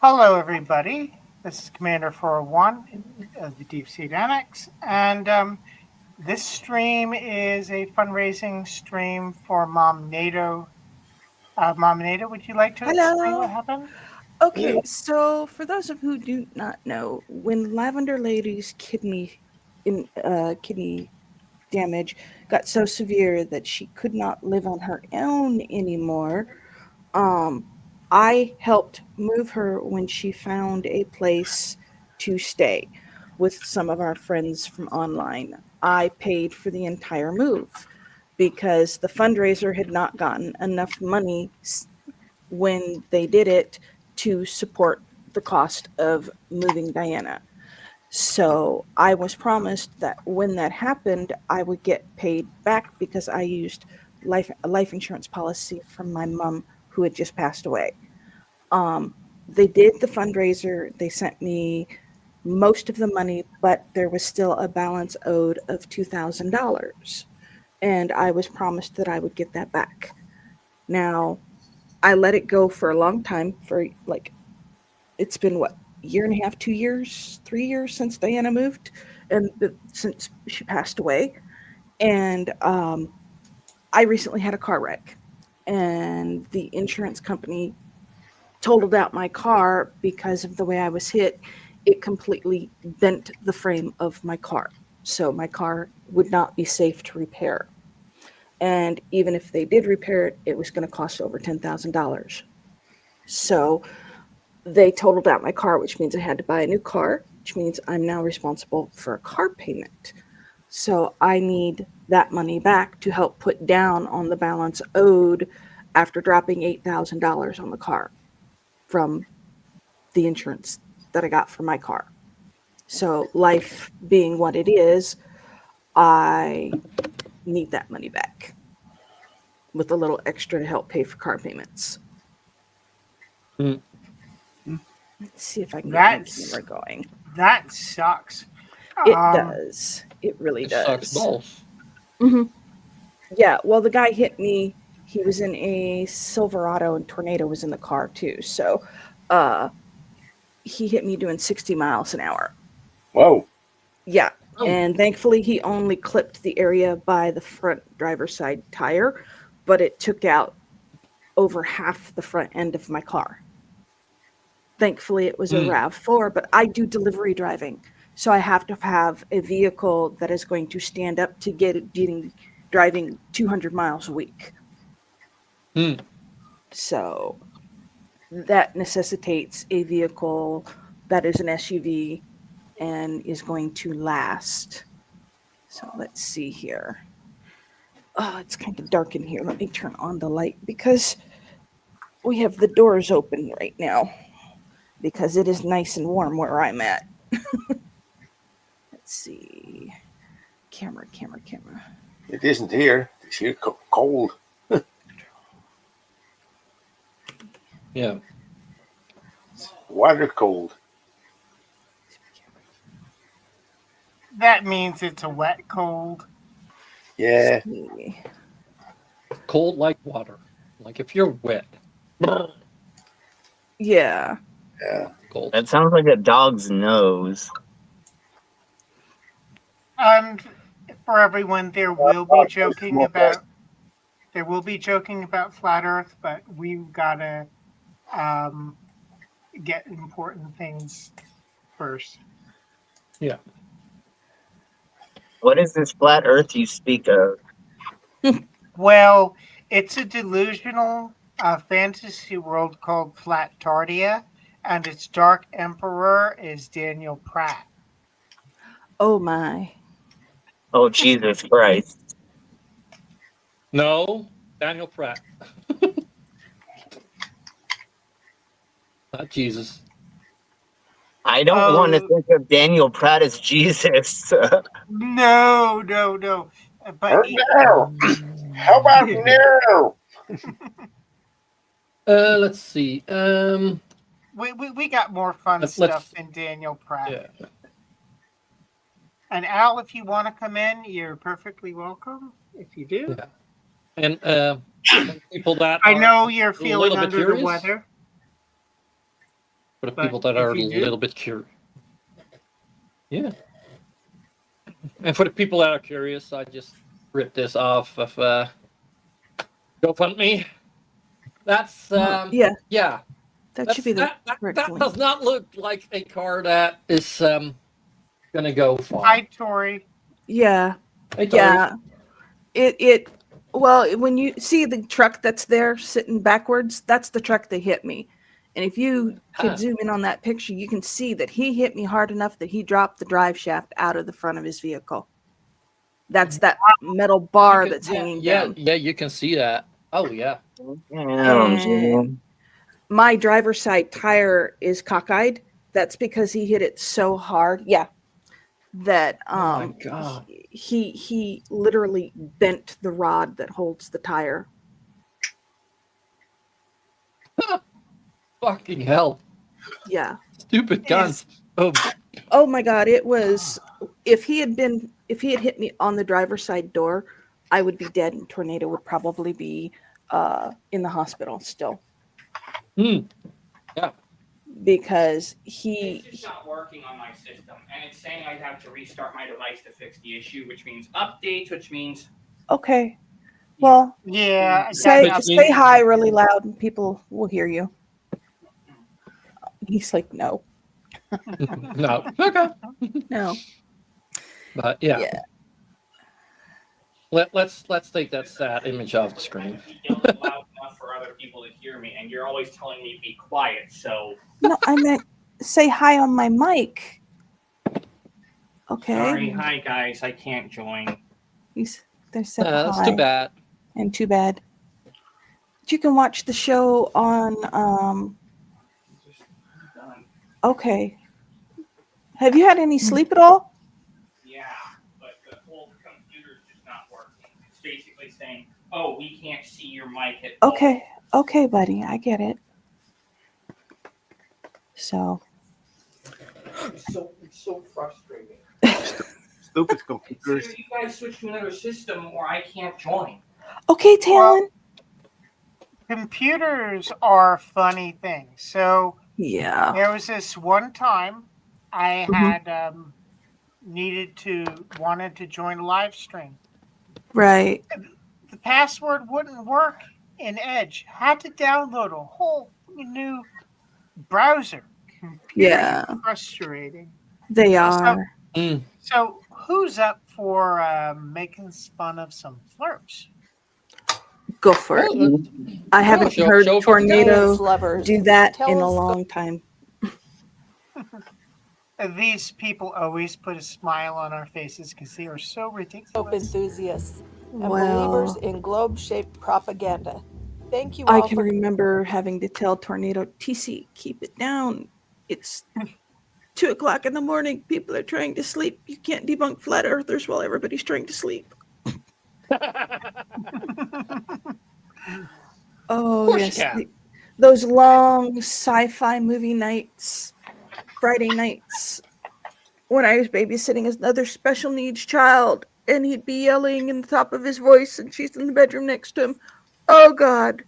Hello, everybody. This is Commander 401 of the Deep Sea Annex, and this stream is a fundraising stream for Momnado. Momnado, would you like to explain what Hello. happened? Okay, so for those of who do not know, when Lavender Lady's kidney damage got so severe that she could not live on her own anymore, I helped move her when she found a place to stay with some of our friends from online. I paid for the entire move because the fundraiser had not gotten enough money when they did it to support the cost of moving Diana. So I was promised that when that happened, I would get paid back because I used a life insurance policy from my mom who had just passed away. They did the fundraiser. They sent me most of the money, but there was still a balance owed of $2,000. And I was promised that I would get that back. Now, I let it go for a long time, for like, it's been what, year and a half, 2 years, 3 years since Diana moved, and since she passed away. And I recently had a car wreck, and the insurance company totaled out my car because of the way I was hit. It completely bent the frame of my car, so my car would not be safe to repair. And even if they did repair it, it was going to cost over $10,000. So they totaled out my car, which means I had to buy a new car, which means I'm now responsible for a car payment. So I need that money back to help put down on the balance owed after dropping $8,000 on the car from the insurance that I got for my car. So life being what it is, I need that money back with a little extra to help pay for car payments. Let's see if I can get the camera going. That sucks. It does. It really does. Sucks balls. Mm-hmm. Yeah, well, the guy hit me. He was in a Silverado, and tornado was in the car too. So he hit me doing 60 miles an hour. Whoa. Yeah, and thankfully he only clipped the area by the front driver's side tire, but it took out over half the front end of my car. Thankfully, it was a RAV4, but I do delivery driving, so I have to have a vehicle that is going to stand up to driving 200 miles a week. So that necessitates a vehicle that is an SUV and is going to last. So let's see here. Oh, it's kind of dark in here. Let me turn on the light because we have the doors open right now because it is nice and warm where I'm at. Let's see. Camera. It isn't here. It's here cold. Yeah. Water cold. That means it's a wet cold. Yeah. Cold like water. Like if you're wet. Yeah. Yeah. Cold. That sounds like a dog's nose. And for everyone, there will be joking about flat Earth, but we've got to get important things first. Yeah. What is this flat Earth you speak of? Well, it's a delusional fantasy world called Flatardia, and its dark emperor is Daniel Pratt. Oh my. Oh, Jesus Christ. No, Daniel Pratt. Not Jesus. I don't want to think of Daniel Pratt as Jesus. No. But no. How about no? Let's see. We got more fun stuff than Daniel Pratt. Yeah. And Al, if you want to come in, you're perfectly welcome. If you do. Yeah. And people that I know you're feeling under the weather. For the But people that if are a you do- little bit curious. Yeah. And for the people that are curious, I just ripped this off of GoFundMe. That's Yeah, yeah. that should be the correct That link. does not look like a car that is gonna go far. Hi, Tori. Yeah, Hey, Tori. yeah. It well, when you see the truck that's there sitting backwards, that's the truck that hit me. And if you could Huh. zoom in on that picture, you can see that he hit me hard enough that he dropped the drive shaft out of the front of his vehicle. That's that metal bar You can- that's hanging yeah, down. Yeah, you can see that. Oh yeah. Damn, And my driver's side tire is cockeyed. That's because he hit it so hard. Yeah. That Oh my God. he literally bent the rod that holds the tire. Fucking hell. Yeah. Stupid guns. Oh, Oh my god, it was if he had hit me on the driver's side door, I would be dead and Tornado would probably be in the hospital still. yeah. Because It's he just not working on my system, and it's saying I'd have to restart my device to fix the issue, which means updates, which means okay. Well, Yeah, say that's say hi really loud and people will hear you. He's like, no. No. Okay. No. But yeah. Yeah. Let's take that sad image off the screen. yelling loud enough for other people to hear me, and you're always telling me be quiet. So No, I meant say hi on my mic. Okay. sorry, hi guys, I can't join. They said That's hi. too bad. And too bad. But you can watch the show on okay. Have you had any sleep at all? Yeah, but the whole computer's just not working. It's basically saying, "Oh, we can't see your mic at all." Okay. Okay, buddy. I get it. So It's so frustrating. Stupid It's computers. either you guys switch to another system, or I can't join. okay, Talon. computers are funny things. So Yeah. there was this one time I Mhm. had wanted to join a live stream. Right. The password wouldn't work in Edge. Had to download a whole new browser. Computer Yeah. frustrating. They are. Mm. So who's up for making fun of some flirts? Go for it. Well, I haven't show- heard show- Tornado lovers. do that Tell in a us the- long time. These people always put a smile on our faces because they are so Globe ridiculous. enthusiasts and Well, believers in globe-shaped propaganda. Thank you I all can for remember having to tell Tornado, TC, keep it down. It's 2:00 in the morning. People are trying to sleep. You can't debunk flat earthers while everybody's trying to sleep. Oh, course yes. you can. Those long sci-fi movie nights, Friday nights, when I was babysitting another special needs child, and he'd be yelling in the top of his voice, and she's in the bedroom next to him. Oh, God.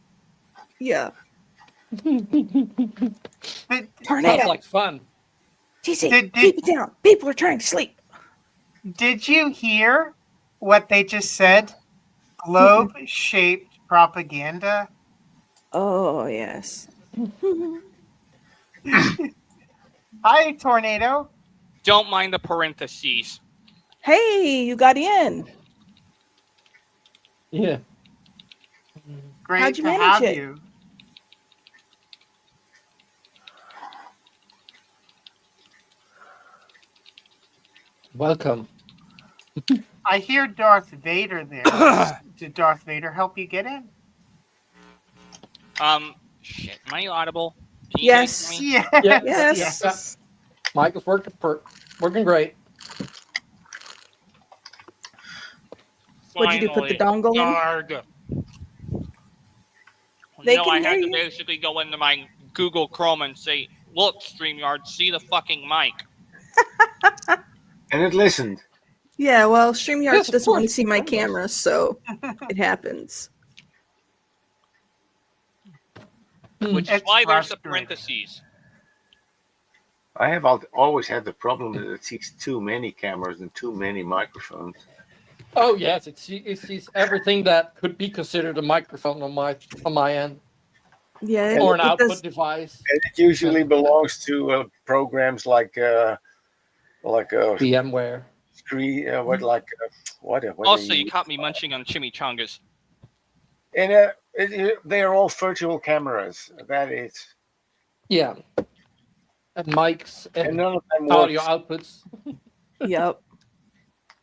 Yeah. But Tornado. Sounds like fun. TC, Did- keep it down. People are trying to sleep. did you hear what they just said? Globe-shaped propaganda. Oh, yes. Hi, Tornado. Don't mind the parentheses. Hey, you got in. Yeah. Great How'd you to manage have it? you. Welcome. I hear Darth Vader there. Did Darth Vader help you get in? Shit. Am I audible? Can you guys Yes. hear me? Yeah. Yes. Mike is working great. What'd you do, put the Finally. dongle in? Arg. They No, can I had hear to you. basically go into my Google Chrome and say, "Look, StreamYard, see the fucking mic." And it listened. Yeah, well, StreamYard Yes, of doesn't want to course. see my camera, so it happens. Which is It's why there's the frustrating. parentheses. I have always had the problem that it sees too many cameras and too many microphones. Oh yes, it sees everything that could be considered a microphone on my end, Yeah, or an it output does. device. And it usually belongs to programs like VMware. screen, what Also, you caught me munching on chimichangas. and they are all virtual cameras. That is, Yeah. And mics and and none of them audio works. outputs. Yep.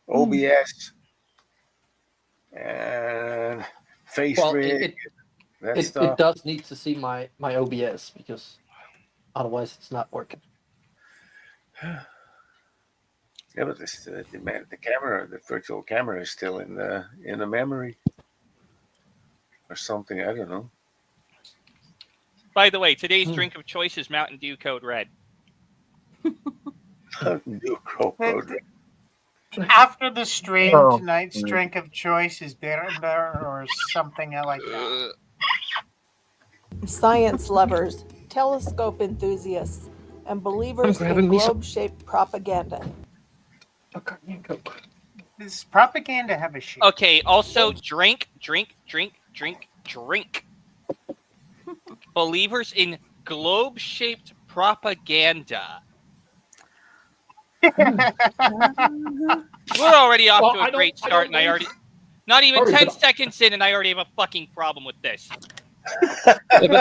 OBS and face Well, rig, that stuff. it does need to see my OBS because otherwise it's not working. Yeah, but the camera, the virtual camera, is still in the memory or something. I don't know. By the way, today's drink of choice is Mountain Dew Code Red. New code. After the stream, Oh. tonight's drink of choice is Bertelson or something like that. Science lovers, telescope enthusiasts, and believers grabbing in me some- globe-shaped propaganda. Does propaganda have a sheet? Okay, also drink. Believers in globe-shaped propaganda. We're already off to a great start, and I already... Not even Sorry, 10 but- seconds in, and I already have a fucking problem with this. Yeah,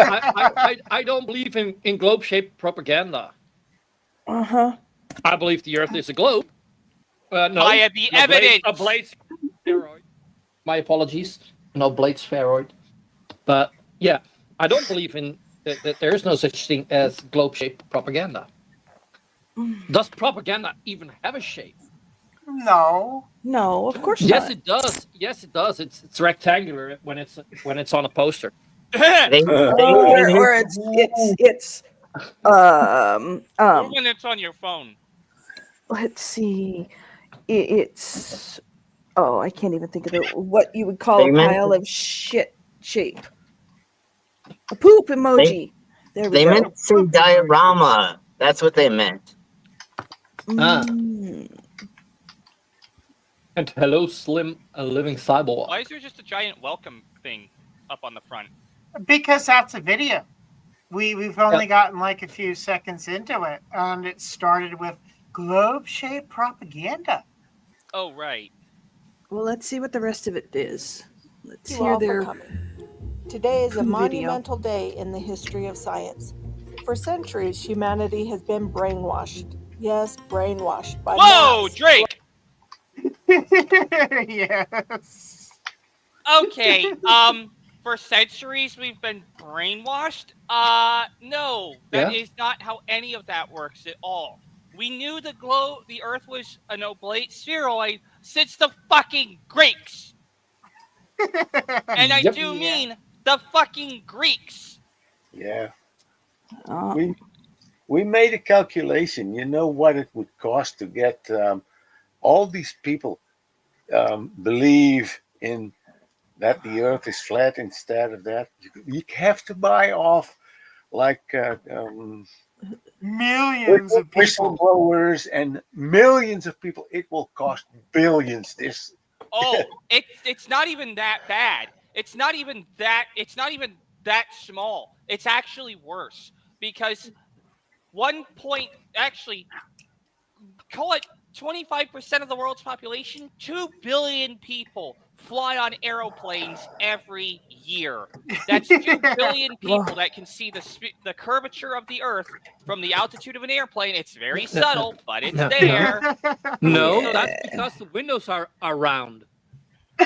but I don't believe in globe-shaped propaganda. Uh-huh. I believe the Earth is a globe. No, Via the evidence. A blade spheroid. My apologies. No blade spheroid. But yeah, I don't believe in that there is no such thing as globe-shaped propaganda. Does propaganda even have a shape? No. No, of course Yes, not. it does. Yes, it does. It's rectangular when it's on a poster. Or it's Or when it's on your phone. let's see. It's I can't even think of it. What you would call They a meant pile of shit shape. A poop emoji. There we They go. meant to say diorama. That's what they meant. Mm. And hello, Slim, a living cyborg. Why is there just a giant welcome thing up on the front? Because that's a video. We've only gotten like a few seconds into it, and it started with globe-shaped propaganda. Oh, right. Well, let's see what the rest of it is. Let's Thank you hear all for their coming. Today is a video. monumental day in the history of science. For centuries, humanity has been brainwashed. Yes, brainwashed by Whoa, mass. Drake! Yes. Okay, for centuries we've been brainwashed? No, that is not how any of that works at all. We knew the Earth was an oblate spheroid since the fucking Greeks. And I Yep. do mean the fucking Greeks. Yeah. Uh, We made a calculation. You know what it would cost to get all these people believe in that the Earth is flat instead of that. You have to buy off like Millions of people. whistleblowers and millions of people. It will cost billions. Oh, it's not even that bad. It's not even that small. It's actually worse because call it 25% of the world's population, 2 billion people fly on aeroplanes every year. That's 2 billion people that can see the curvature of the Earth from the altitude of an airplane. It's very subtle, but it's there. No, Yeah. that's because the windows are round.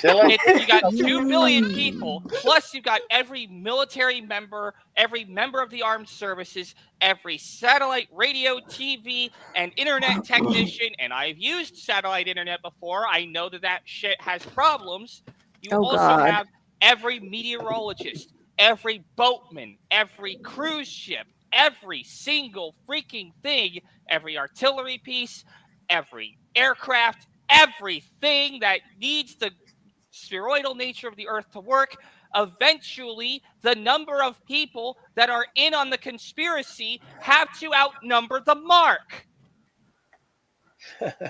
You got 2 billion people, plus you've got every military member, every member of the armed services, every satellite radio, TV, and internet technician. And I've used satellite internet before. I know that shit has problems. You Oh, also God. have every meteorologist, every boatman, every cruise ship, every single freaking thing, every artillery piece, every aircraft, everything that needs to spheroidal nature of the Earth to work, eventually the number of people that are in on the conspiracy have to outnumber the mark.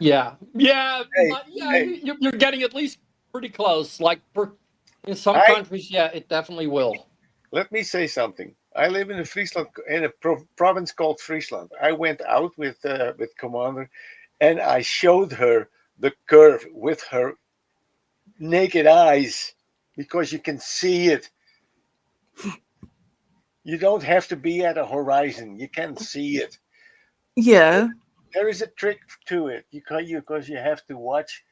Yeah, yeah, Hey, yeah. hey. You're getting at least pretty close. Like in some I- countries, yeah, it definitely will. Let me say something. I live in a Friesland, in a province called Friesland. I went out with Commander, and I showed her the curve with her naked eyes because you can see it. You don't have to be at a horizon; you can see it. Yeah. There is a trick to it. Because you have to watch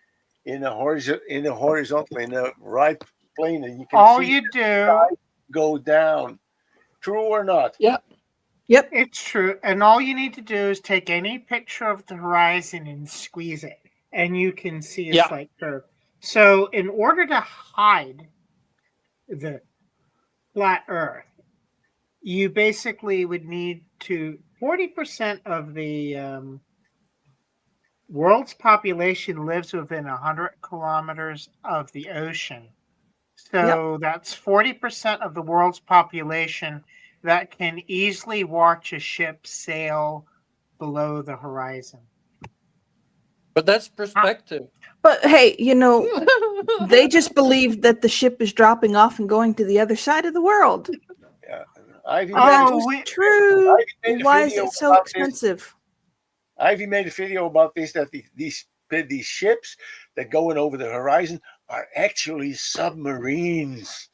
in a horizontal, in a right plane, and you can All see you the do, sky go down. True or not? Yeah, Yep. it's true, and all you need to do is take any picture of the horizon and squeeze it, and you can see a Yeah. slight curve. So, in order to hide the flat Earth, you basically would need to 40% of the world's population lives within 100 kilometers of the ocean. So that's 40% of the world's population that can easily watch a ship sail below the horizon. but that's perspective. But hey, they just believe that the ship is dropping off and going to the other side of the world. Yeah. Ivy That Oh, is true. Ivy made a Why is video it so about this. expensive? Ivy made a video about this, that these ships that going over the horizon are actually submarines.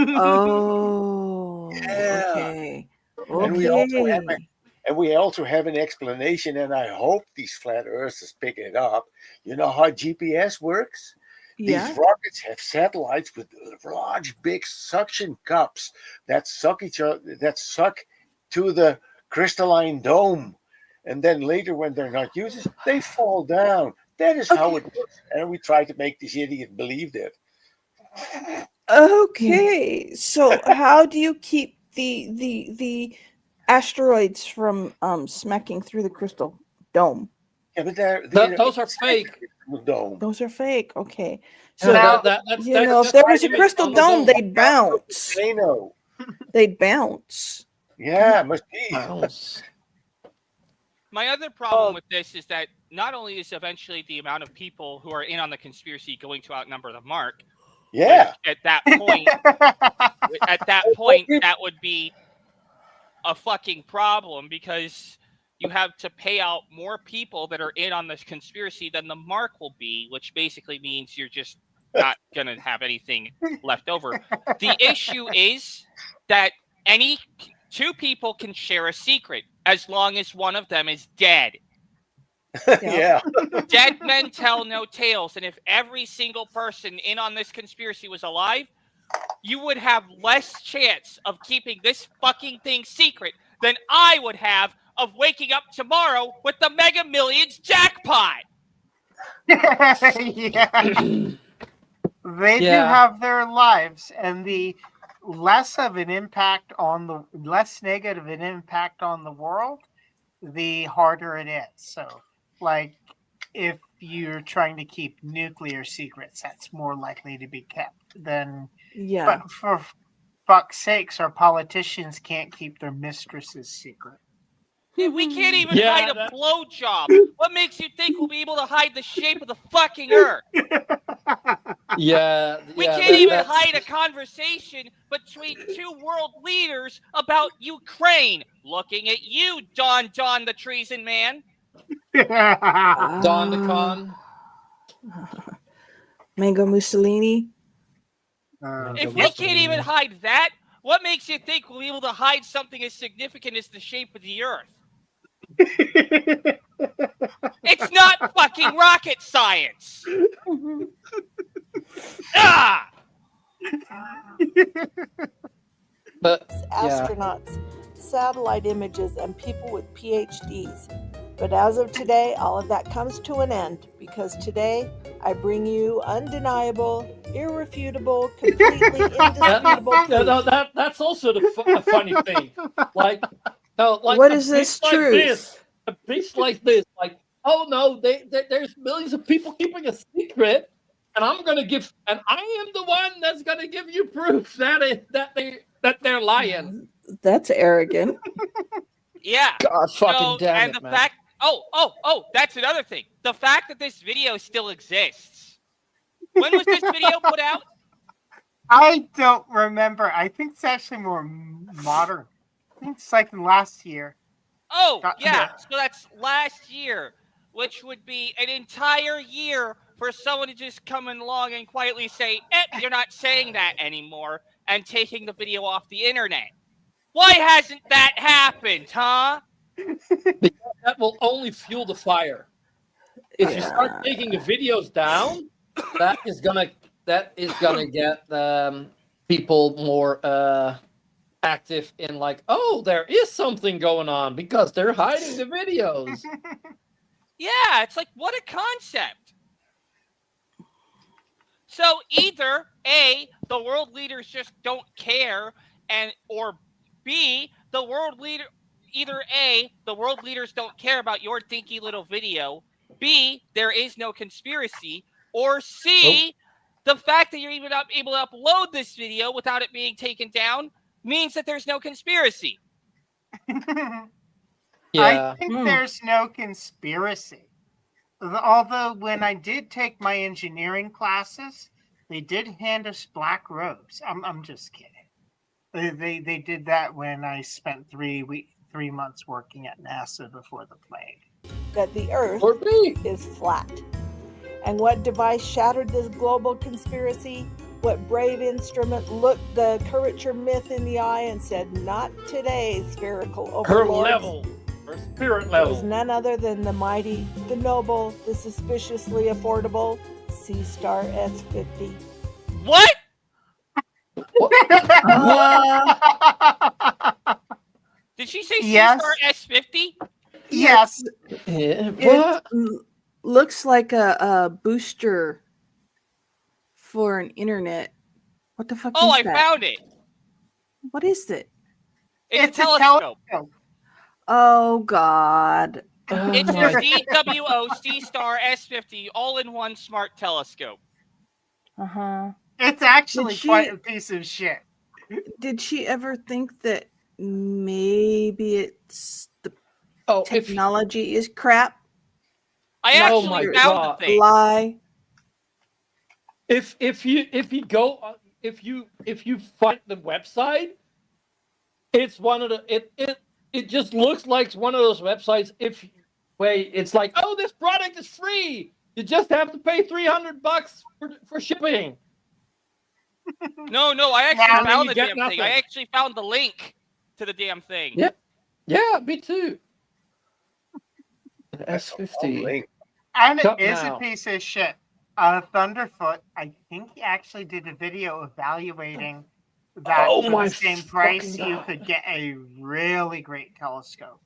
Oh, Yeah. okay. And we Okay. also have an explanation, and I hope these flat earthers pick it up. You know how GPS works? Yeah. These rockets have satellites with large, big suction cups that suck to the crystalline dome. And then later, when they're not used, they fall down. That is how it works. And we try to make this idiot believe that. Okay. So how do you keep the asteroids from smacking through the crystal dome? Yeah, but Those are fake. Dome. Those are fake. Okay. So So that's if there was a image crystal on the dome, they'd bounce. They know. They'd bounce. Yeah, must be. Bounce. My other problem with this is that not only is eventually the amount of people who are in on the conspiracy going to outnumber the mark, Yeah. at that point, that would be a fucking problem because you have to pay out more people that are in on this conspiracy than the mark will be, which basically means you're just not going to have anything left over. The issue is that any two people can share a secret as long as one of them is dead. Yeah. Dead men tell no tales. And if every single person in on this conspiracy was alive, you would have less chance of keeping this fucking thing secret than I would have of waking up tomorrow with the Mega Millions jackpot. Yeah. They do have their lives, and the less negative an impact on the world, the harder it is. So, like, if you're trying to keep nuclear secrets, that's more likely to be kept than. Yeah. But for fuck's sakes, our politicians can't keep their mistresses secret. We can't even hide a blowjob. What makes you think we'll be able to hide the shape of the fucking Earth? Yeah. We can't even hide a conversation between two world leaders about Ukraine. Looking at you, Don the Treason Man. Don the Con. Mango Mussolini. If we can't even hide that, what makes you think we'll be able to hide something as significant as the shape of the Earth? It's not fucking rocket science. Ah! But Astronauts, satellite images, and people with PhDs. But as of today, all of that comes to an end because today I bring you undeniable, irrefutable, completely indisputable proof. that's also a funny thing. Like what is this truth? A piece like this, like, oh no, there's millions of people keeping a secret, I'm gonna give, and I am the one that's gonna give you proof that they're lying. That's arrogant. Yeah. God fucking So, damn and it, the man. fact, that's another thing. The fact that this video still exists. When was this video put out? I don't remember. I think it's actually more modern. I think it's like last year. Oh, Got- yeah. So that's last year, which would be an entire year for someone to just come along and quietly say, you're not saying that anymore, and taking the video off the internet. Why hasn't that happened, huh? That will only fuel the fire. If you start taking the videos down, that is gonna get people more active in like, oh, there is something going on because they're hiding the videos. Yeah, it's like, what a concept. So either A, the world leaders just don't care, or B, the world leaders don't care about your dinky little video. B, there is no conspiracy. Or C, the fact that you're even able to upload this video without it being taken down means that there's no conspiracy. Yeah. I think there's no conspiracy. Although when I did take my engineering classes, they did hand us black robes. I'm just kidding. They did that when I spent 3 months working at NASA before the plague. That the Earth Or B. is flat. And what device shattered this global conspiracy? What brave instrument looked the curvature myth in the eye and said, "Not today, spherical Her overlords"? level. Her spirit It level. was none other than the mighty, the noble, the suspiciously affordable C-Star S50. What? Did she say Yes. C-Star S50? Yes. Yeah, It looks like a booster for an internet. What the fuck Oh, is I that? found it. What is it? It's a telescope. Oh, God. It's my- the DWO C-Star S50 all-in-one smart telescope. Uh-huh. It's actually Did she- quite a piece of shit. Did she ever think that maybe it's the Oh, technology is crap? I Not Oh actually my sure. found God. the thing. Lie. if you find the website, it's one of the it just looks like one of those websites. It's like, oh, this product is free. You just have to pay $300 for shipping. No, I actually Now found you the get damn nothing. thing. I actually found the link to the damn thing. Yeah. Yeah, me too. The That's a long S50. link. And it Cut is now. a piece of shit. Thunderfoot, I think he actually did a video evaluating that Oh for my the same price fucking you God. could get a really great telescope.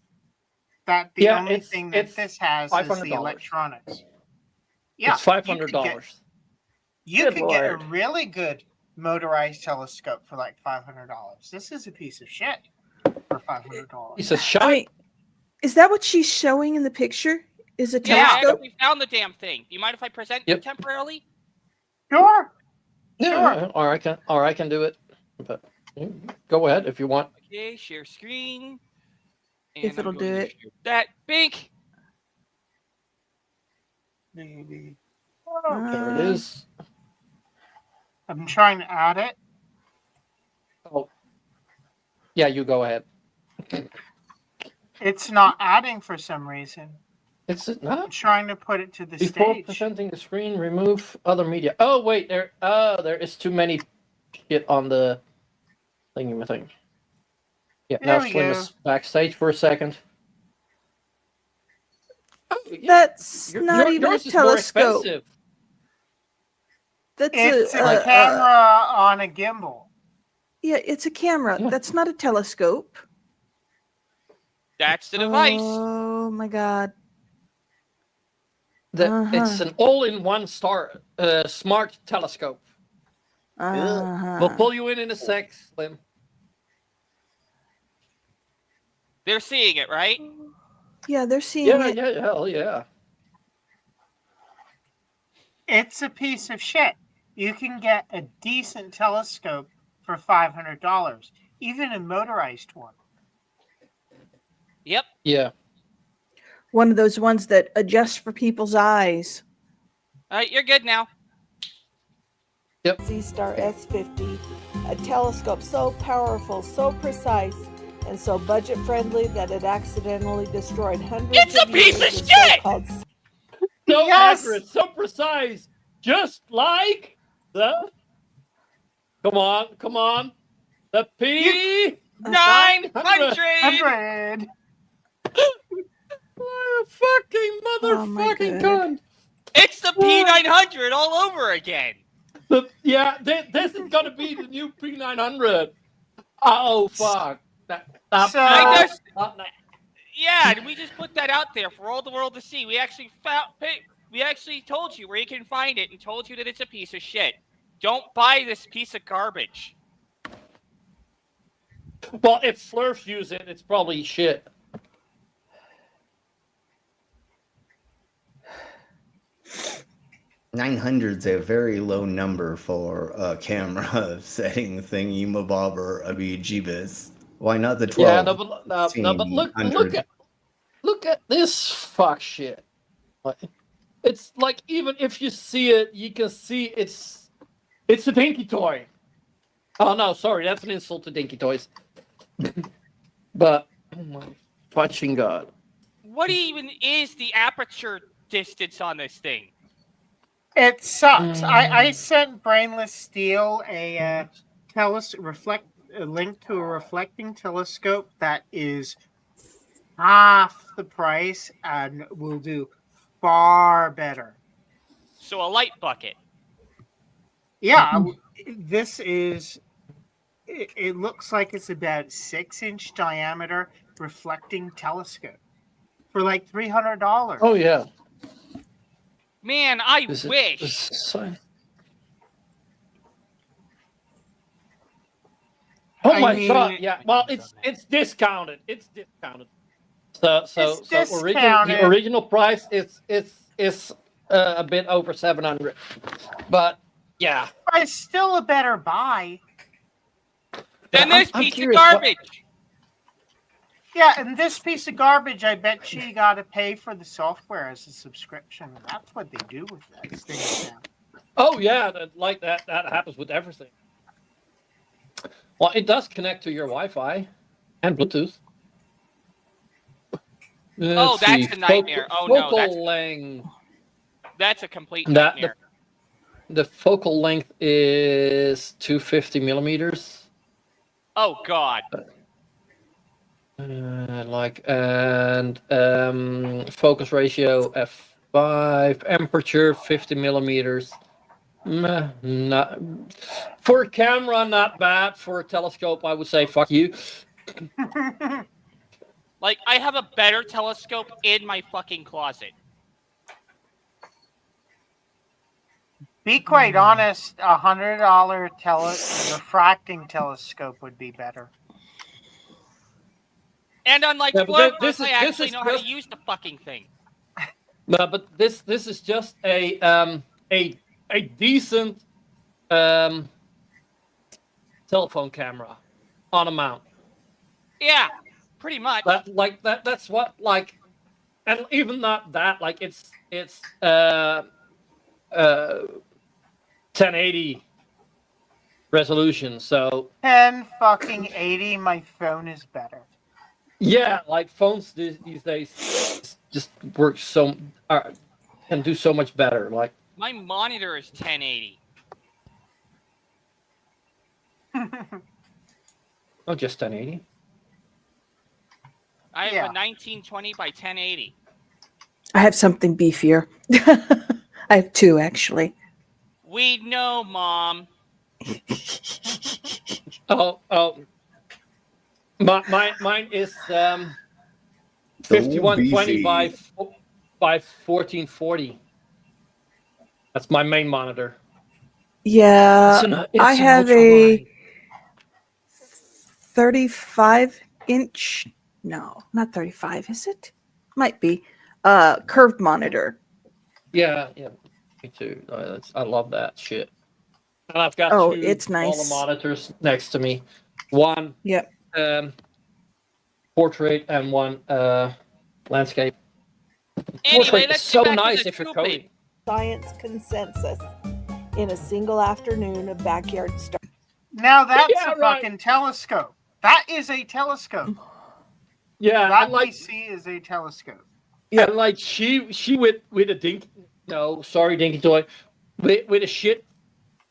That the only it's- thing that it's this has is $500. the electronics. Yeah, It's $500. You Good could get a Lord. really good motorized telescope for like $500. This is a piece of shit for $500. It's a I shot. mean, is that what she's showing in the picture? Is a Yeah, I telescope? actually found the damn thing. Do you mind if I present Yep. temporarily? Sure. Yeah, or I can do it. But go ahead if you want. Okay, share screen. If it'll I'm do going to it. share that bink. Maybe. There it is. I'm trying to add it. Oh, yeah, you go ahead. It's not adding for some reason. It's I'm not. trying to put it to the Before stage. presenting the screen, remove other media. Oh wait, there is too many shit on the thing. Yeah, There now we Slim go. is backstage for a second. Oh, yeah, That's not even a yours is more telescope. expensive. That's It's a a camera on a gimbal. yeah, it's a camera. Yeah. That's not a telescope. That's the device. Oh my God. It's an all-in-one smart telescope. Uh-huh. We'll pull you in a sec, Slim. They're seeing it, right? Yeah, they're seeing Yeah, it. yeah, hell yeah. It's a piece of shit. You can get a decent telescope for $500, even a motorized one. Yep. Yeah. One of those ones that adjusts for people's eyes. All right, you're good now. Z-Star S50, a telescope so powerful, so precise, and so budget-friendly that it accidentally destroyed hundreds It's a of piece years of of shit! so-called So Yes! accurate, so precise, just like the. Come on. The P 900. 100. Fucking Oh my motherfucking God. cunt. It's the P900 all over again. This is gonna be the new P900. Oh fuck. So- Yeah, and we just put that out there for all the world to see. We actually told you where you can find it and told you that it's a piece of shit. Don't buy this piece of garbage. Well, if Slurfs use it, it's probably shit. $900's a very low number for a camera setting thingy mabobber jeebus. Why not the 12? Yeah, no, but look at this fuck shit. It's like, even if you see it, you can see it's a dinky toy. Oh no, sorry, that's an insult to dinky toys. But oh my fucking god. What even is the aperture distance on this thing? It sucks. I sent Brainless Steel a link to a reflecting telescope that is half the price and will do far better. So a light bucket. Yeah, this is. It looks like it's about 6-inch diameter reflecting telescope for like $300. Oh yeah. Man, I wish. Oh I my mean- god! Yeah, well, it's discounted. It's discounted. So discounted. the original price is a bit over 700, but yeah. But it's still a better buy. Then this I'm piece of curious what- garbage. Yeah, and this piece of garbage, I bet you got to pay for the software as a subscription. That's what they do with those things now. Oh yeah, that happens with everything. Well, it does connect to your Wi-Fi and Bluetooth. Oh, Let's that's see. a nightmare. Oh, no, Focal length. That's a complete That- nightmare. The focal length is 250 millimeters. Oh God. Focus ratio f5, aperture 50 millimeters. Not for a camera, not bad. For a telescope, I would say fuck you. Like, I have a better telescope in my fucking closet. Be quite honest, $100 refracting telescope would be better. And unlike Yeah, but Fleur, this I is actually know how just- to use the fucking thing. No, but this is just a decent telephone camera on a mount. Yeah, pretty much. That's what, like, and even not that, like, it's 1080 resolution. So 1080, my phone is better. yeah, like phones these days just work can do so much better. Like, My monitor is 1080. not just 1080. I have Yeah. a 1920 by 1080. I have something beefier. I have two, actually. We know, Mom. Oh. Mine is 5120 by 1440. That's my main monitor. Yeah, It's I an have ultra a wide. 35-inch. No, not 35. Is it? Might be. Curved monitor. Yeah. Me too. I love that shit. And I've got Oh, two it's nice. smaller monitors next to me. One Yep. portrait and one landscape. Anyway, Portrait is let's so get back nice to the if you're scooping. coding. Science consensus in a single afternoon of backyard stuff. Now that's Yeah, a right. fucking telescope. That is a telescope. Yeah, That and like we see is a telescope. Yeah. and like she with a dink. No, sorry, Dinky Toy. With a shit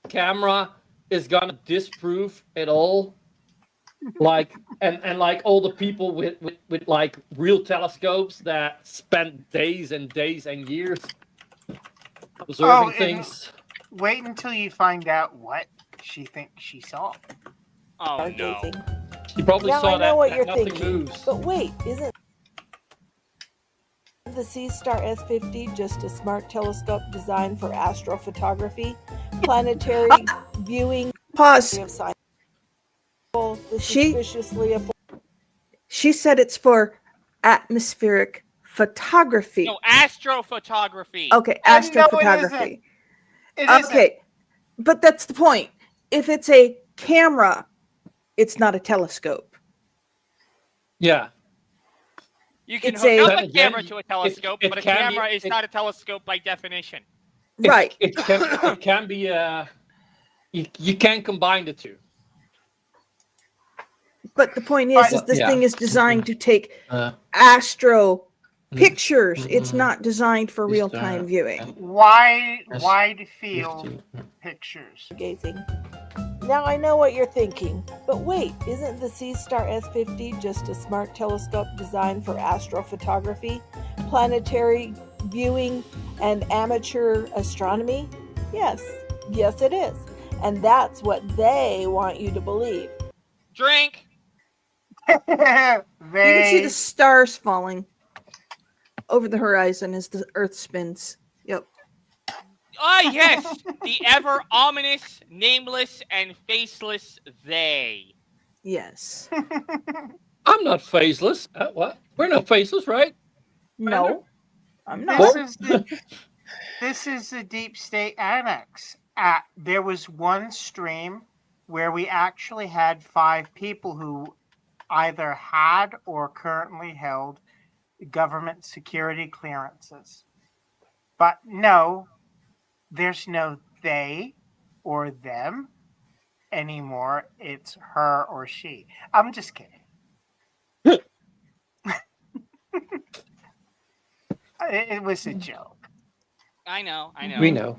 camera is gonna disprove it all. Like and like all the people with like real telescopes that spent days and days and years observing and things. Wait until you find out what she thinks she saw. Oh no. Stargazing. You probably Now saw I know what that you're nothing thinking, moves. but wait, isn't the C-Star S50 just a smart telescope designed for astrophotography, planetary viewing Pause. of science? She- Suspiciously She said it's for atmospheric photography. No, astrophotography. Okay, No, it isn't. astrophotography. It isn't. Okay, but that's the point. If it's a camera, it's not a telescope. Yeah. You can It's hook a- up Then a again, camera to a telescope, it but a can be- camera is it- not a telescope by definition. Right. It can be you can combine the two. But the point is But- this Yeah. thing is designed to take Uh, astro Mm. pictures. It's Mm. not designed for Just, real-time viewing. Wide Yes. field pictures. gazing. Now I know what you're thinking, but wait, isn't the C-Star S50 just a smart telescope designed for astrophotography, planetary viewing, and amateur astronomy? Yes, it is. And that's what they want you to believe. Drink. You can see They the stars falling over the horizon as the Earth spins. Yep. Ah, yes, the ever ominous, nameless, and faceless they. Yes. I'm not faceless. What? We're not faceless, right? No, I'm this not. is the deep state annex. There was one stream where we actually had 5 people who either had or currently held government security clearances. But no, there's no they or them anymore. It's her or she. I'm just kidding. It was a joke. I know. We know.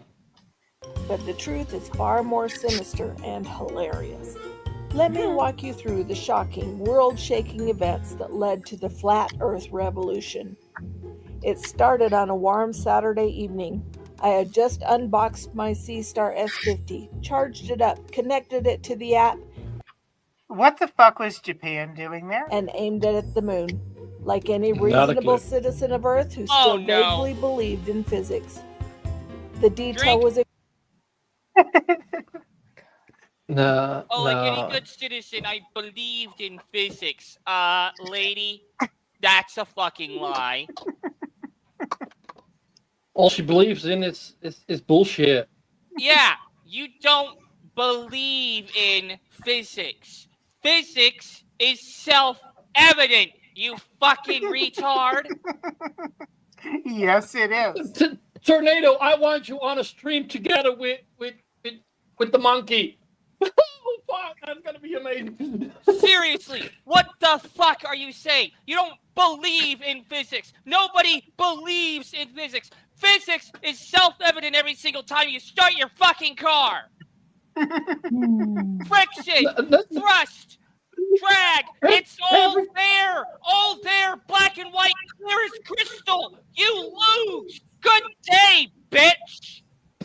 But the truth is far more sinister and hilarious. Let me walk you through the shocking, world-shaking events that led to the Flat Earth Revolution. It started on a warm Saturday evening. I had just unboxed my C-Star S50, charged it up, connected it to the app, What the fuck was Japan doing there? and aimed it at the moon. Like any Not a reasonable clue. citizen of Earth who Oh, still no. vaguely believed in physics. The detail Drink. was No. Oh, like any no. good citizen, I believed in physics. Lady, that's a fucking lie. All she believes in is bullshit. Yeah, you don't believe in physics. Physics is self-evident, you fucking retard. Yes, it is. Tornado, I want you on a stream together with the monkey. Oh fuck, that's gonna be amazing. Seriously, what the fuck are you saying? You don't believe in physics. Nobody believes in physics. Physics is self-evident every single time you start your fucking car. Friction, thrust, drag, it's all there, black and white, clear as crystal. You lose. Good day, bitch.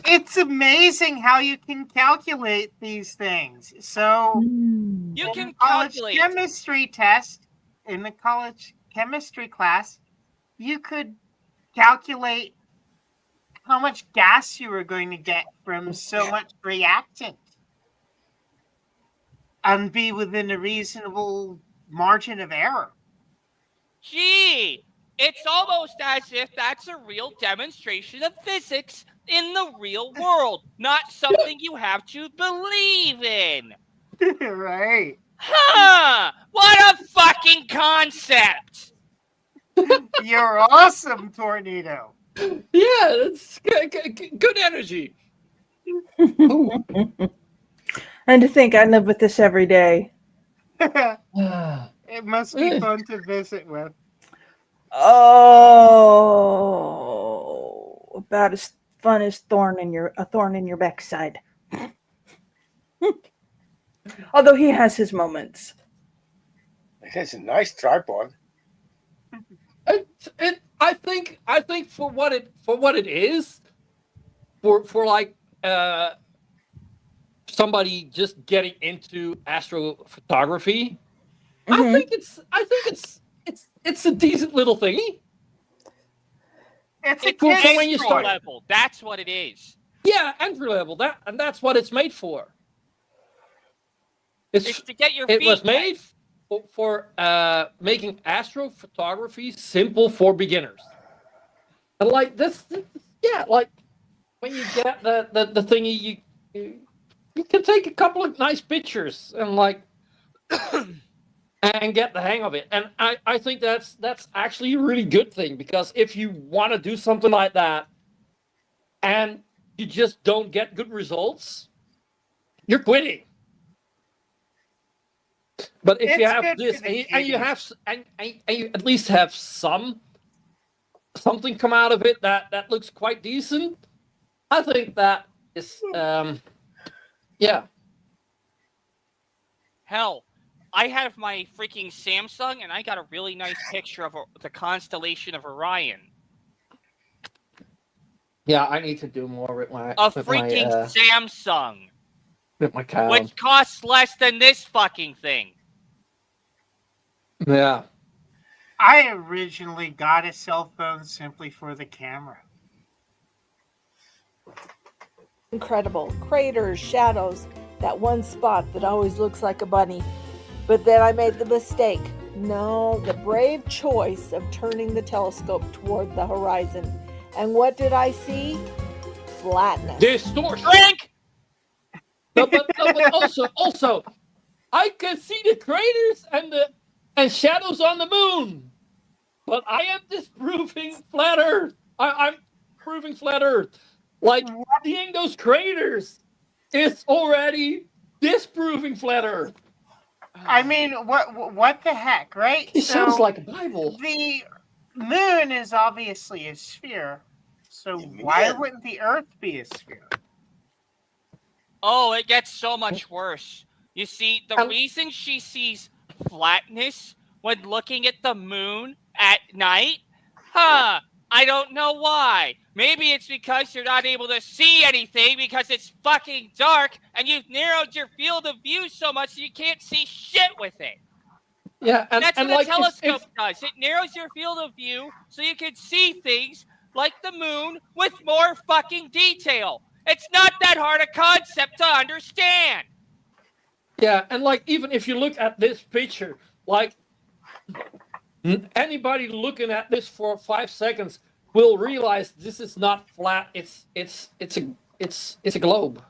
It's amazing how you can calculate these things. So, You in can the college calculate. chemistry test, in the college chemistry class, you could calculate how much gas you were going to get from so much reactant and be within a reasonable margin of error. Gee, it's almost as if that's a real demonstration of physics in the real world, not something you have to believe in. Right. Huh! What a fucking concept! You're awesome, Tornado. Yeah, it's good energy. And to think I live with this every day. It must be fun to visit with. Oh, about as fun as a thorn in your backside. Although he has his moments. It's a nice tripod. I think for what it is, for like somebody just getting into astrophotography, I think it's a decent little thingy. It's a Cool, kid's so when you toy. start- level. That's what it is. Yeah, entry level. That's what it's made for. It's to get your It feet was wet. made for making astrophotography simple for beginners. And like this, yeah, like when you get the thingy, you can take a couple of nice pictures and like and get the hang of it. And I think that's actually a really good thing, because if you want to do something like that and you just don't get good results, you're quitting. But if you It's have good this for the and you kiddies. have and you at least have something come out of it that looks quite decent, I think that is yeah. Hell, I have my freaking Samsung, and I got a really nice picture of the constellation of Orion. Yeah, I need to do more with my A freaking Samsung, with my cow. which costs less than this fucking thing. Yeah. I originally got a cell phone simply for the camera. Incredible. Craters, shadows, that one spot that always looks like a bunny. But then I made the mistake. No, the brave choice of turning the telescope toward the horizon. And what did I see? Flatness. Distortion. Drink! No, but also, I can see the craters and shadows on the moon. But I am disproving flat Earth. I'm proving flat Earth. Like seeing those craters is already disproving flat Earth. I mean, what the heck, right? It sounds like a Bible. The moon is obviously a sphere, so why wouldn't the Earth be a sphere? Oh, it gets so much worse. You see, the reason she sees flatness when looking at the moon at night? I don't know why. Maybe it's because you're not able to see anything because it's fucking dark and you've narrowed your field of view so much that you can't see shit with it. Yeah, and That's what like a telescope does. It narrows your field of view so you can see things like the moon with more fucking detail. It's not that hard a concept to understand. Yeah, and like even if you look at this picture, like anybody looking at this for 5 seconds will realize this is not flat. It's a globe.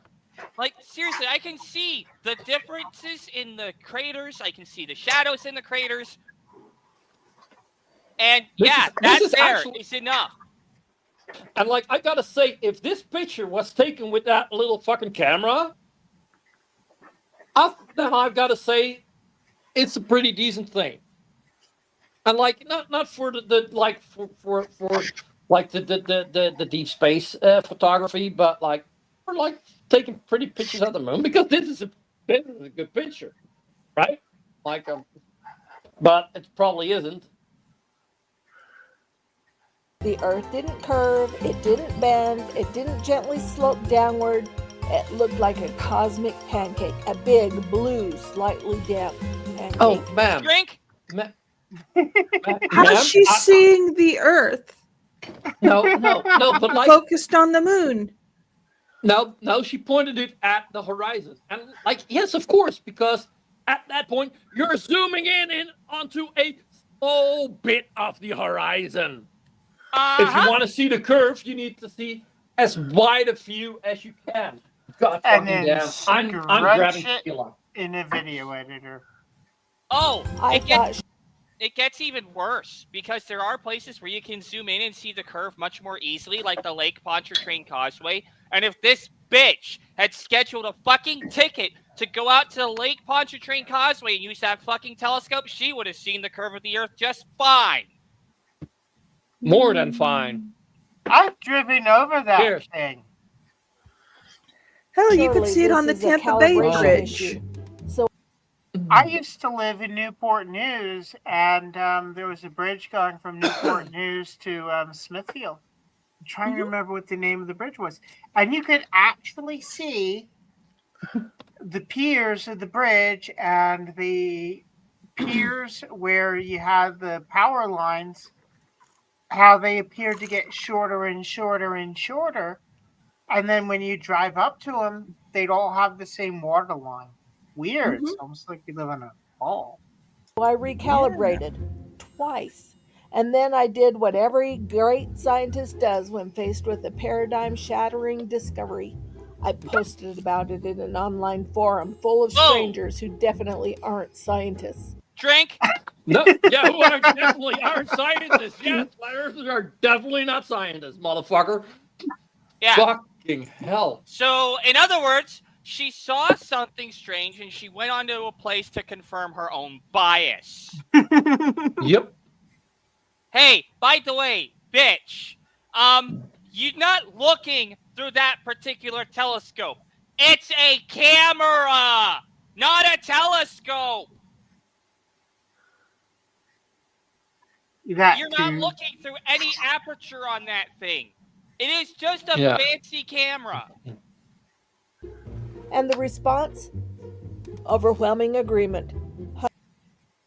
Like, seriously, I can see the differences in the craters. I can see the shadows in the craters. And that's enough. And like, I gotta say, if this picture was taken with that little fucking camera, then I've gotta say, it's a pretty decent thing. And like, not for the like for like the deep space photography, but like for like taking pretty pictures of the moon, because this is a good picture, right? Like, but it probably isn't. The Earth didn't curve, it didn't bend, it didn't gently slope downward. It looked like a cosmic pancake, a big, blue, slightly damp pancake. Oh, ma'am. Drink? How's she seeing the Earth? No, but like focused on the moon. No, she pointed it at the horizon. And like, yes, of course, because at that point, you're zooming in onto a small bit of the horizon. If you want to see the curve, you need to see as wide a view as you can. God And fucking then damn. I'm grabbing scrunch it tequila. in a video editor. Oh, I thought it gets even worse because there are places where you can zoom in and see the curve much more easily, like the Lake Pontchartrain Causeway. And if this bitch had scheduled a fucking ticket to go out to the Lake Pontchartrain Causeway and use that fucking telescope, she would have seen the curve of the Earth just fine. More than fine. I've driven over that Cheers. thing. Hell, you could surely see it this on the is a Tampa Bay calibration Bridge. issue. So I used to live in Newport News, and there was a bridge going from Newport News to Smithfield. I'm trying to remember what the name of the bridge was. And you could actually see the piers of the bridge and the piers where you had the power lines, how they appeared to get shorter and shorter and shorter. And then when you drive up to them, they'd all have the same water line. Weird. It's almost like you live on a ball. I recalibrated twice. And then I did what every great scientist does when faced with a paradigm-shattering discovery. I posted about it in an online forum full of Whoa. strangers who definitely aren't scientists. Drink. No, yeah, who are definitely aren't scientists. Yes, flat earthers are definitely not scientists, motherfucker. Yeah. Fucking hell. So, in other words, she saw something strange and she went onto a place to confirm her own bias. Yep. Hey, by the way, bitch, you're not looking through that particular telescope. It's a camera, not a telescope. That You're not too. looking through any aperture on that thing. It is just a Yeah. fancy camera. And the response? Overwhelming agreement.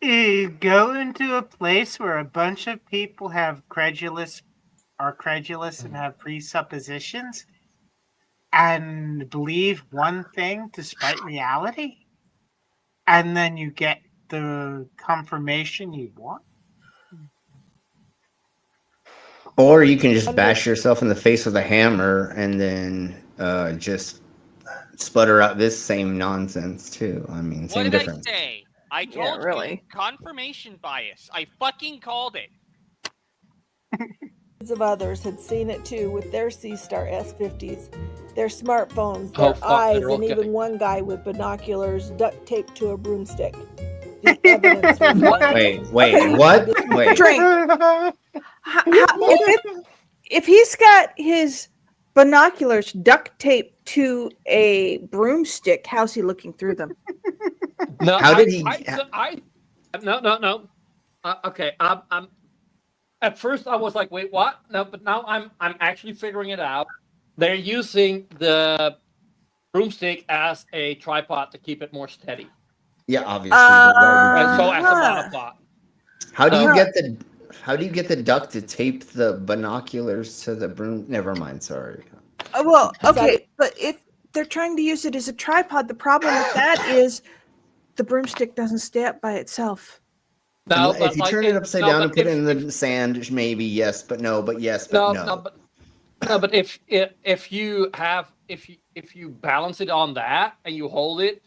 You go into a place where a bunch of people are credulous and have presuppositions and believe one thing despite reality, and then you get the confirmation you want. Or you can just bash yourself in the face with a hammer and then just sputter out this same nonsense too. I mean, What same did difference. I say? I Yeah, told you really. confirmation bias. I fucking called it. Hundreds of others had seen it too with their C-Star S50s, their smartphones, Oh, their fuck, eyes, they're and okay. even one guy with binoculars duct taped to a broomstick. The evidence was Wait, what? Wait. Drink. If he's got his binoculars duct taped to a broomstick, how's he looking through them? No, How did he- No. Okay, I'm. At first, I was like, "Wait, what?" No, but now I'm actually figuring it out. They're using the broomstick as a tripod to keep it more steady, Yeah, obviously. and so as a Uh-huh. monopod. How do you Uh, get the duct to tape the binoculars to the broom? Never mind. Sorry. Well, okay, but if they're trying to use it as a tripod, the problem with that is the broomstick doesn't stay up by itself. No, If you turn it upside down and put it in the sand, maybe yes, but no, but yes, but no. But if you balance it on that and you hold it,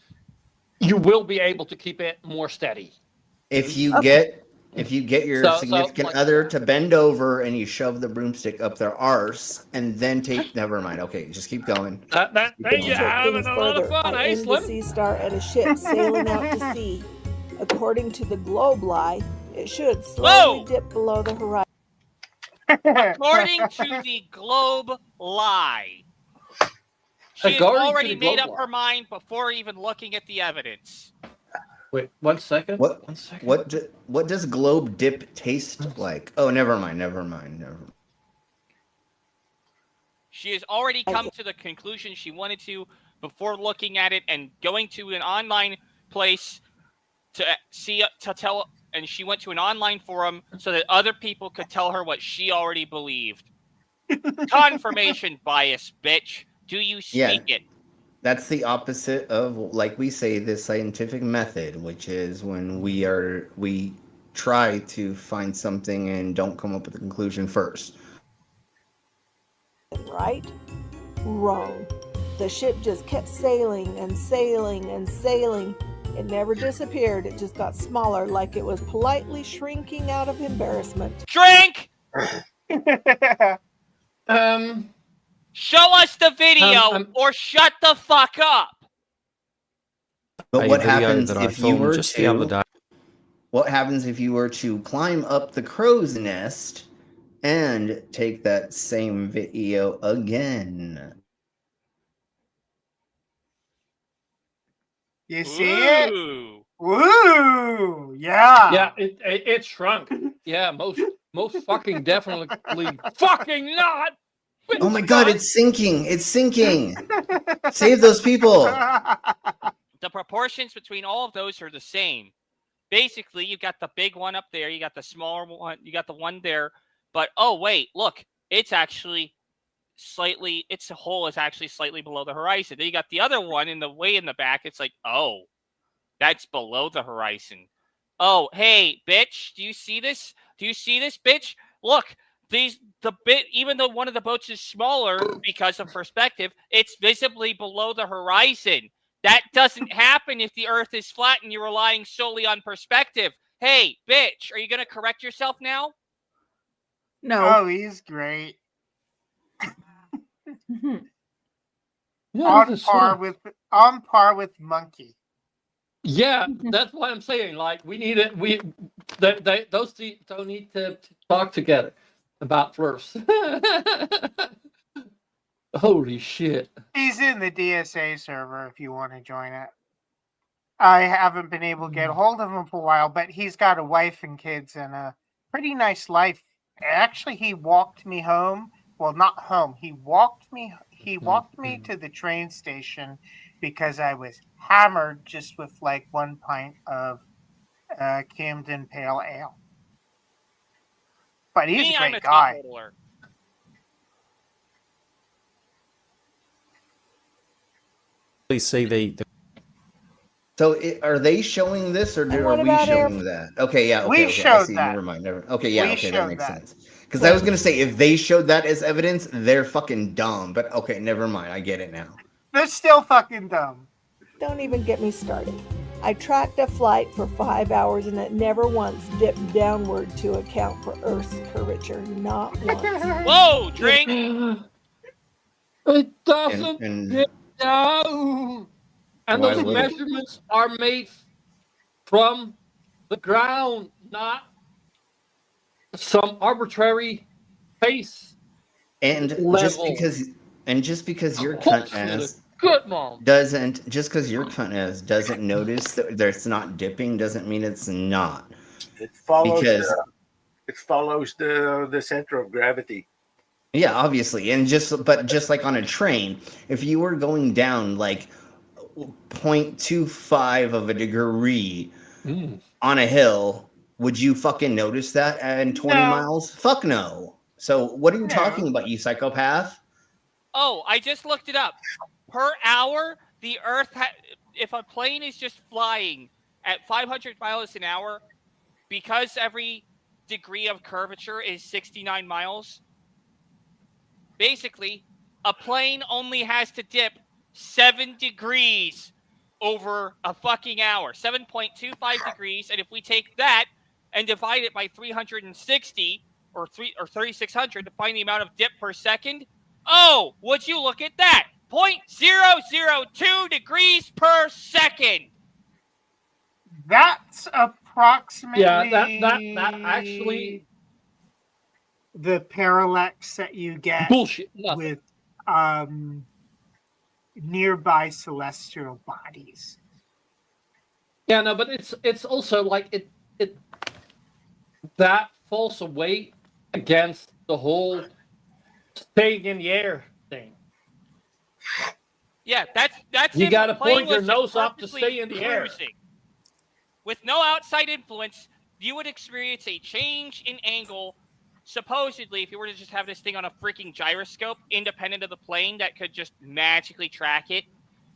you will be able to keep it more steady. If you get your So, significant like- other to bend over and you shove the broomstick up their arse and then tape. Never mind. Okay, just keep going. There you Take having things a lot of further. fun, I eh, aimed the Slim? Sea-Star at a ship sailing out to sea. According to the globe lie, it should slowly Whoa! dip below the horizon. According to the globe lie. She has According to already the made globe up lie. her mind before even looking at the evidence. Wait, 1 second. What? 1 second. What does globe dip taste like? Oh, never mind. She has already come to the conclusion she wanted to before looking at it and going to an online place and she went to an online forum so that other people could tell her what she already believed. Confirmation bias, bitch. Do you speak it? That's the opposite of, like we say, the scientific method, which is when we try to find something and don't come up with a conclusion first. Right? Wrong. The ship just kept sailing and sailing and sailing. It never disappeared. It just got smaller, like it was politely shrinking out of embarrassment. Drink! Show us the video or shut the fuck up. But what happens that I if you filmed were just the other day? What happens if you were to climb up the crow's nest and take that same video again? You see it? Woo! Yeah. Yeah, it shrunk. Yeah, most fucking definitely fucking not. Oh my god, it's sinking! It's sinking! Save those people! The proportions between all of those are the same. Basically, you got the big one up there, you got the smaller one, you got the one there. But oh wait, look, it's actually slightly. Its hole is actually slightly below the horizon. Then you got the other one in the way in the back. It's like, oh, that's below the horizon. Oh, hey, bitch, do you see this? Do you see this, bitch? Look, even though one of the boats is smaller because of perspective, it's visibly below the horizon. That doesn't happen if the Earth is flat and you're relying solely on perspective. Hey, bitch, are you going to correct yourself now? No. Oh, he's great. Yeah, on par with Monkey. Yeah, that's what I'm saying. Like, we need it. Those two don't need to talk together about first. Holy shit. He's in the DSA server if you want to join it. I haven't been able to get a hold of him for a while, but he's got a wife and kids and a pretty nice life. Actually, he walked me home. Well, not home. He walked me to the train station because I was hammered just with like 1 pint of Camden Pale Ale. But he's a great guy. Please see the So are they showing this, or are we showing that? Okay, yeah, okay, we showed that. Never mind. Okay, yeah, we okay, that makes that. sense. Because I was gonna say, if they showed that as evidence, they're fucking dumb. But okay, never mind. I get it now. They're still fucking dumb. Don't even get me started. I tracked a flight for 5 hours and it never once dipped downward to account for Earth's curvature. Not once. Whoa, drink! It doesn't And get down. And Why those would it? measurements are made from the ground, not some arbitrary face. And just level. because your cunt ass Good mom. doesn't notice that there's not dipping doesn't mean it's not. It follows. Because- It follows the center of gravity. Yeah, obviously. And just like on a train, if you were going down like 0.25 of a degree on a hill, would you fucking notice that in 20 No. miles? Fuck no. So what are you No. talking about, you psychopath? Oh, I just looked it up. Per hour, the Earth, if a plane is just flying at 500 miles an hour, because every degree of curvature is 69 miles, basically, a plane only has to dip 7 degrees over a fucking hour. 7.25 degrees. And if we take that and divide it by 360 or 3,600 to find the amount of dip per second, oh, would you look at that? 0.002 degrees per second. That's approximately that actually the parallax that you get bullshit. Nothing. with nearby celestial bodies. Yeah, no, but it's also like it that falls away against the whole staying in the air thing. Yeah, that's You if gotta the plane point your was nose up to purposely stay in the air. cruising. With no outside influence, you would experience a change in angle. Supposedly, if you were to just have this thing on a freaking gyroscope, independent of the plane, that could just magically track it,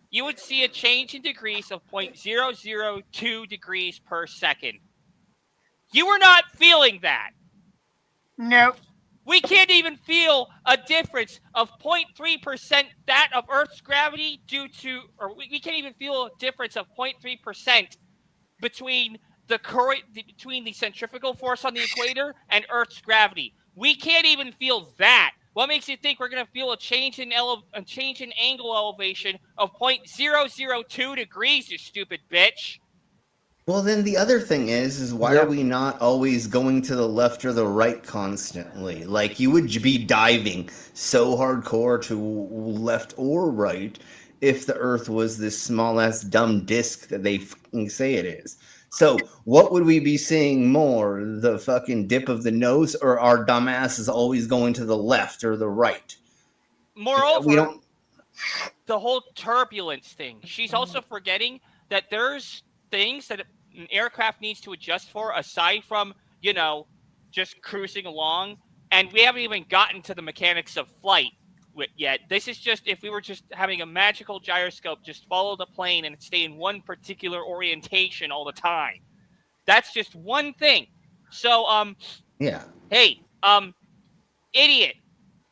you would see a change in degrees of 0.002 degrees per second. You were not feeling that. Nope. We can't even feel a difference of 0.3% that of Earth's gravity due to, or we can't even feel a difference of 0.3% between between the centrifugal force on the equator and Earth's gravity. We can't even feel that. What makes you think we're going to feel a change in angle elevation of 0.002 degrees, you stupid bitch? Well, then the other thing is why Yep. are we not always going to the left or the right constantly? Like, you would be diving so hardcore to left or right if the Earth was this small-ass dumb disc that they fucking say it is. So, what would we be seeing more? The fucking dip of the nose, or our dumbasses always going to the left or the right? Moreover, We don't... the whole turbulence thing. She's also forgetting that there's things that an aircraft needs to adjust for aside from, just cruising along. And we haven't even gotten to the mechanics of flight yet. This is just if we were just having a magical gyroscope, just follow the plane and stay in one particular orientation all the time. That's just one thing. So, Yeah. hey, idiot.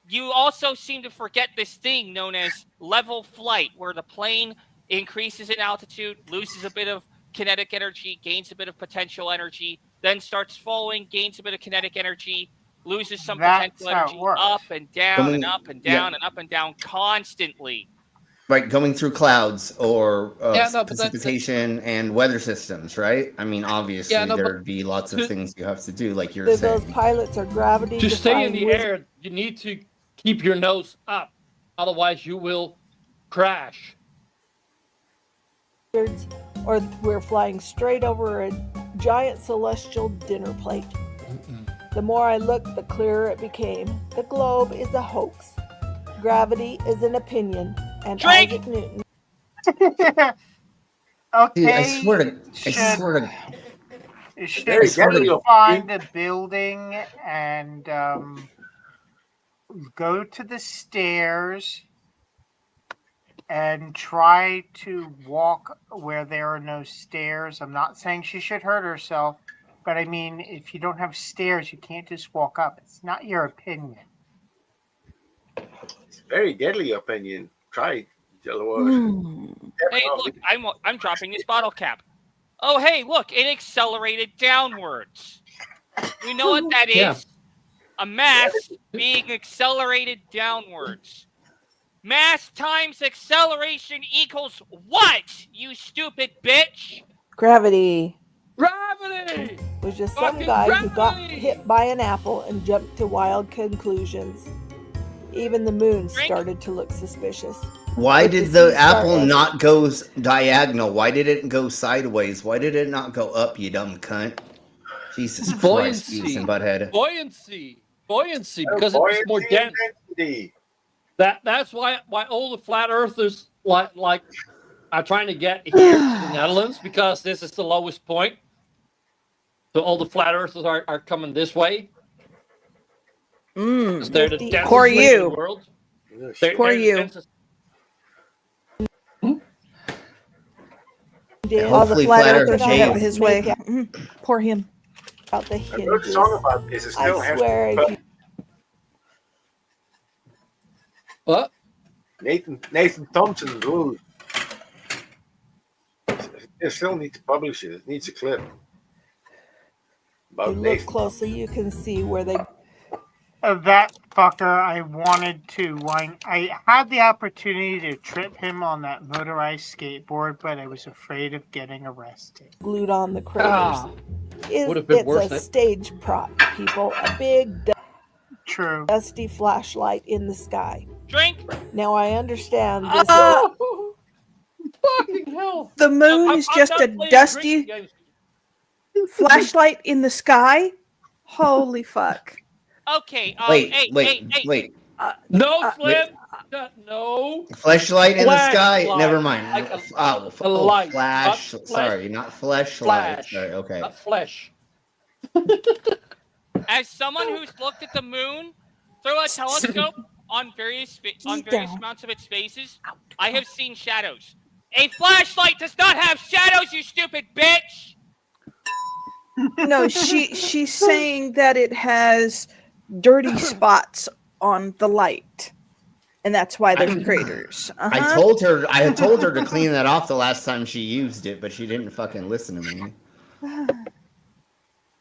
You also seem to forget this thing known as level flight, where the plane increases in altitude, loses a bit of kinetic energy, gains a bit of potential energy, then starts falling, gains a bit of kinetic energy, loses some That's potential how it energy, works. up and down and Going- up and down yeah. and up and down constantly. Right, going through clouds or Yeah, no, but that's- precipitation and weather systems, right? I mean, obviously, Yeah, no, but- there'd be lots of things you have to do, like you're Those saying. pilots are gravity To stay in defying the air, you need to keep your nose up. Otherwise, you will crash. wizards, or we're flying straight over a giant celestial dinner plate. The more I looked, the clearer it became. The globe is a hoax. Gravity is an opinion. And Drink! Isaac Newton Okay. Dude, I swear to... Should Very we deadly. find a building and go to the stairs and try to walk where there are no stairs? I'm not saying she should hurt herself, but I mean, if you don't have stairs, you can't just walk up. It's not your opinion. It's a very deadly opinion. Try it, Jello. Hey, look, I'm dropping this bottle cap. Oh, hey, look, it accelerated downwards. We know what that is. Yeah. A mass being accelerated downwards. Mass times acceleration equals what, you stupid bitch? Gravity Gravity! was just Fucking some guy who got gravity! hit by an apple and jumped to wild conclusions. Even the moon Drink. started to look suspicious. Why Like did the the sea star apple S- not go diagonal? Why did it go sideways? Why did it not go up, you dumb cunt? Jesus Christ, Buoyancy. Beavis and Butthead. Buoyancy, because it was more Buoyancy and dense. density. That's why all the flat earthers like are trying to get here to the Netherlands, because this is the lowest point. So all the flat earthers are coming this way. Because they're the Nifty. densest Poor place in you. the world. Ugh, Poor They're the you. densest- Did All the Hopefully flat Flat earthers Earth will have it came. his way. Make Poor him. out the I wrote a hinges. song about this. I still I have swear, if you What? Nathan Thompson blues. I still need to publish it. It needs a clip. About look Nathan. closely, you can see where they That fucker, I wanted to. I had the opportunity to trip him on that motorized skateboard, but I was afraid of getting arrested. glued on the craters. Ah, It's would have been worth a it. stage prop, people. A big True. dusty flashlight in the sky. Drink. Now I understand this. oh, fucking hell! The moon I'm- is I'm just done a playing dusty drinking games. flashlight in the sky. Holy fuck. Okay. Wait, hey, wait, hey, hey. wait. No, Slim. No. Flashlight in the sky? Flashlight. Never mind. Like a flash. light, not flesh. Sorry, not flashlight. Flash. Sorry, okay. Not flesh. As someone who's looked at the moon through a telescope on various amounts of its phases, I have seen shadows. A flashlight does not have shadows, you stupid bitch! No, she's saying that it has dirty spots on the light, and that's why there's craters. I told her to clean that off the last time she used it, but she didn't fucking listen to me.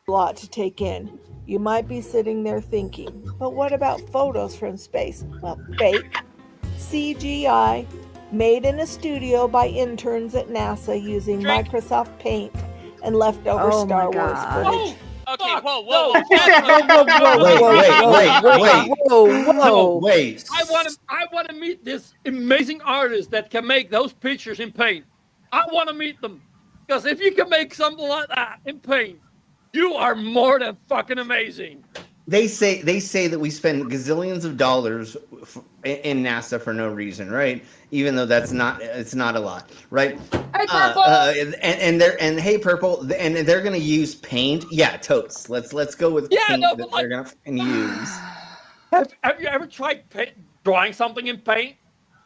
A lot to take in. You might be sitting there thinking, but what about photos from space? Well, fake, CGI, made in a studio by interns at NASA using Drink. Microsoft Paint and leftover Oh my Star Wars God. footage. Okay, Fuck, whoa. Whoa, Wait. I want to meet this amazing artist that can make those pictures in paint. I want to meet them because if you can make something like that in paint, you are more than fucking amazing. They say that we spend gazillions of dollars in NASA for no reason, right? Even though it's not a lot, right? Hey, Purple! And hey, Purple, and they're gonna use paint. Yeah, totes. Let's go with paint no, that but they're gonna fucking use. Have you ever tried drawing something in paint?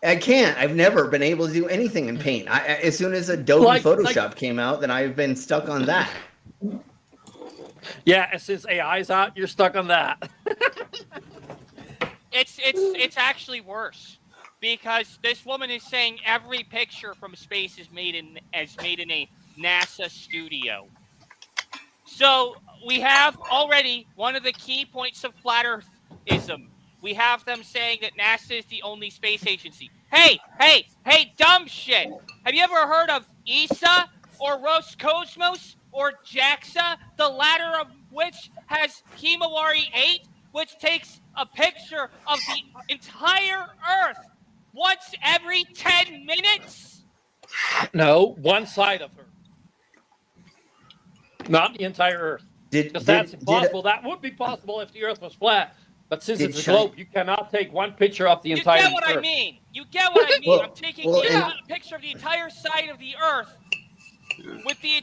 I can't. I've never been able to do anything in paint. As soon as Adobe Photoshop came out, then I've been stuck on that. Yeah, and since AI's out, you're stuck on that. It's actually worse because this woman is saying every picture from space is made in a NASA studio. So we have already one of the key points of flat Earthism. We have them saying that NASA is the only space agency. Hey, dumb shit! Have you ever heard of ESA or Roscosmos or JAXA, the latter of which has Himawari 8, which takes a picture of the entire Earth once every 10 minutes? No, one side of her. Not the entire Earth. Because that's impossible. That would be possible if the Earth was flat. But since it's a globe, you cannot take one picture of the entire Earth. You get what I mean. You get what I mean. I'm taking a picture of the entire side of the Earth with the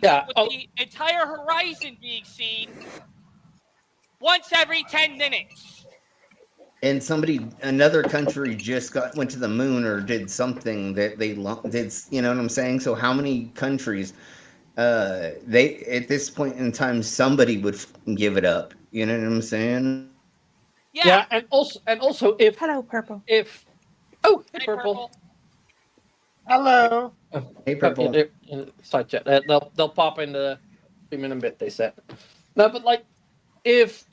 entire horizon being seen once every 10 minutes. And another country just went to the moon or did something that they did. You know what I'm saying? So how many countries? They at this point in time, somebody would give it up. You know what I'm saying? Yeah, and also if Hello, Purple. Hey, Purple. Hello. Hey, Purple. Side chat. They'll pop in the 3 minute bit. They said. No, but like, if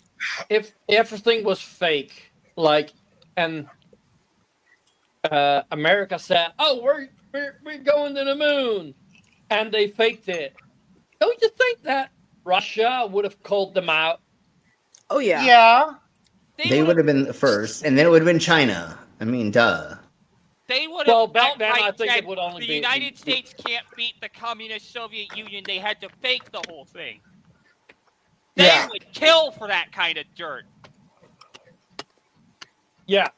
everything was fake, like, and America said, "Oh, we're going to the moon," and they faked it, don't you think that Russia would have called them out? Oh yeah. Yeah. They would have been the first, and then it would have been China. I mean, duh. They would have. Well, back then I think said, it would only the be United States can't beat the communist Soviet Union. They had to fake the whole thing. They would kill for that kind of dirt. Yeah.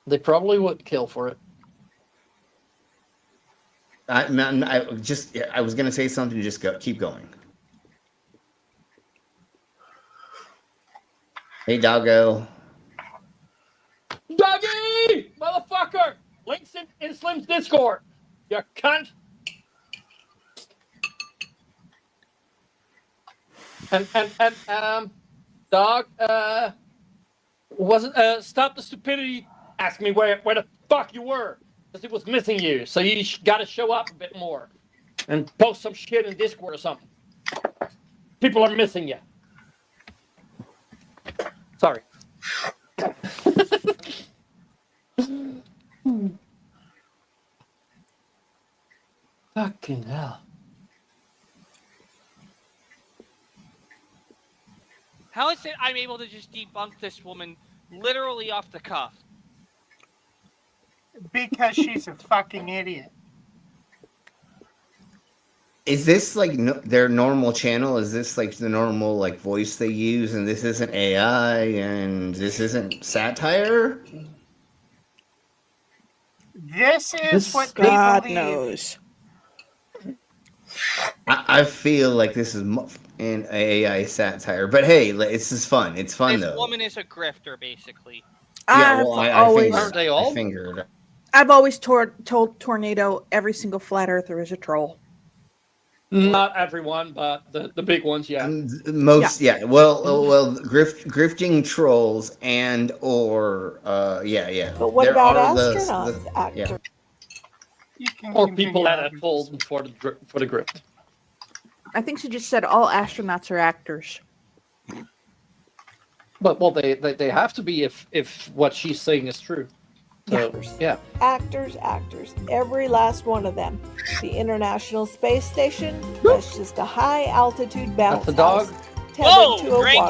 They probably would kill for it. I was gonna say something. Just keep going. Hey, doggo. Doggy! Motherfucker! Links in Slim's Discord. You cunt. And dog, wasn't stop the stupidity. Ask me where the fuck you were, because it was missing you. So you got to show up a bit more and post some shit in Discord or something. People are missing you. Sorry. Fucking hell. How is it I'm able to just debunk this woman literally off the cuff? Because she's a fucking idiot. Is this like their normal channel? Is this like the normal like voice they use, and this isn't AI, and this isn't satire? This is what they God believe. knows. I feel like this is an AI satire, but hey, this is fun. It's fun This though. woman is a grifter, basically. Yeah, well, Aren't they all? I fingered. I've always told Tornado every single flat earther is a troll. Not everyone, but the big ones, yeah. Most, yeah. Well, grifting trolls and or yeah. But what There about are astronauts, yeah. actors? You can Or continue people that have arguing. fallen for the grift. I think she just said all astronauts are actors. But well, they have to be if what she's saying is true. So Actors. yeah. Actors. Every last one of them. The International Space Station, that's just a high altitude bounce That's a dog. house Whoa, tethered to a Drink.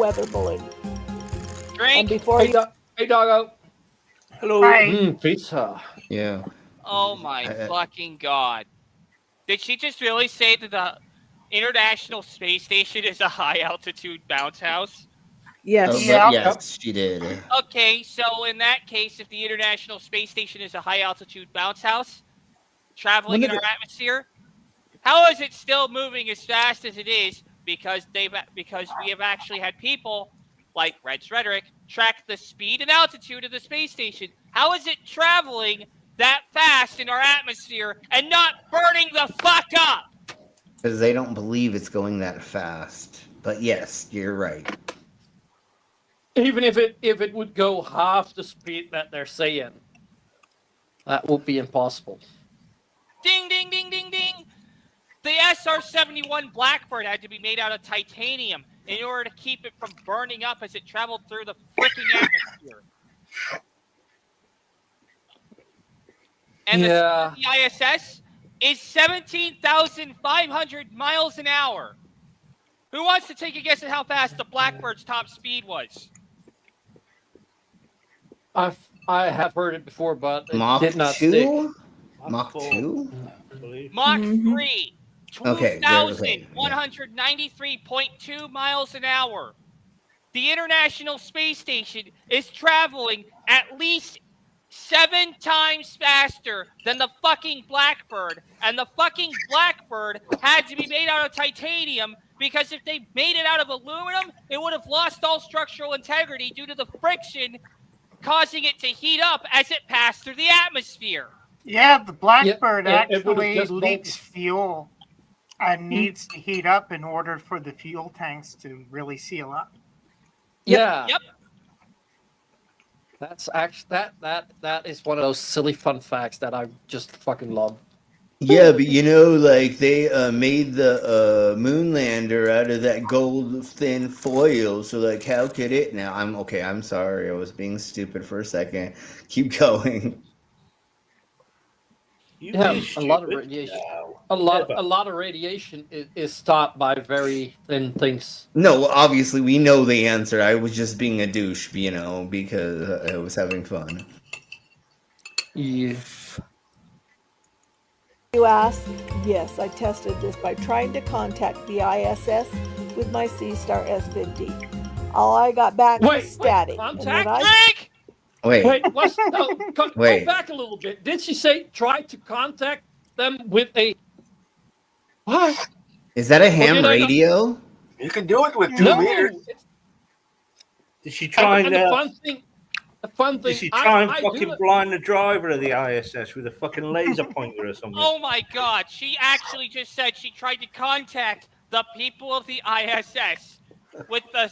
weather balloon. And Drink. before Hey, you hey doggo. Hello. Hi. Pizza. Yeah. Oh my fucking god. Did she just really say that the International Space Station is a high altitude bounce house? Yes. But Yeah. yes, she did. Okay, so in that case, if the International Space Station is a high altitude bounce house traveling in our atmosphere, how is it still moving as fast as it is? Because we have actually had people like Red's Rhetoric track the speed and altitude of the space station. How is it traveling that fast in our atmosphere and not burning the fuck up? Because they don't believe it's going that fast. But yes, you're right. Even if it would go half the speed that they're saying, that would be impossible. Ding, ding, ding, ding, ding. The SR-71 Blackbird had to be made out of titanium in order to keep it from burning up as it traveled through the freaking atmosphere. And the ISS is 17,500 miles an hour. Who wants to take a guess at how fast the Blackbird's top speed was? I have heard it before, but it Mach did not stick. 2? Mach 2? Mach Mhm. 3. Okay, there- okay, 2,193.2 miles an hour. The International Space Station is traveling at least 7 times faster than the fucking Blackbird. And the fucking Blackbird had to be made out of titanium because if they made it out of aluminum, it would have lost all structural integrity due to the friction causing it to heat up as it passed through the atmosphere. Yeah, the Blackbird Yeah, it would've actually just leaks fuel and needs to heat up in order for the fuel tanks to really seal up. Yeah. Yep. That's actually that is one of those silly fun facts that I just fucking love. Yeah, but like they made the moon lander out of that gold thin foil. So like, how could it now? I'm sorry, I was being stupid for a second. Keep going. Yeah, a lot of radiation. A lot of radiation is stopped by very thin things. No, well, obviously we know the answer. I was just being a douche, because I was having fun. Yeah. You ask? Yes, I tested this by trying to contact the ISS with my Seastar S50. All I got back was static. And when Contact I Drake! Wait, Go Wait. back a little bit. Did she say try to contact them with a what? is that a ham did I not- radio? You can do it with 2 No. meters. Did she try And the fun thing. Did she try and I fucking do- blind the driver of the ISS with a fucking laser pointer or something? Oh my god, she actually just said she tried to contact the people of the ISS with a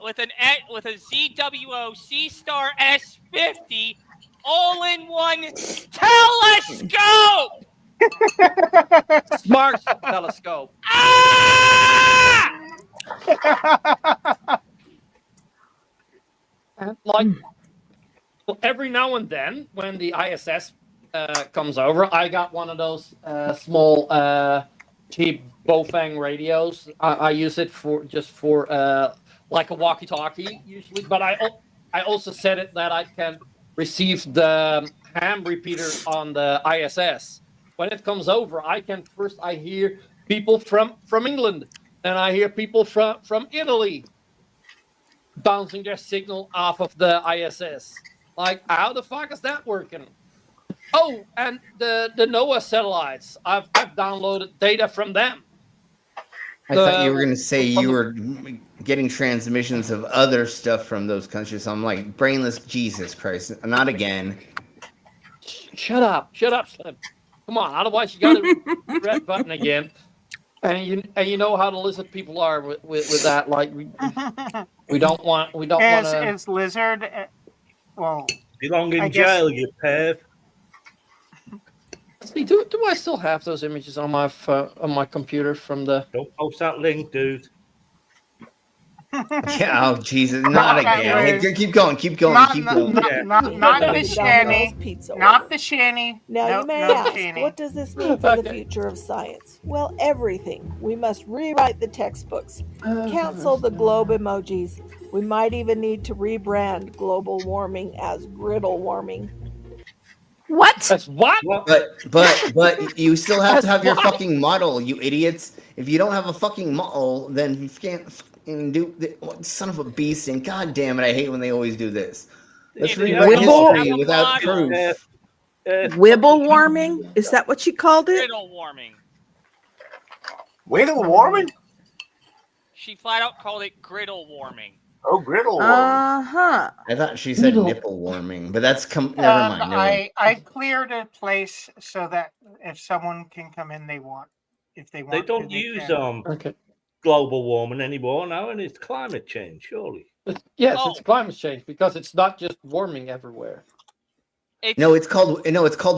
ZWO Seastar S50 all-in-one telescope! Smart telescope. Ah! And like every now and then, when the ISS comes over, I got one of those small cheap Bofang radios. I use it for like a walkie-talkie usually, but I also set it that I can receive the ham repeater on the ISS. When it comes over, I hear people from England, and I hear people from Italy bouncing their signal off of the ISS. Like, how the fuck is that working? Oh, and the NOAA satellites. I've downloaded data from them. I thought you were going to say you were getting transmissions of other stuff from those countries. I'm like, brainless, Jesus Christ, not again. Shut up, Slim. Come on, otherwise you got the red button again. And you know how the lizard people are with that. Like we don't want to. Is lizard? Well, Belong in I guess- jail, you perv. See, do I still have those images on my computer from the? Don't post that link, dude. Yeah, oh Jesus, not that again. way. Hey, keep going, keep going, not, keep not, going. not, Yeah. not, You not have the a shanty. Domino's pizza Not order. the shanty. Now no, you may no ask, shanty. what does this mean for the Okay. future of science? Well, everything. We must rewrite the textbooks, cancel the globe emojis. We might even need to rebrand global warming as griddle warming. What? That's what? What? But you still have to That's have your why- fucking model, you idiots. If you don't have a fucking model, then you can't fucking do son of a beast. And god damn it, I hate when they always do this. Let's If you rewrite don't history have a without model- proof. Wibble warming? Is that what she called it? Griddle warming. Griddle warming? She flat out called it griddle warming. Oh, griddle warming. Uh-huh. I thought she said Noodle. nipple warming, but that's never mind. Never mind. I cleared a place so that if someone can come in, if they want. They don't to, use can. Okay. global warming anymore now, and it's climate change, surely. Yes, Oh. it's climate change because it's not just warming everywhere. No, it's called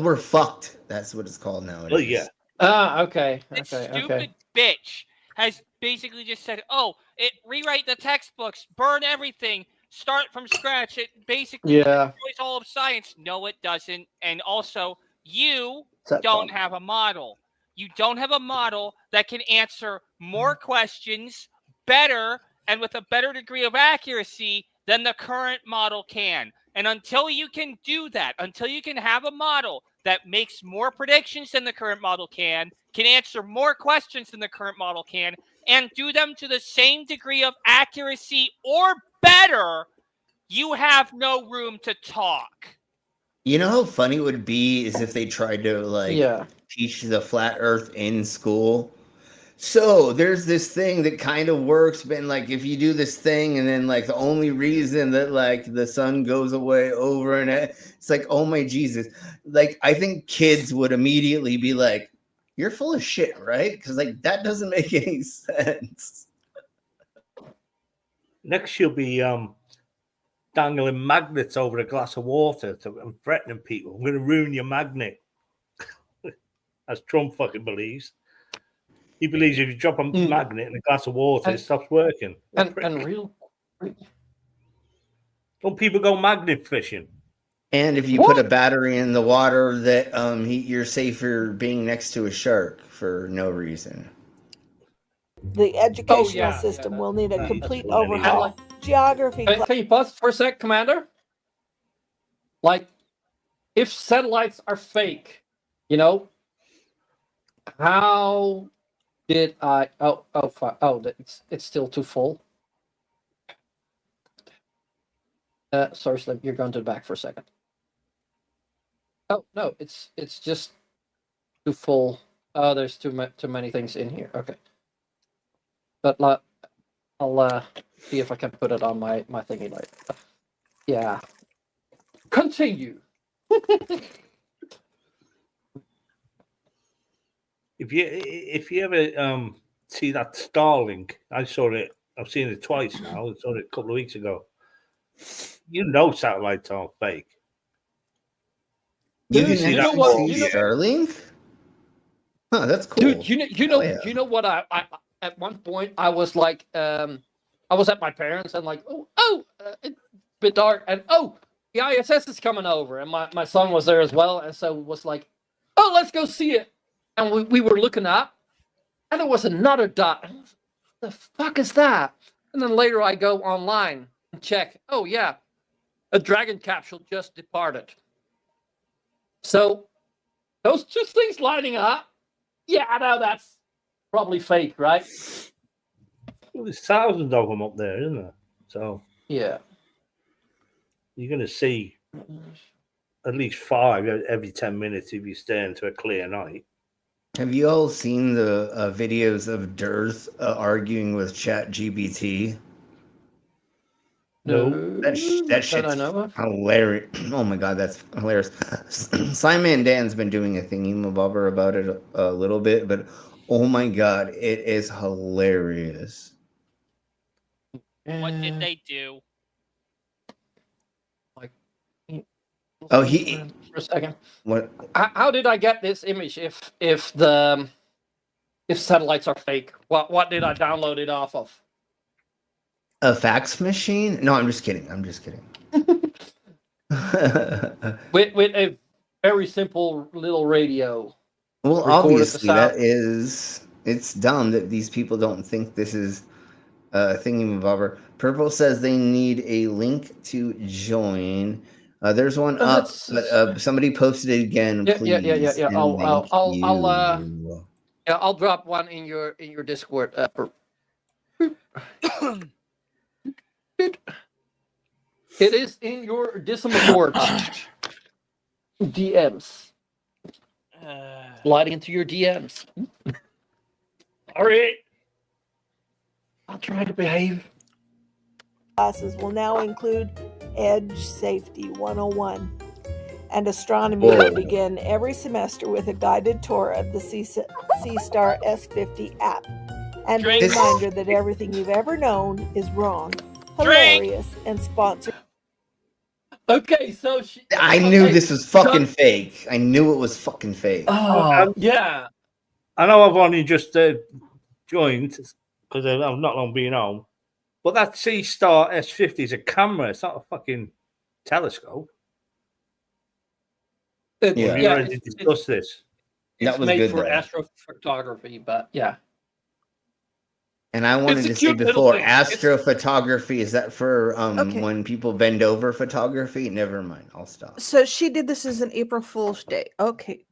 we're fucked. That's what it's called nowadays. Well, yeah. Ah, okay, This okay, stupid okay. bitch has basically just said, "Oh, rewrite the textbooks, burn everything, start from scratch." It basically Yeah. destroys all of science. No, it doesn't. And also, you That don't fun. have a model. You don't have a model that can answer more questions better and with a better degree of accuracy than the current model can. And until you can do that, until you can have a model that makes more predictions than the current model can answer more questions than the current model can, and do them to the same degree of accuracy or better, you have no room to talk. You know how funny it would be is if they tried to Yeah. teach the flat Earth in school. So there's this thing that kind of works, but if you do this thing, and then the only reason that the sun goes away over and it's oh my Jesus, I think kids would immediately be like, "You're full of shit, right?" Because that doesn't make any sense. Next, she'll be dangling magnets over a glass of water and threatening people. I'm going to ruin your magnet. As Trump fucking believes. He believes if you drop a magnet in a glass of water, it stops working. And real. Don't people go magnet fishing? And if you put a battery in the water, that you're safer being next to a shark for no reason. The educational yeah. system will need a complete what I mean. overhaul. Geography Can you pause for a sec, Commander? If satellites are fake, how did I? It's still too full. Sorry, Slim, you're going to the back for a second. Oh no, it's just too full. Oh, there's too many things in here. Okay, but I'll see if I can put it on my thingy later. Yeah. Continue. If you ever see that Starlink, I saw it. I've seen it twice now. I saw it a couple of weeks ago. You know, satellites aren't fake. You Dude, can you know actually what- see you know- Starlink? Huh, that's cool. Dude, yeah. you know what? I at one point I was like, I was at my parents and it's a bit dark, and the ISS is coming over, and my son was there as well, and so it was like, oh, let's go see it, and we were looking up, and there was another dot. And I was, the fuck is that? And then later I go online and check. Oh yeah, a Dragon capsule just departed. So those two things lining up. Yeah, I know that's probably fake, right? Well, there's thousands of them up there, isn't there? So Yeah. you're going to see at least 5 every 10 minutes if you stay into a clear night. Have you all seen the videos of Dearth arguing with ChatGPT? No. That shit's I know of. hilarious. Oh my god, that's hilarious. Simon Dan's been doing a thingy-mabobber about it a little bit, but Oh my god, it is hilarious. What did they do? Oh, he for a second. what? How did I get this image? If satellites are fake, what did I download it off of? A fax machine? No, I'm just kidding. I'm just kidding. With a very simple little radio. Well, Recorded the obviously sound. it's dumb that these people don't think this is a thingamabobber. Purple says they need a link to join. There's one up, but somebody posted it again, Yeah, please. yeah. and I'll drop one in your Discord. It is in your Discord DMs. Sliding into your DMs. All right. I'll try to behave. Classes will now include Edge Safety 101, and astronomy will begin every semester with a guided tour of the C-Star S50 app, and a reminder that everything you've ever known is wrong, hilarious, and sponsored. Okay, so I knew this was fucking fake. I knew it was fucking fake. Oh, yeah. I know I've only just joined because I've not long been home, but that C-Star S50 is a camera. It's not a fucking telescope. Yeah, We already discussed this. It's That was made good, for though. astrophotography, but yeah. And I wanted It's a to say cute little before, thing. astrophotography, is that for Okay. when people bend over photography? Never mind, I'll stop. So she did this as an April Fool's Day. Okay.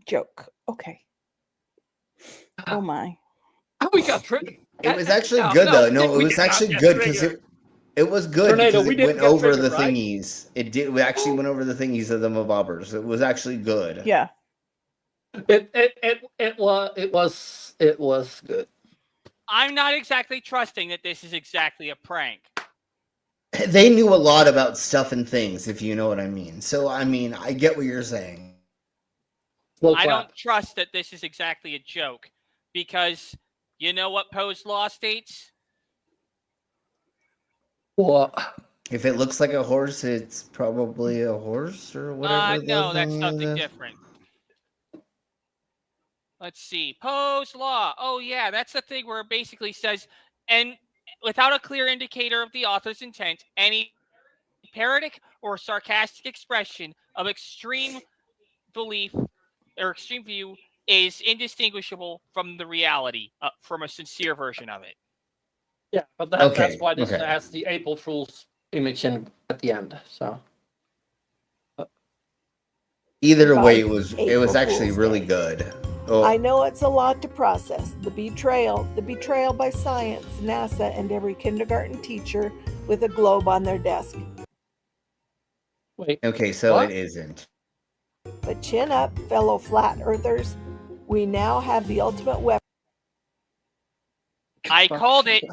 Joke. Okay. Oh my. Oh, we got tricked. It was actually good though. No, it was actually good because it was good Tornado, because we it didn't went get over the triggered, right? thingies. It did. We actually went over the thingies of the mobobbers. It was actually good. Yeah. It was good. I'm not exactly trusting that this is exactly a prank. They knew a lot about stuff and things, if you know what I mean. So I mean, I get what you're saying. I don't trust that this is exactly a joke, because you know what Poe's law states? What? If it looks like a horse, it's probably a horse or whatever. No, the that's thing something is. different. Let's see. Poe's law. Oh, yeah, that's the thing where it basically says, and without a clear indicator of the author's intent, any parodic or sarcastic expression of extreme belief or extreme view is indistinguishable from the reality, from a sincere version of it. Yeah, but that's why this has the April Fool's image at the end. So Either way, Right. it was actually Fool's really Day. good. Oh, I know it's a lot to process. The betrayal by science, NASA, and every kindergarten teacher with a globe on their desk. wait. okay, so What? it isn't. But chin up, fellow flat earthers. We now have the ultimate weapon. I called it.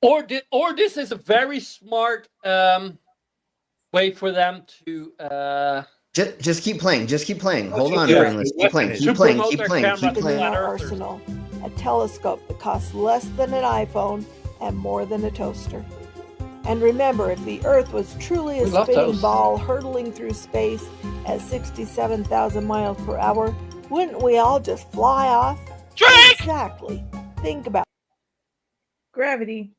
Or this is a very smart way for them to Just keep playing. Just keep playing. Hold on, Yeah. Brainless. Keep playing. To Keep playing. promote Keep their playing. camera Keep to in playing. flat our earthers. arsenal. A telescope that costs less than an iPhone and more than a toaster. And remember, if the Earth was truly a We love spinning toast. ball hurtling through space at 67,000 miles per hour, wouldn't we all just fly off? Drink! Exactly. Think about Gravity.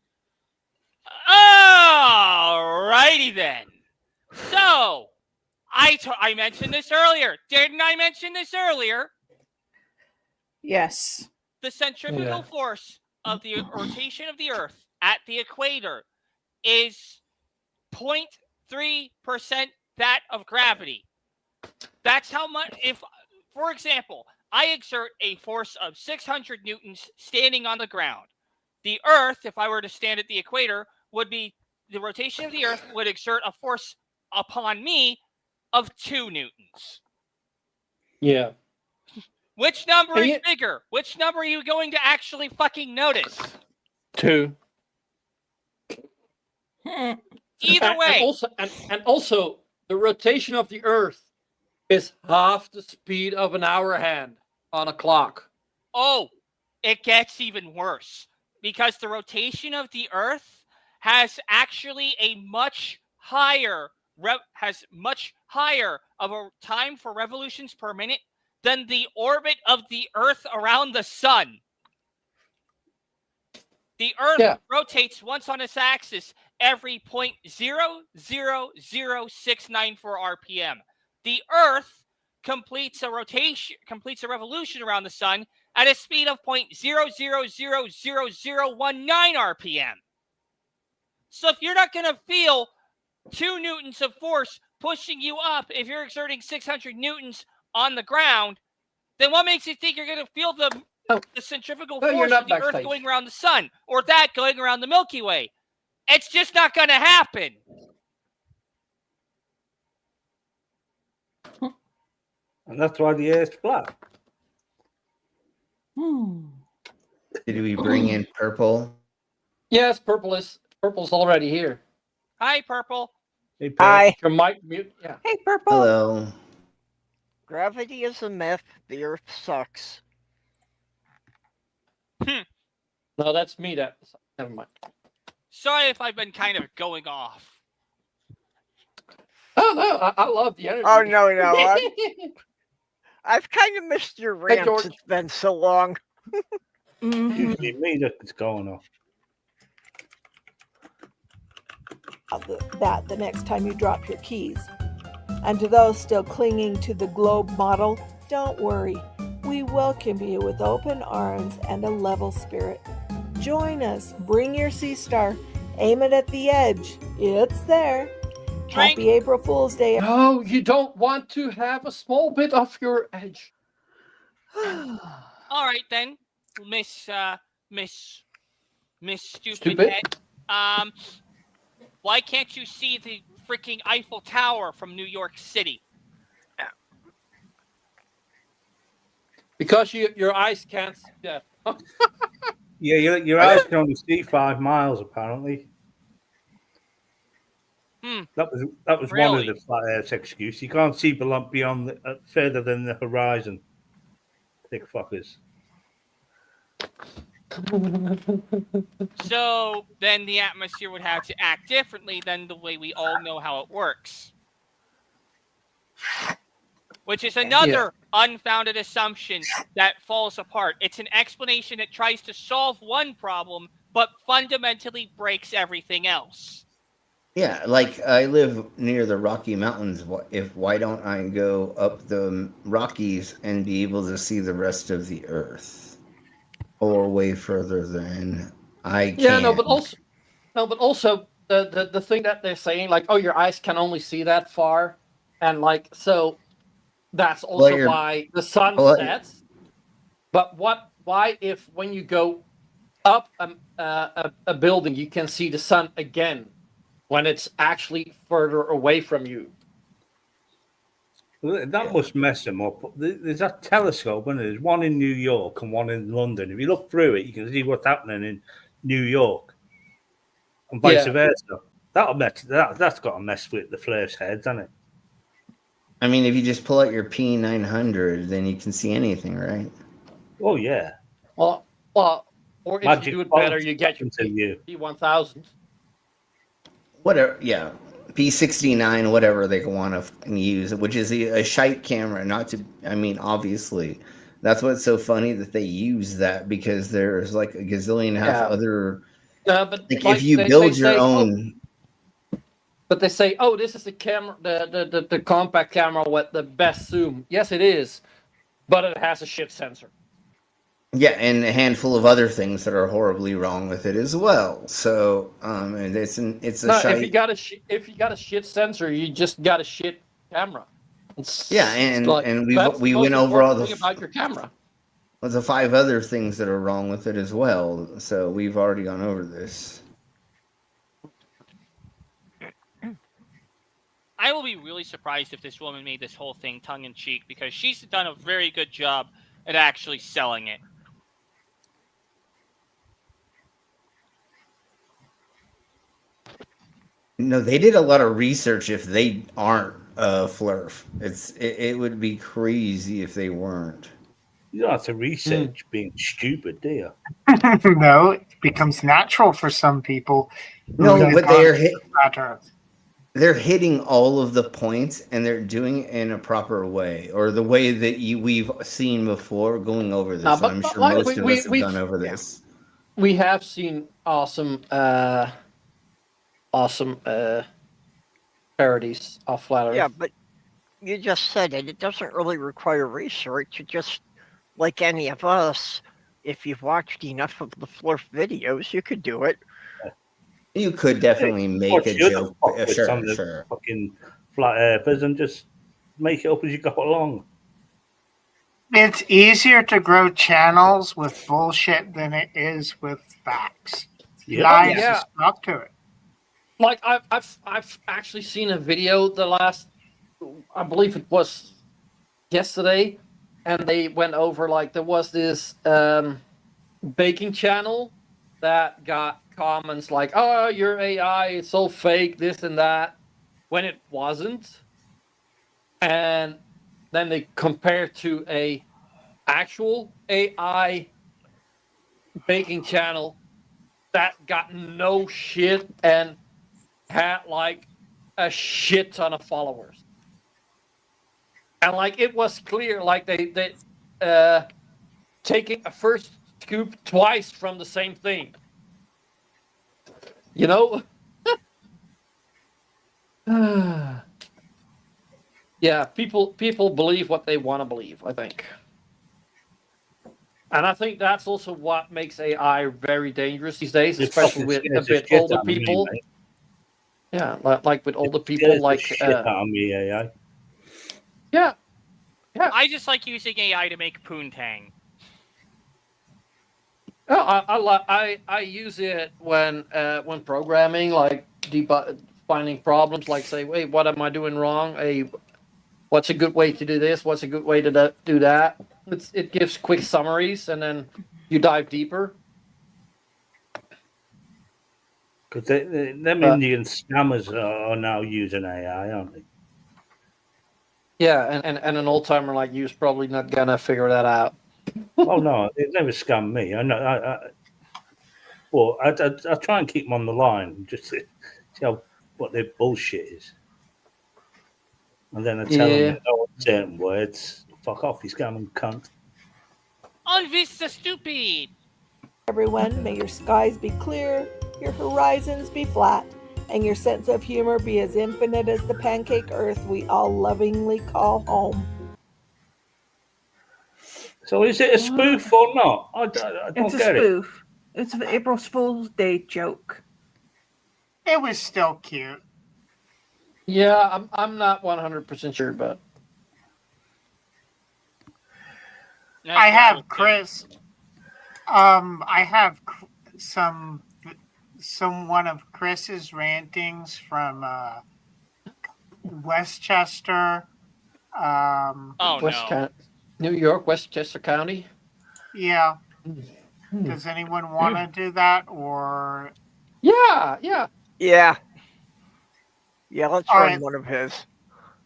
Alrighty then. So, I mentioned this earlier. Didn't I mention this earlier? Yes. The centrifugal force of the rotation of the Earth at the equator is 0.3% that of gravity. That's how much, if, for example, I exert a force of 600 newtons standing on the ground. The Earth, if I were to stand at the equator, would be, the rotation of the Earth would exert a force upon me of 2 newtons. Yeah. Which number is bigger? Which number are you going to actually fucking notice? 2. Either way. And also, the rotation of the Earth is half the speed of an hour hand. on a clock. Oh, it gets even worse because the rotation of the Earth has actually a much higher of a time for revolutions per minute than the orbit of the Earth around the Sun. The Earth rotates once on its axis every 0.000694 RPM. The Earth completes a revolution around the Sun at a speed of 0.000019 RPM. So if you're not going to feel 2 newtons of force pushing you up if you're exerting 600 newtons on the ground, then what makes you think you're going to feel the centrifugal force of the Earth going around the Sun or that going around the Milky Way? It's just not going to happen. And that's why the Earth's flat. Did we bring in Purple? Yes, Purple's already here. Hi, Purple. Hey, Purple. Hi. Your mic mute. Yeah. Hey, Purple. Hello. Gravity is a myth. The Earth sucks. No, that's me. Never mind. Sorry if I've been kind of going off. Oh no, I love the energy. Oh no, I've kind of missed your rants. George. It's been so long. Usually me that's going off. That the next time you drop your keys. And to those still clinging to the globe model, don't worry. We welcome you with open arms and a level spirit. Join us. Bring your sea star. Aim it at the edge. It's there. Happy April Fool's Day. No, you don't want to have a small bit of your edge. All right then, Miss Stupid Head. Why can't you see the freaking Eiffel Tower from New York City? Because your eyes can't see that. Yeah, your eyes can only see 5 miles apparently. That was Really? one of the flat Earth's excuse. You can't see beyond further than the horizon. Thick fuckers. So then the atmosphere would have to act differently than the way we all know how it works. Which is another unfounded assumption that falls apart. It's an explanation that tries to solve one problem, but fundamentally breaks everything else. Yeah, like I live near the Rocky Mountains. Why don't I go up the Rockies and be able to see the rest of the Earth, or way further than I can? Yeah, but also the thing that they're saying, like, oh, your eyes can only see that far, and like so, that's also why the sun sets. But why if when you go up a building, you can see the sun again? When it's actually further away from you. That must mess them up. There's that telescope, and there's one in New York and one in London. If you look through it, you can see what's happening in New York, and vice versa. That's got to mess with the flares' heads, hasn't it? I mean, if you just pull out your P900, then you can see anything, right? Oh yeah. Well, or if Magic you do it better, you get your P1000. Whatever, yeah, P69, whatever they want to use, which is a shite camera. Obviously, that's what's so funny that they use that, because there's like a gazillion other. But like if you build your own. But they say, oh, this is the camera, the compact camera with the best zoom. Yes, it is, but it has a shit sensor. Yeah, and a handful of other things that are horribly wrong with it as well. So, and it's a shite. If you got a shit sensor, you just got a shit camera. And we went over all the about your camera. The 5 other things that are wrong with it as well. So we've already gone over this. I will be really surprised if this woman made this whole thing tongue-in-cheek, because she's done a very good job at actually selling it. No, they did a lot of research if they aren't Flurf. It would be crazy if they weren't. You don't have to research being stupid, do you? No, it becomes natural for some people. No, who but have flat Earth. they're hitting all of the points, and they're doing it in a proper way, or the way that we've seen before. Going over this, No, and but- I'm but sure like, most of us have we've- gone over this. We have seen awesome parodies of flat Earth. Yeah, but you just said it. It doesn't really require research. It just, like any of us, if you've watched enough of the Flurf videos, you could do it. You could definitely make Watch a the other joke. fuckwits on the Sure. fucking flat earthers and just make it up as you go along. It's easier to grow channels with bullshit than it is with facts. Yeah. Lies Yeah. is stuck to it. Like I've actually seen a video the last, I believe it was yesterday, and they went over like there was this baking channel that got comments like, "Oh, your AI is so fake, this and that," when it wasn't, and then they compared to a actual AI baking channel that got no shit and had like a shit ton of followers. And like it was clear, like they taking a first scoop twice from the same thing. You know? Yeah, people believe what they want to believe, I think. And I think that's also what makes AI very dangerous these days, It especially fucking with a scares the bit shit older out of me, people. mate. Yeah, like with older It people, scares the like shit out of me, AI. yeah, I just like using AI to make poontang. I use it when programming, like finding problems, like say, wait, what am I doing wrong? What's a good way to do this? What's a good way to do that? It gives quick summaries, and then you dive deeper. Because them Indian scammers are now using AI, aren't they? Yeah, and an old timer like you is probably not gonna figure that out. Oh no, they never scam me. I know. Well, I try and keep them on the line just to see what their bullshit is, and then I tell them that no certain words. Fuck off, you scamming cunt. Unvista stupid. Everyone, may your skies be clear, your horizons be flat, and your sense of humor be as infinite as the pancake earth we all lovingly call home. So is it a spoof or not? I don't It's a get it. spoof. It's an April Fool's Day joke. It was still cute. Yeah, I'm not 100% sure, but I have Chris. I have one of Chris's rantings from Westchester. New York, Westchester County. Yeah. Does anyone want to do that, or? Yeah. Yeah, let's All run right. one of his.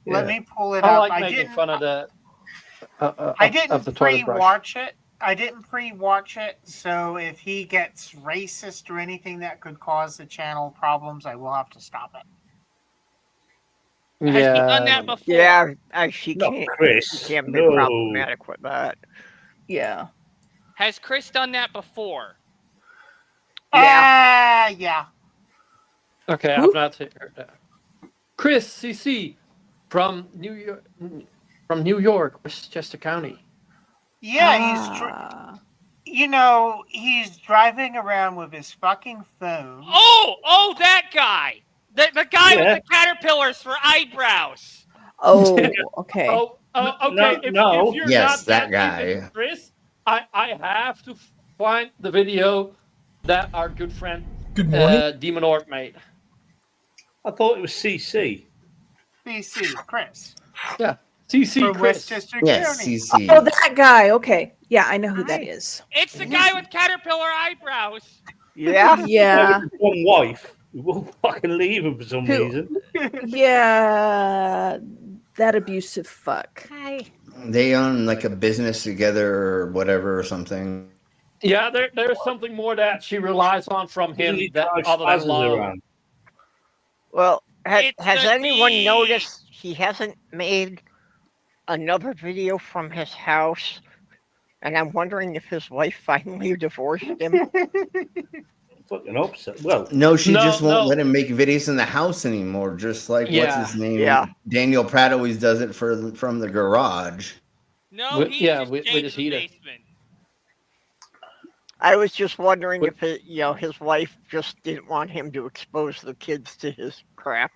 Let me pull it I up. like making fun of the. I didn't of the toilet brush. pre-watch it. I didn't pre-watch it, so if he gets racist or anything that could cause the channel problems, I will have to stop it. Has he done that before? Yeah, she can't. Chris, She can't be no. problematic with that. Yeah. Has Chris done that before? Yeah. Okay, I've not heard that. Chris CC from New York, Westchester County. Yeah, he's driving around with his fucking phone. Oh, that guy. The guy with the caterpillars for eyebrows. Oh, okay. Okay. If you're Yes, not that guy. Chris, I have to find the video that our good friend Good morning. Demon Orc made. I thought it was CC. CC, Chris. Yeah, CC From Chris. Westchester Yes, County. CC. Oh, that guy. Okay. Yeah, I know who that is. It's the guy with caterpillar eyebrows. Yeah. Yeah. One wife. We won't fucking leave him for some Who? reason. Yeah. That abusive fuck. Hi. They own like a business together or whatever or something. Yeah, there's something more that she relies on from him He that drives other than spazzes love. around. Well, It's has the anyone tea. noticed he hasn't made another video from his house? And I'm wondering if his wife finally divorced him. Fucking upset. Well, No, she No, just won't no. let him make videos in the house anymore. Just like what's Yeah. his name? Yeah. Daniel Pratt always does it from the garage. No, With- he yeah, just with stayed his in the heater. basement. I was just wondering But- if his wife just didn't want him to expose the kids to his crap.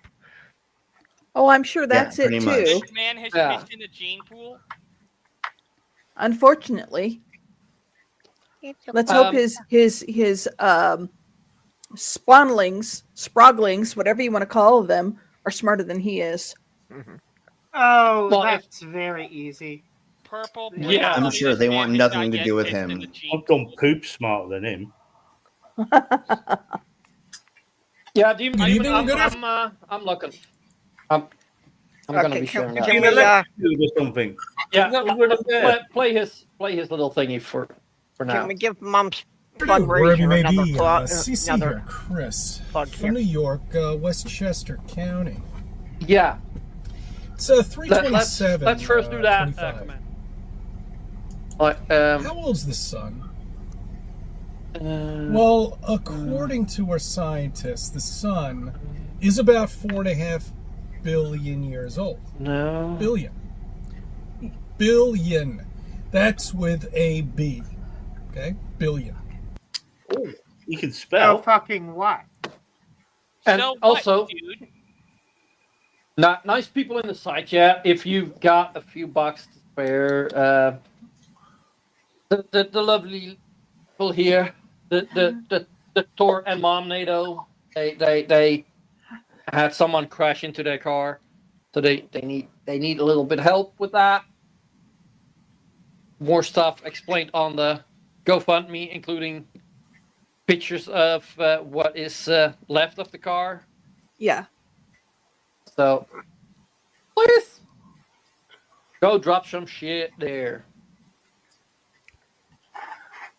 Oh, I'm sure that's it pretty much. too. This man has Yeah. pissed in the gene pool. Unfortunately, let's hope his sproglings, whatever you want to call them, are smarter than he is. Oh, Well, that's very easy. Purple. Yeah. I'm brown, sure this they man want did nothing not to get do with pissed in him. the gene I've done pool. poop smarter than him. Yeah, Demon. Good evening, good I'm looking. I'm gonna Okay, be sharing can that. we, Can we do something? Yeah, We're not there. play his little thingy for now. can we give Mom's Wherever you may fundraiser be, another CC another here, Chris, plug from here? New York, Westchester County. Yeah, It's let's 327. first do that. 25. Command. How old's the sun? Uh, Well, according to our scientists, the sun is about 4.5 billion years old. no. Billion. Billion. That's with a B. Okay? Billion. Oh, you can Oh, spell. fucking what? And So what, also, dude? nice people in the side chat. If you've got a few bucks to spare, the lovely people here, the Tor and Momnado, they had someone crash into their car, so they need a little bit of help with that. More stuff explained on the GoFundMe, including pictures of what is left of the car. Yeah. So, please go drop some shit there.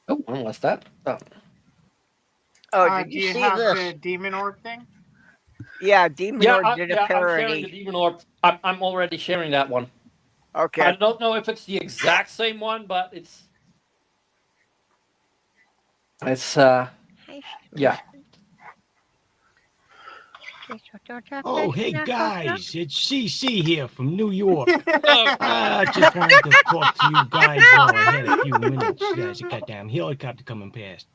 Oh, when was that? Oh. Oh, did Do you you see have this? the demon orb thing? Yeah, Demon Yeah, Lord did a I'm sharing parody. the Demon Orb. I'm already sharing that one. I Okay. don't know if it's the exact same one, but it's yeah. Oh, hey guys, it's CC here from New York. Oh, I just wanted to talk to you guys while I had a few minutes. There's a goddamn helicopter coming past.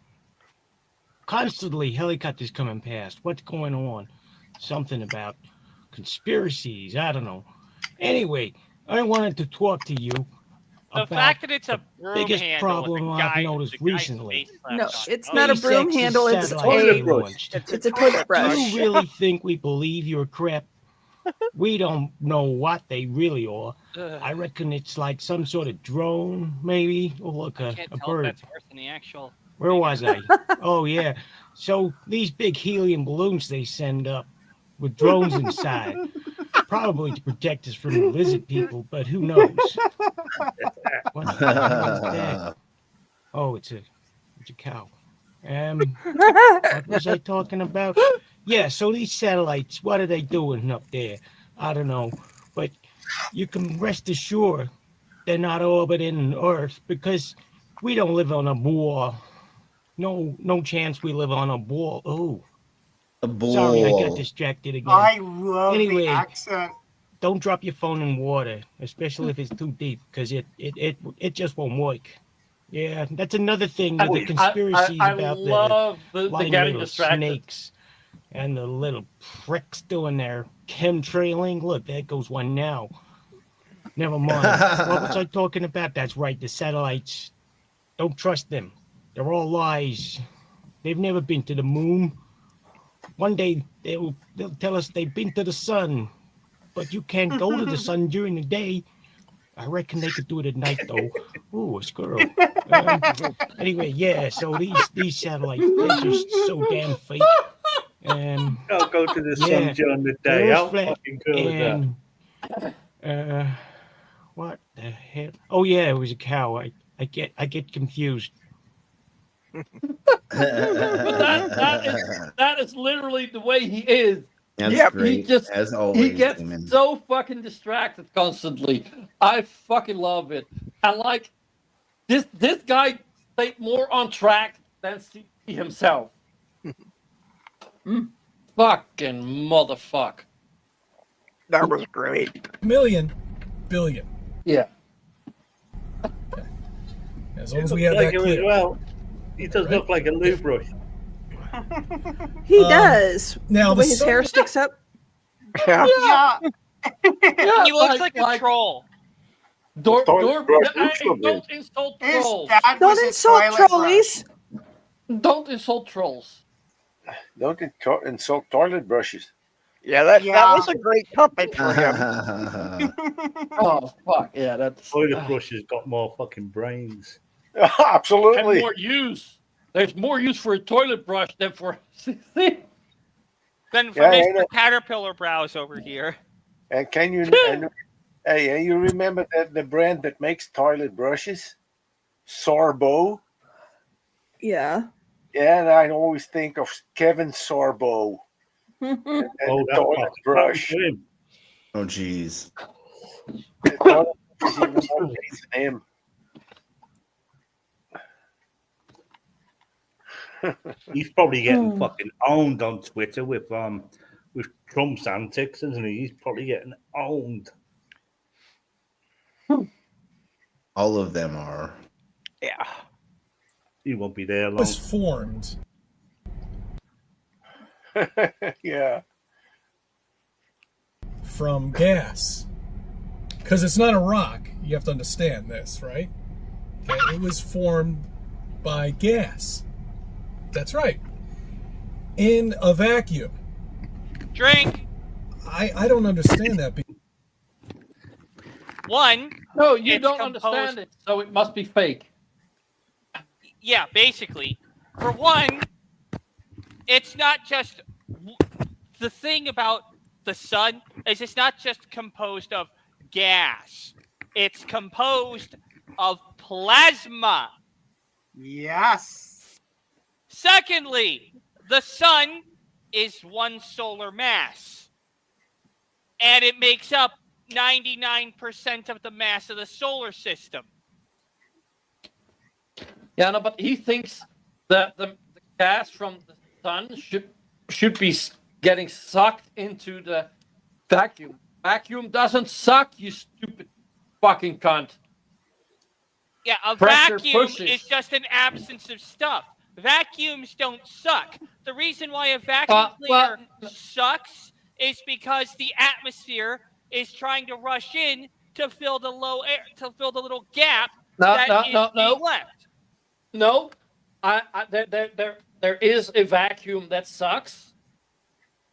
Constantly helicopters coming past. What's going on? Something about conspiracies. I don't know. Anyway, I wanted to talk to you the about fact that it's a broom biggest handle with problem the I've guy- noticed the guy's recently. face slapped No, on it. it's Oh, not a SpaceX's broom handle. It's satellite a. being launched. It's a toilet Do brush. you really think we believe your crap? We don't know what they really are. Ugh. I reckon it's like some sort of drone, maybe. Oh, look, I a can't tell if bird. that's worse than the actual. Where was I? Oh, yeah. So these big helium balloons they send up with drones inside, probably to protect us from the lizard people, but who knows? What the hell is that? Oh, it's a cow. What was I talking about? Yeah, so these satellites, what are they doing up there? I don't know. But you can rest assured they're not orbiting Earth because we don't live on a ball. No chance we live on a ball. Oh, A bull. sorry, I got distracted again. I love Anyway. the accent. Don't drop your phone in water, especially if it's too deep, because it just won't work. Yeah, that's another thing with the conspiracies I about love the the lying getting little distracted. snakes and the little pricks doing their chemtrailing. Look, there goes one now. Never mind. What was I talking about? That's right, the satellites. Don't trust them. They're all lies. They've never been to the moon. One day they'll tell us they've been to the sun, but you can't go to the sun during the day. I reckon they could do it at night though. Ooh, a squirrel. Anyway, yeah. So these satellites, they're just so damn fake. I'll go to the yeah, sun during the day. they're How flat fucking cool is that? and what the hell? Oh yeah, it was a cow. I get confused. That is literally the way he is. That's great. He just as always. he gets Damon. so fucking distracted constantly. I fucking love it. And like this guy stayed more on track than CP himself. Fucking motherfucker. That was great. Million, billion. Yeah. As long as He we have looks that like him as clear. well. He does look like a loo brush. He does. Now the the way his sun- hair sticks up. Yeah. Yeah. He looks like a troll. Don't brush insult His trolls. dad Don't was a insult toilet trolleys. Don't insult trolls. Don't insult toilet brushes. Yeah, that Yeah. was a great puppet for him. Oh fuck yeah, that's Toilet brush has got more fucking brains. and Absolutely. more use. There's more use for a toilet brush than for Then for Yeah, Mr. yeah. Caterpillar Brows over here. And can you and you remember that the brand that makes toilet brushes? Sorbo. Yeah. Yeah, and I always think of Kevin Sorbo and Oh, the that's toilet brush. him. Oh, jeez. The toilet brush is even more base than him. He's probably getting fucking owned on Twitter with Trump's antics, isn't he? He's probably getting owned. All of them are. Yeah. He won't be there long. Was formed. Yeah. From gas. Because it's not a rock. You have to understand this, right? Okay, it was formed by gas. That's right. In a vacuum. Drink. I don't understand that. One. No, you It's don't composed- understand it, so it must be fake. Yeah, basically. For one, it's not just the thing about the sun is it's not just composed of gas. It's composed of plasma. Yes. Secondly, the sun is one solar mass. And it makes up 99% of the mass of the solar system. Yeah, no, but he thinks that the gas from the sun should be getting sucked into the vacuum. Vacuum doesn't suck, you stupid fucking cunt. Yeah, a Pressure vacuum pushes. is just an absence of stuff. Vacuums don't suck. The reason why a vacuum cleaner sucks is because the atmosphere is trying to rush in to fill the low air, to fill the little gap being left. No, there is a vacuum that sucks,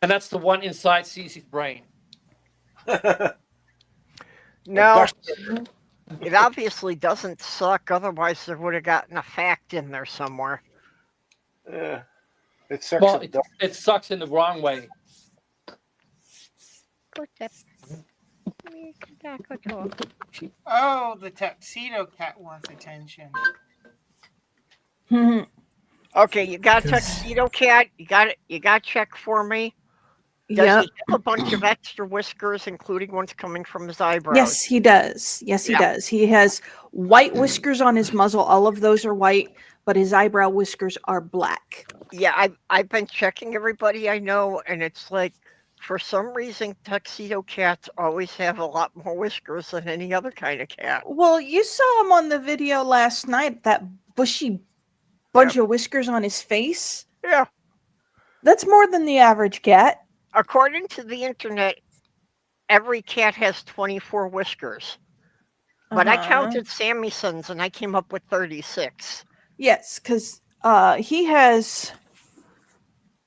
and that's the one inside Cece's brain. No, it obviously doesn't suck. Otherwise, there would have gotten a fact in there somewhere. Yeah. It sucks. Well, it sucks in the wrong way. Oh, the tuxedo cat wants attention. Okay, you got tuxedo cat. You got it. You got check for me. Does Yep. he have a bunch of extra whiskers, including ones coming from his eyebrows? Yes, he does. Yes, he does. He has white whiskers on his muzzle. All of those are white, but his eyebrow whiskers are black. Yeah, I've been checking everybody I know, and it's like for some reason tuxedo cats always have a lot more whiskers than any other kind of cat. Well, you saw him on the video last night, that bushy bunch of whiskers on his face. Yeah. That's more than the average cat. According to the internet, every cat has 24 whiskers. But I counted Sammyson's and I came up with 36. Yes, because he has.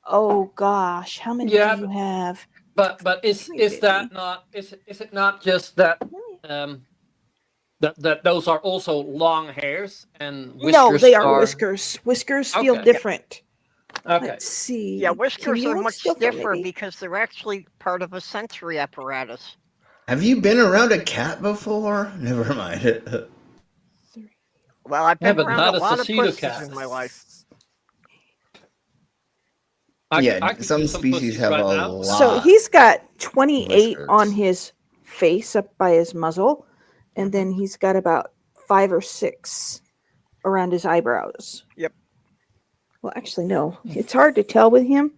Oh gosh, how many do you have? But is that not is it not just that that those are also long hairs and whiskers? No, they are whiskers. Whiskers feel Okay. different. Okay. Let's see. Yeah, whiskers Can you are hold much still for me, stiffer baby? because they're actually part of a sensory apparatus. Have you been around a cat before? Never mind. Well, I've Yeah, been but around not a a lot of tuxedo pussies cat. in my life. Yeah, could some use some species pussies have right a now. lot. So he's got 28 whiskers. on his face up by his muzzle, and then he's got about 5 or 6 around his eyebrows. Yep. Well, actually, no. It's hard to tell with him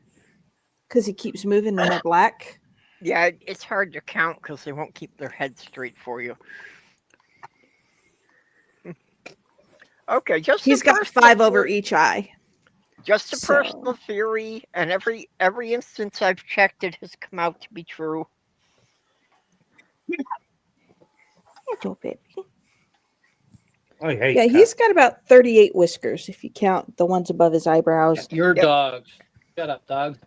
because he keeps moving in the black. Yeah, it's hard to count because they won't keep their head straight for you. Okay, just He's a got personal 5 over theory- each eye. Just a So- personal theory, and every instance I've checked, it has come out to be true. Little baby. I hate Yeah, cats. he's got about 38 whiskers if you count the ones above his eyebrows. Your Yep. dog. Shut up, dog.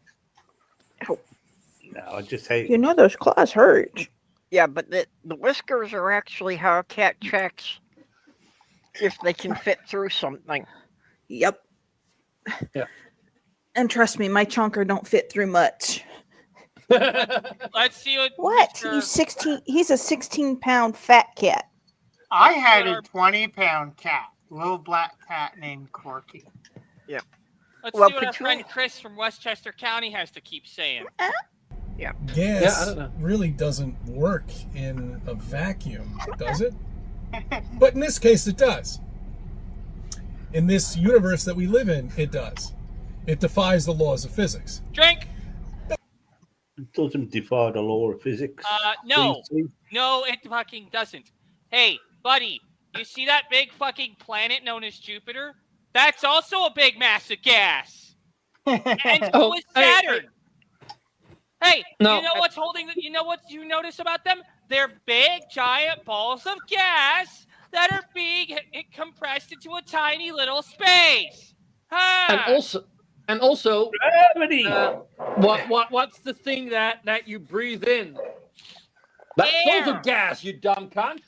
No, I just hate. You know those claws hurt. Yeah, but the whiskers are actually how a cat checks if they can fit through something. Yep. Yeah. And trust me, my chonker don't fit through much. Let's see What? Mr. He's a 16-pound fat cat. I had a 20-pound cat, little black cat named Corky. Let's Well, see what our between- friend Chris from Westchester County has to keep saying. Gas Yeah, I don't know. really doesn't work in a vacuum, does it? But in this case, it does. In this universe that we live in, it does. It defies the laws of physics. Drink. It doesn't defy the law of physics. No. DC. No, it fucking doesn't. Hey, buddy, you see that big fucking planet known as Jupiter? That's also a big mass of gas. And so Oh, is hey, Saturn. Hey, No, you know what's holding? You know what you notice about them? They're big, giant balls of gas that are being compressed into a tiny little space. Huh? And also, Gravity. what's the thing that you breathe in? That's also Air. gas, you dumb cunt.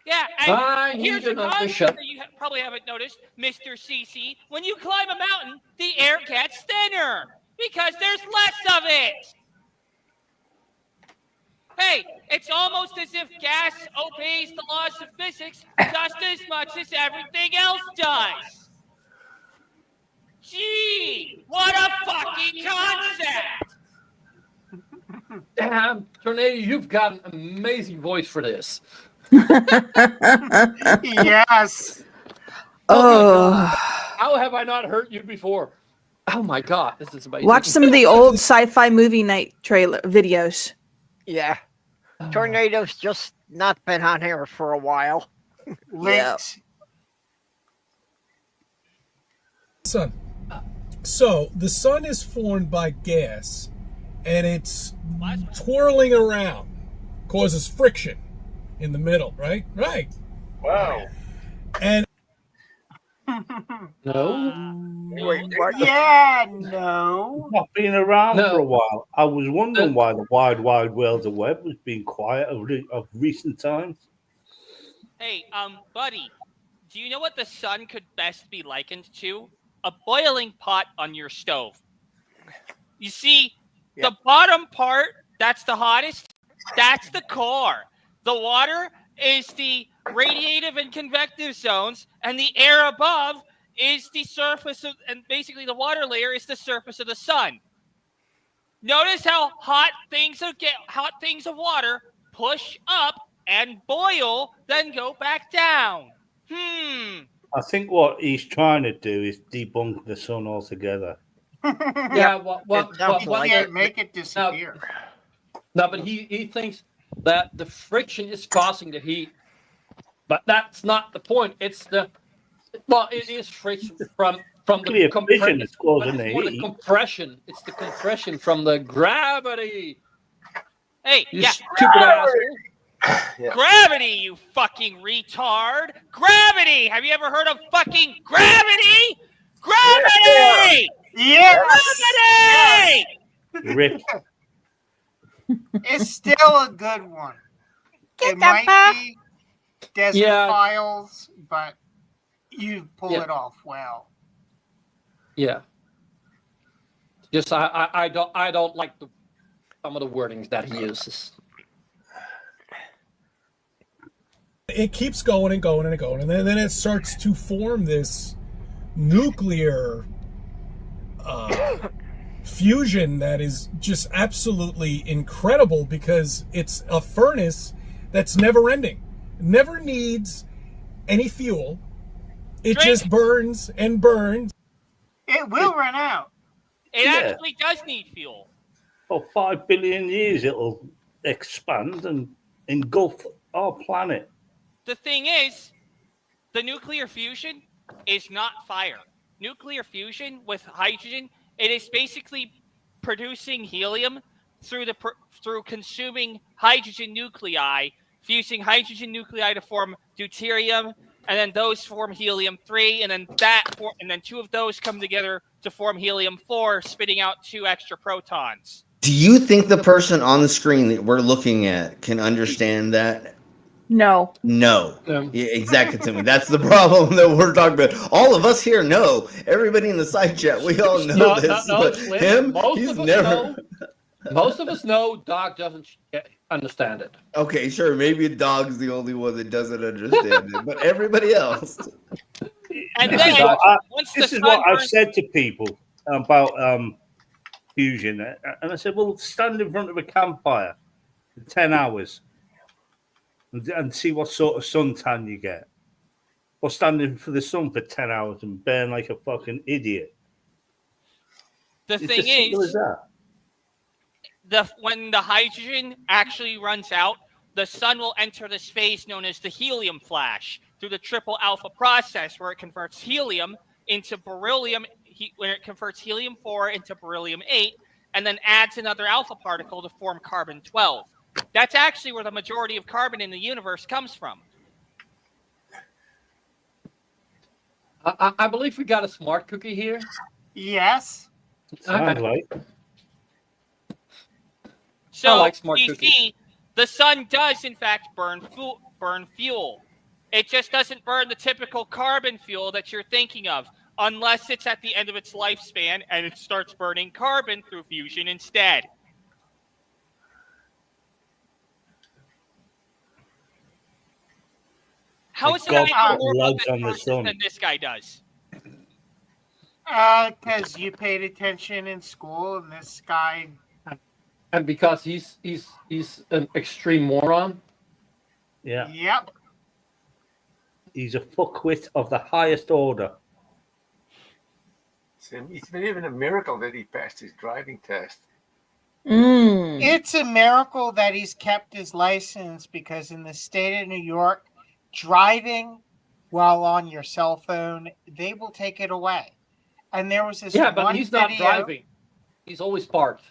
Yeah, I and here's need a another concept shot. that you probably haven't noticed, Mr. CC. When you climb a mountain, the air gets thinner because there's less of it. Hey, it's almost as if gas obeys the laws of physics just as much as everything else does. Gee, what a fucking concept! Damn, Tornado, you've got an amazing voice for this. Yes. Oh. How have I not heard you before? Oh my god, this is amazing. Watch some of the old sci-fi movie night trailer videos. Yeah. Tornado's just not been on air for a while. Links. Sun. So the sun is formed by gas, and it's twirling around, causes friction in the middle, right? Right. Wow. And No. Wait, what? Yeah, no. Not been around No. for a while. I was wondering why the wide world of the web was being quiet of recent times. Hey, buddy, do you know what the sun could best be likened to? A boiling pot on your stove. You see, the bottom part, that's the hottest, that's the core. The water is the radiative and convective zones, and the air above is the surface of, and basically the water layer is the surface of the sun. Notice how hot things of water push up and boil, then go back down. I think what he's trying to do is debunk the sun altogether. Yeah, It sounds You like can't make it disappear. No, but he thinks that the friction is causing the heat. But that's not the point. It's the it is friction from Clear the fission is causing but the it's more the heat. compression. It's the compression from the gravity. Hey, You yeah, stupid asshole. Yeah. gravity, you fucking retard. Gravity! Have you ever heard of fucking gravity? Gravity! Yes. Gravity! Rick, It's still a good one. It might be desert Yeah. files, but you pull Yeah. it off well. Yeah. Just I don't like some of the wordings that he uses. it keeps going and going and going, and then it starts to form this nuclear fusion that is just absolutely incredible, because it's a furnace that's never ending, never needs any fuel. It just burns and burns. It will run out. It actually does need fuel. For 5 billion years, it'll expand and engulf our planet. The thing is, the nuclear fusion is not fire. Nuclear fusion with hydrogen, it is basically producing helium through consuming hydrogen nuclei, fusing hydrogen nuclei to form deuterium, and then those form helium-3, and then two of those come together to form helium-4, spitting out 2 extra protons. Do you think the person on the screen that we're looking at can understand that? No. No. Yeah, exactly, Timmy. That's the problem that we're talking about. All of us here know. Everybody in the side chat, we all know this. But him, he's never. Most of us know Doc doesn't understand it. Okay, sure. Maybe a dog's the only one that doesn't understand it, but everybody else. And this is what I've said to people about fusion, and I said, well, stand in front of a campfire for 10 hours and see what sort of suntan you get, or stand in for the sun for 10 hours and burn like a fucking idiot. The thing is, when the hydrogen actually runs out, the sun will enter this phase known as the helium flash through the triple alpha process, where it converts helium into beryllium, when it converts helium-4 into beryllium-8, and then adds another alpha particle to form carbon-12. That's actually where the majority of carbon in the universe comes from. I believe we got a smart cookie here. Yes. Like. So, like smart you cookies. see, the sun does, in fact, burn fuel. It just doesn't burn the typical carbon fuel that you're thinking of, unless it's at the end of its lifespan and it starts burning carbon through fusion instead. How is it that I know more about this person than this guy does? Because you paid attention in school, and this guy. And because he's an extreme moron. Yeah. Yep. He's a fuckwit of the highest order. It's been even a miracle that he passed his driving test. It's a miracle that he's kept his license, because in the state of New York, driving while on your cell phone, they will take it away. And there was this but he's not driving. He's always parked.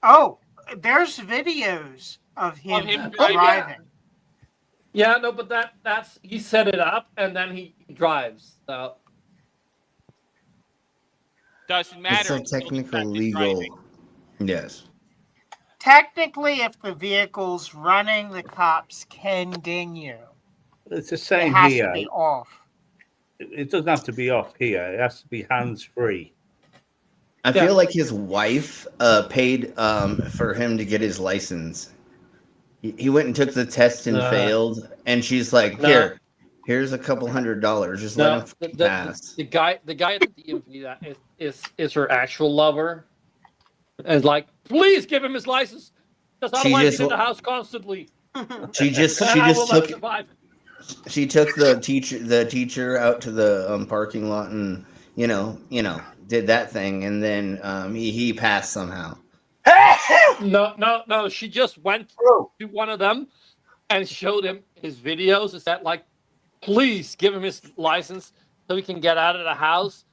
Oh, there's videos of him driving. Yeah, no, but that's he set it up and then he drives. So doesn't matter. It's a technical legal. Yes. Technically, if the vehicle's running, the cops can ding you. It's the same it has here. To be off. It doesn't have to be off here. It has to be hands-free. I feel like his wife paid for him to get his license. He went and took the test and failed, and she's like, here's a couple $100. Just let him pass. The guy at the DMV that is her actual lover, and like, please give him his license. Because I don't want to be in the house constantly. She just took the teacher out to the parking lot and you know did that thing, and then he passed somehow. No. She just went to one of them and showed him his videos. Is that like, please give him his license so he can get out of the house,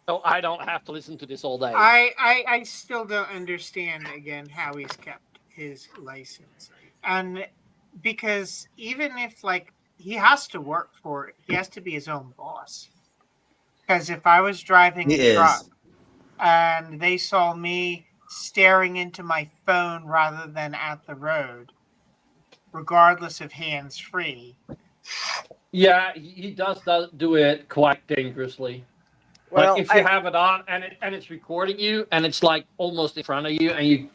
so I don't have to listen to this all day. I still don't understand again how he's kept his license, and because even if like he has to work for it, he has to be his own boss. Because if I was driving a truck and they saw me staring into my phone rather than at the road, regardless of hands-free. Yeah, he does do it quite dangerously. Well, like if you have it on and it's recording you and it's like almost in front of you and you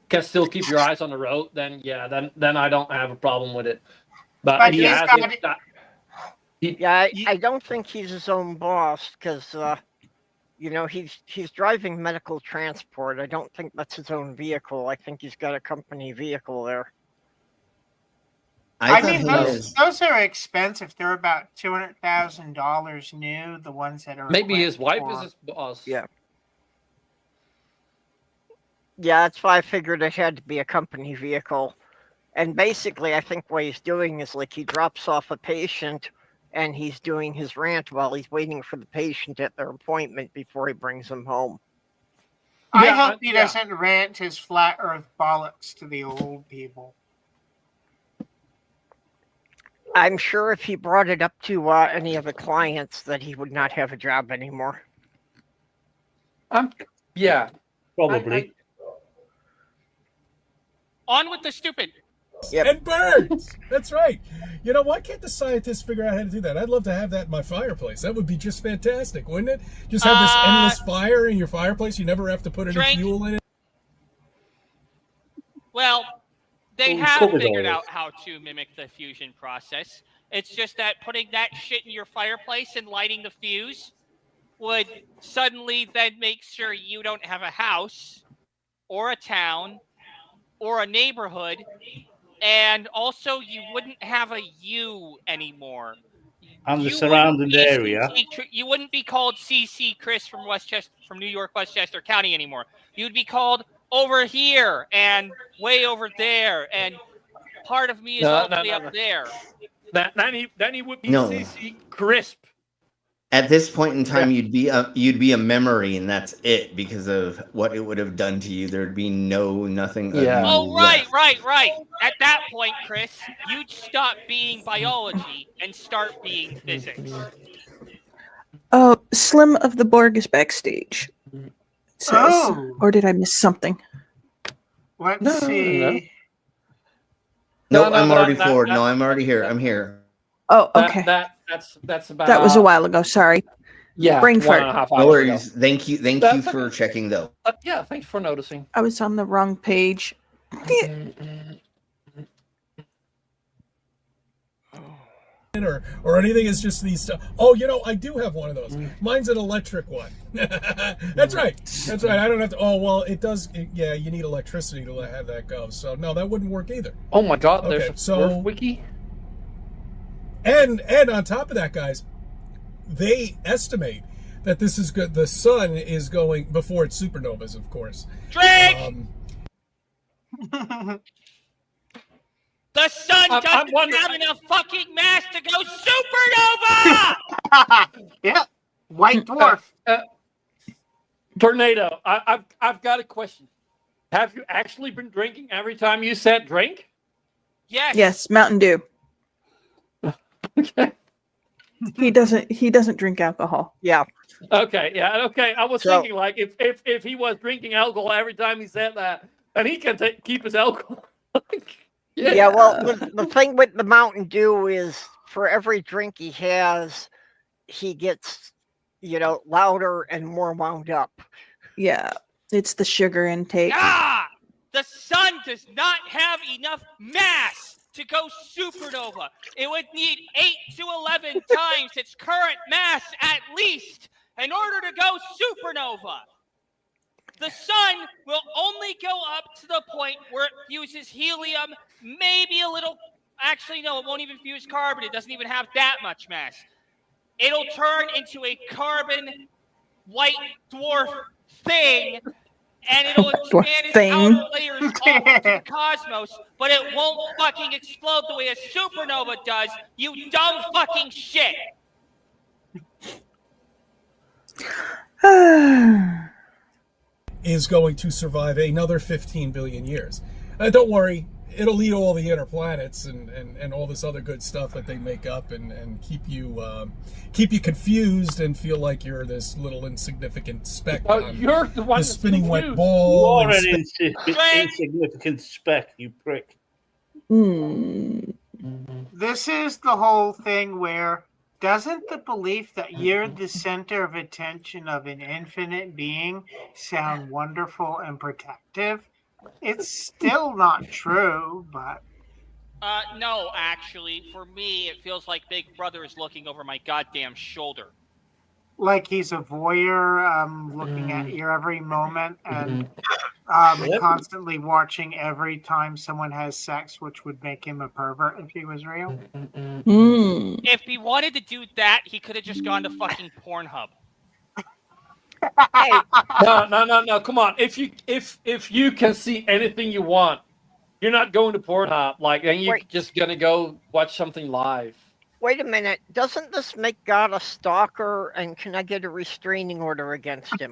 can still keep your eyes on the road, then I don't have a problem with it. But he he's has got it. Yeah, I don't think he's his own boss because he's driving medical transport. I don't think that's his own vehicle. I think he's got a company vehicle there. I mean, those are expensive. They're about $200,000 new. The ones that are Maybe his wife for... is his boss. Yeah. Yeah, that's why I figured it had to be a company vehicle. And basically, I think what he's doing is like he drops off a patient and he's doing his rant while he's waiting for the patient at their appointment before he brings them home. I hope he doesn't rant his flat earth bollocks to the old people. I'm sure if he brought it up to any of the clients that he would not have a job anymore. Yeah. Probably. On with the stupid. Yep. And birds. That's right. You know, why can't the scientists figure out how to do that? I'd love to have that in my fireplace. That would be just fantastic, wouldn't it? Just have this endless fire in your fireplace. You never have to put any fuel in it. Well, they have figured out how to mimic the fusion process. It's just that putting that shit in your fireplace and lighting the fuse would suddenly then make sure you don't have a house or a town or a neighborhood, and also you wouldn't have a U anymore. And the surrounding area. You wouldn't be called CC Chris from New York, Westchester County anymore. You'd be called over here and way over there, and part of me is all the way up there. Then he would be CC Crisp. At this point in time, you'd be a memory, and that's it because of what it would have done to you. There'd be nothing. Yeah. Oh, right. At that point, Chris, you'd stop being biology and start being physics. Slim of the Borg is backstage. It says, or did I miss something? Let's see. No, I'm already forward. No, I'm already here. I'm here. Oh, okay. That's about. That was a while ago. Sorry. Yeah. Brain fart. No worries. Thank you for checking, though. Yeah, thanks for noticing. I was on the wrong page. Or anything. Is just these stuff. Oh, I do have one of those. Mine's an electric one. That's right. I don't have to. Oh, well, it does. Yeah, you need electricity to have that go. So no, that wouldn't work either. Oh my God! Okay, There's a wiki. And on top of that, guys, they estimate that this is good. The sun is going before it's supernovas, of course. Drink. The sun doesn't have enough fucking mass to go supernova. Yeah, white dwarf. Tornado. I've got a question. Have you actually been drinking every time you said drink? Yes. Yes, Mountain Dew. Okay. He doesn't drink alcohol. Yeah. Okay. Yeah. Okay. I was thinking like if he was drinking alcohol every time he said that, then he can keep his alcohol. Yeah. Well, the thing with the Mountain Dew is for every drink he has, he gets louder and more wound up. Yeah. It's the sugar intake. The sun does not have enough mass to go supernova. It would need 8 to 11 times its current mass at least in order to go supernova. The sun will only go up to the point where it fuses helium, maybe a little. Actually, no, it won't even fuse carbon. It doesn't even have that much mass. It'll turn into a carbon white dwarf thing, and it'll expand its outer layers all over the cosmos, but it won't fucking explode the way a supernova does, you dumb fucking shit. Is going to survive another 15 billion years. Don't worry, it'll eat all the inner planets and all this other good stuff that they make up and keep you confused and feel like you're this little insignificant speck. You're the one the spinning wet confused. ball. You are an insignificant speck, you prick. This is the whole thing where doesn't the belief that you're the center of attention of an infinite being sound wonderful and protective? It's still not true, but... No, actually, for me, it feels like Big Brother is looking over my goddamn shoulder. Like he's a voyeur, looking at your every moment and constantly watching every time someone has sex, which would make him a pervert if he was real. If he wanted to do that, he could have just gone to fucking Pornhub. No. Come on. If you can see anything you want, you're not going to Pornhub. Like, then you're just gonna go watch something live. Wait a minute. Doesn't this make God a stalker? And can I get a restraining order against him?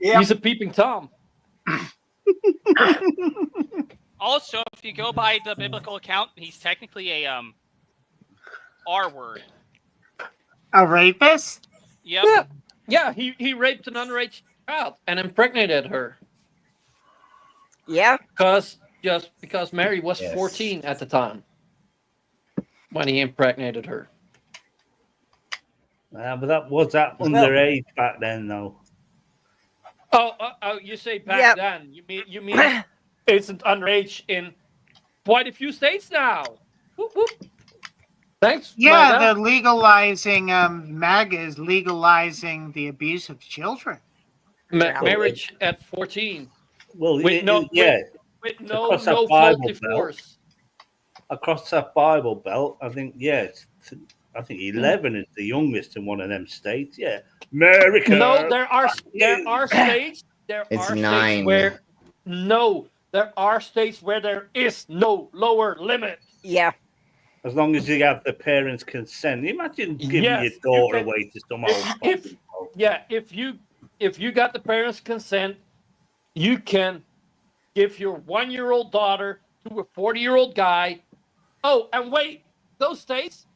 Yeah. He's a peeping Tom. Also, if you go by the biblical account, he's technically a R word. A rapist? Yep. Yeah. He raped an underage child and impregnated her. Yeah. Because Mary was 14 at the time when he impregnated her. But that was underage back then, though. Oh, you say back then? You mean it's underage in quite a few states now? Whoop, whoop. Thanks. Yeah, the legalizing MAGA is legalizing the abuse of children. Marriage at 14. Well, with no Bible divorce. Across that Bible Belt, I think 11 is the youngest in one of them states. Yeah, America. No, there are states. There are states where there is no lower limit. Yeah. As long as you have the parents' consent. Imagine giving your daughter away to some old. If you got the parents' consent, you can give your 1-year-old daughter to a 40-year-old guy. Oh, and wait, those states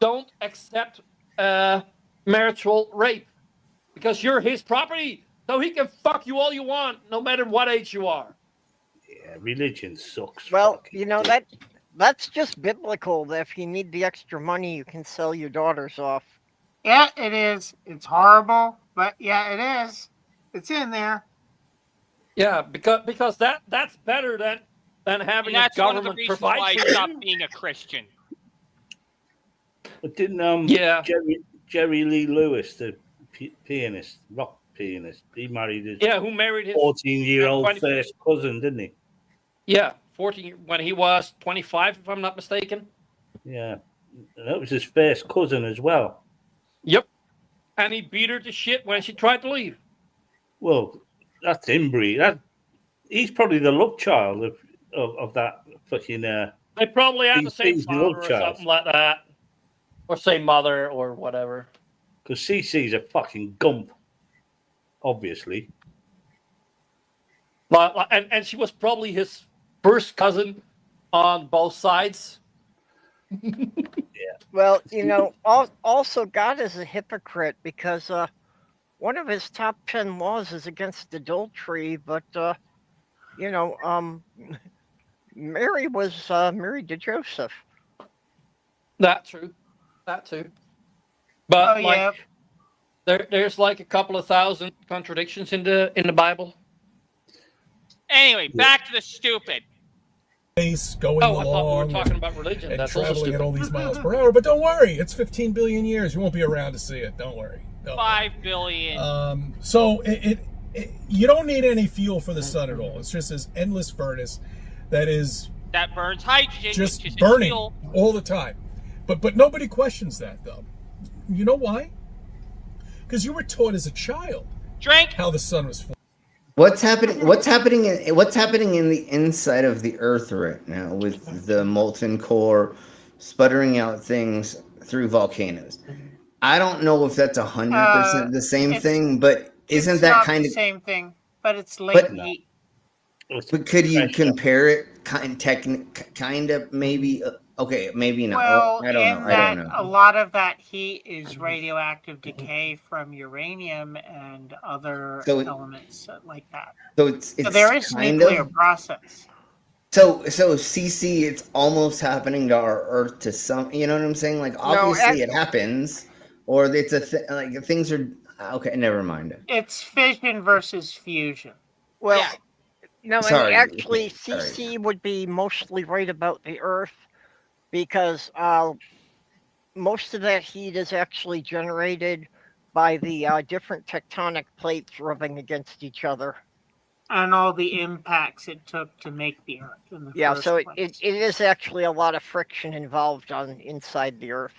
don't accept marital rape because you're his property, so he can fuck you all you want, no matter what age you are. Yeah, religion sucks. Well, that's just biblical. That if you need the extra money, you can sell your daughters off. Yeah, it is. It's horrible, but yeah, it is. It's in there. Yeah, because that's better than having a government provide why for I you. stopped being a Christian. But didn't Jerry Lee Lewis, the pianist, rock pianist, he married his who married his 14-year-old first cousin, didn't he? Yeah, 14 when he was 25, if I'm not mistaken. Yeah, and that was his first cousin as well. Yep, and he beat her to shit when she tried to leave. Well, that's inbreed. He's probably the love child of that fucking. They probably have the same he's the father love or child. something like that, or same mother or whatever. Because CC's a fucking gump, obviously. And she was probably his first cousin on both sides. Well, also God is a hypocrite because one of his top 10 laws is against adultery, but Mary was married to Joseph. That too. But there's like a couple of thousand contradictions in the Bible. Anyway, back to the stupid. Going I thought we along were talking about religion. and That's also traveling at stupid. all these miles per hour. But don't worry, it's 15 billion years. You won't be around to see it. Don't worry. 5 billion. So you don't need any fuel for the sun at all. It's just this endless furnace that burns hydrogen, just which is burning fuel. all the time. But nobody questions that, though. You know why? Because you were taught as a child how the sun was formed. What's happening in the inside of the Earth right now with the molten core sputtering out things through volcanoes? I don't know if that's 100% the same thing, but isn't that kind of the same thing? But it's latent heat. But could you compare it kind of maybe? Okay, maybe not. Well, I don't know. A lot of that heat is radioactive decay from uranium and other elements like that. So there is nuclear process. So CC, it's almost happening to our Earth to some. You know what I'm saying? Like obviously it happens, or it's like things are okay. Never mind. It's fission versus fusion. Well, No, and Sorry. actually, Sorry. CC would be mostly right about the Earth because most of that heat is actually generated by the different tectonic plates rubbing against each other. And all the impacts it took to make the Earth in the Yeah, first so place. it is actually a lot of friction involved inside the Earth.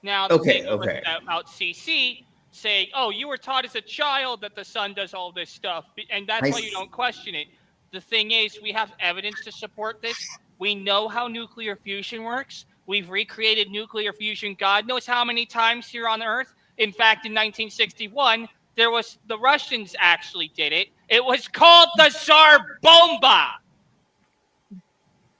Now, the Okay, thing okay. about CC saying, "Oh, you were taught as a child that the sun does all this stuff, and that's why you don't question it." The thing is, we have evidence to support this. We know how nuclear fusion works. We've recreated nuclear fusion God knows how many times here on Earth. In fact, in 1961, the Russians actually did it. It was called the Tsar Bomba.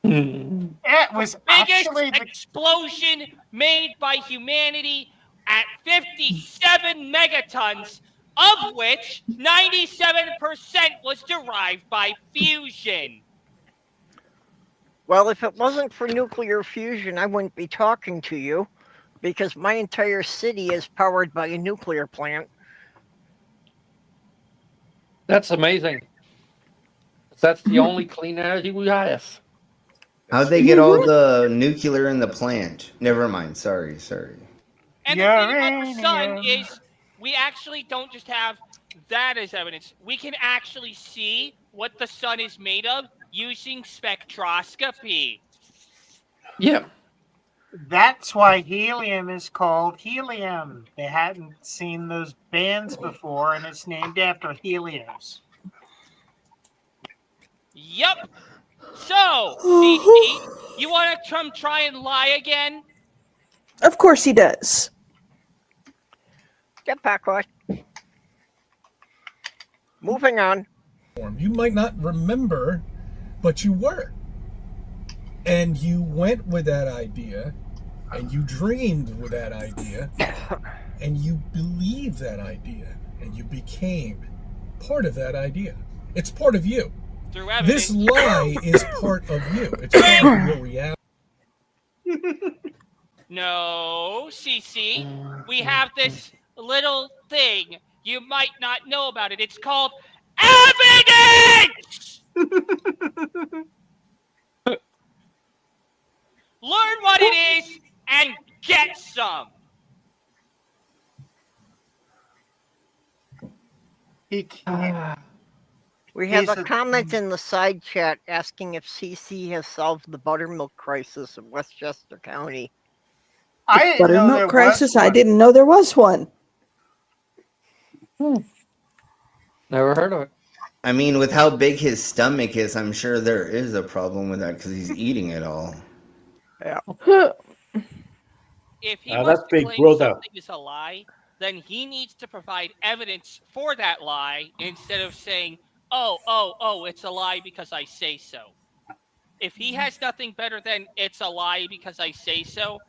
It was Biggest actually the explosion made by humanity at 57 megatons, of which 97% was derived by fusion. Well, if it wasn't for nuclear fusion, I wouldn't be talking to you because my entire city is powered by a nuclear plant. That's amazing. That's the only clean energy we have. How'd they get all the nuclear in the plant? Never mind. Sorry. And the thing about the sun is we actually don't just have that as evidence. We can actually see what the sun is made of using spectroscopy. Yeah. That's why helium is called helium. They hadn't seen those bands before, and it's named after Helios. Yep. So, CC, you want to try and lie again? Of course he does. Get back on. Moving on. You might not remember, but you were. And you went with that idea, and you dreamed with that idea, and you believed that idea, and you became part of that idea. It's part of you. Through evidence. This lie is part of you. It's part of your reality. No, CC, we have this little thing. You might not know about it. It's called evidence! Learn what it is and get some. He can't. We have He's a comment in the side chat asking if CC has solved the buttermilk crisis of Westchester County. I didn't know there Buttermilk was crisis? I one. didn't know there was one. Never heard of it. I mean, with how big his stomach is, I'm sure there is a problem with that because he's eating it all. Yeah. If he That's wants to Big claim Brother. something is a lie, then he needs to provide evidence for that lie instead of saying, oh, it's a lie because I say so. If he has nothing better than it's a lie because I say so,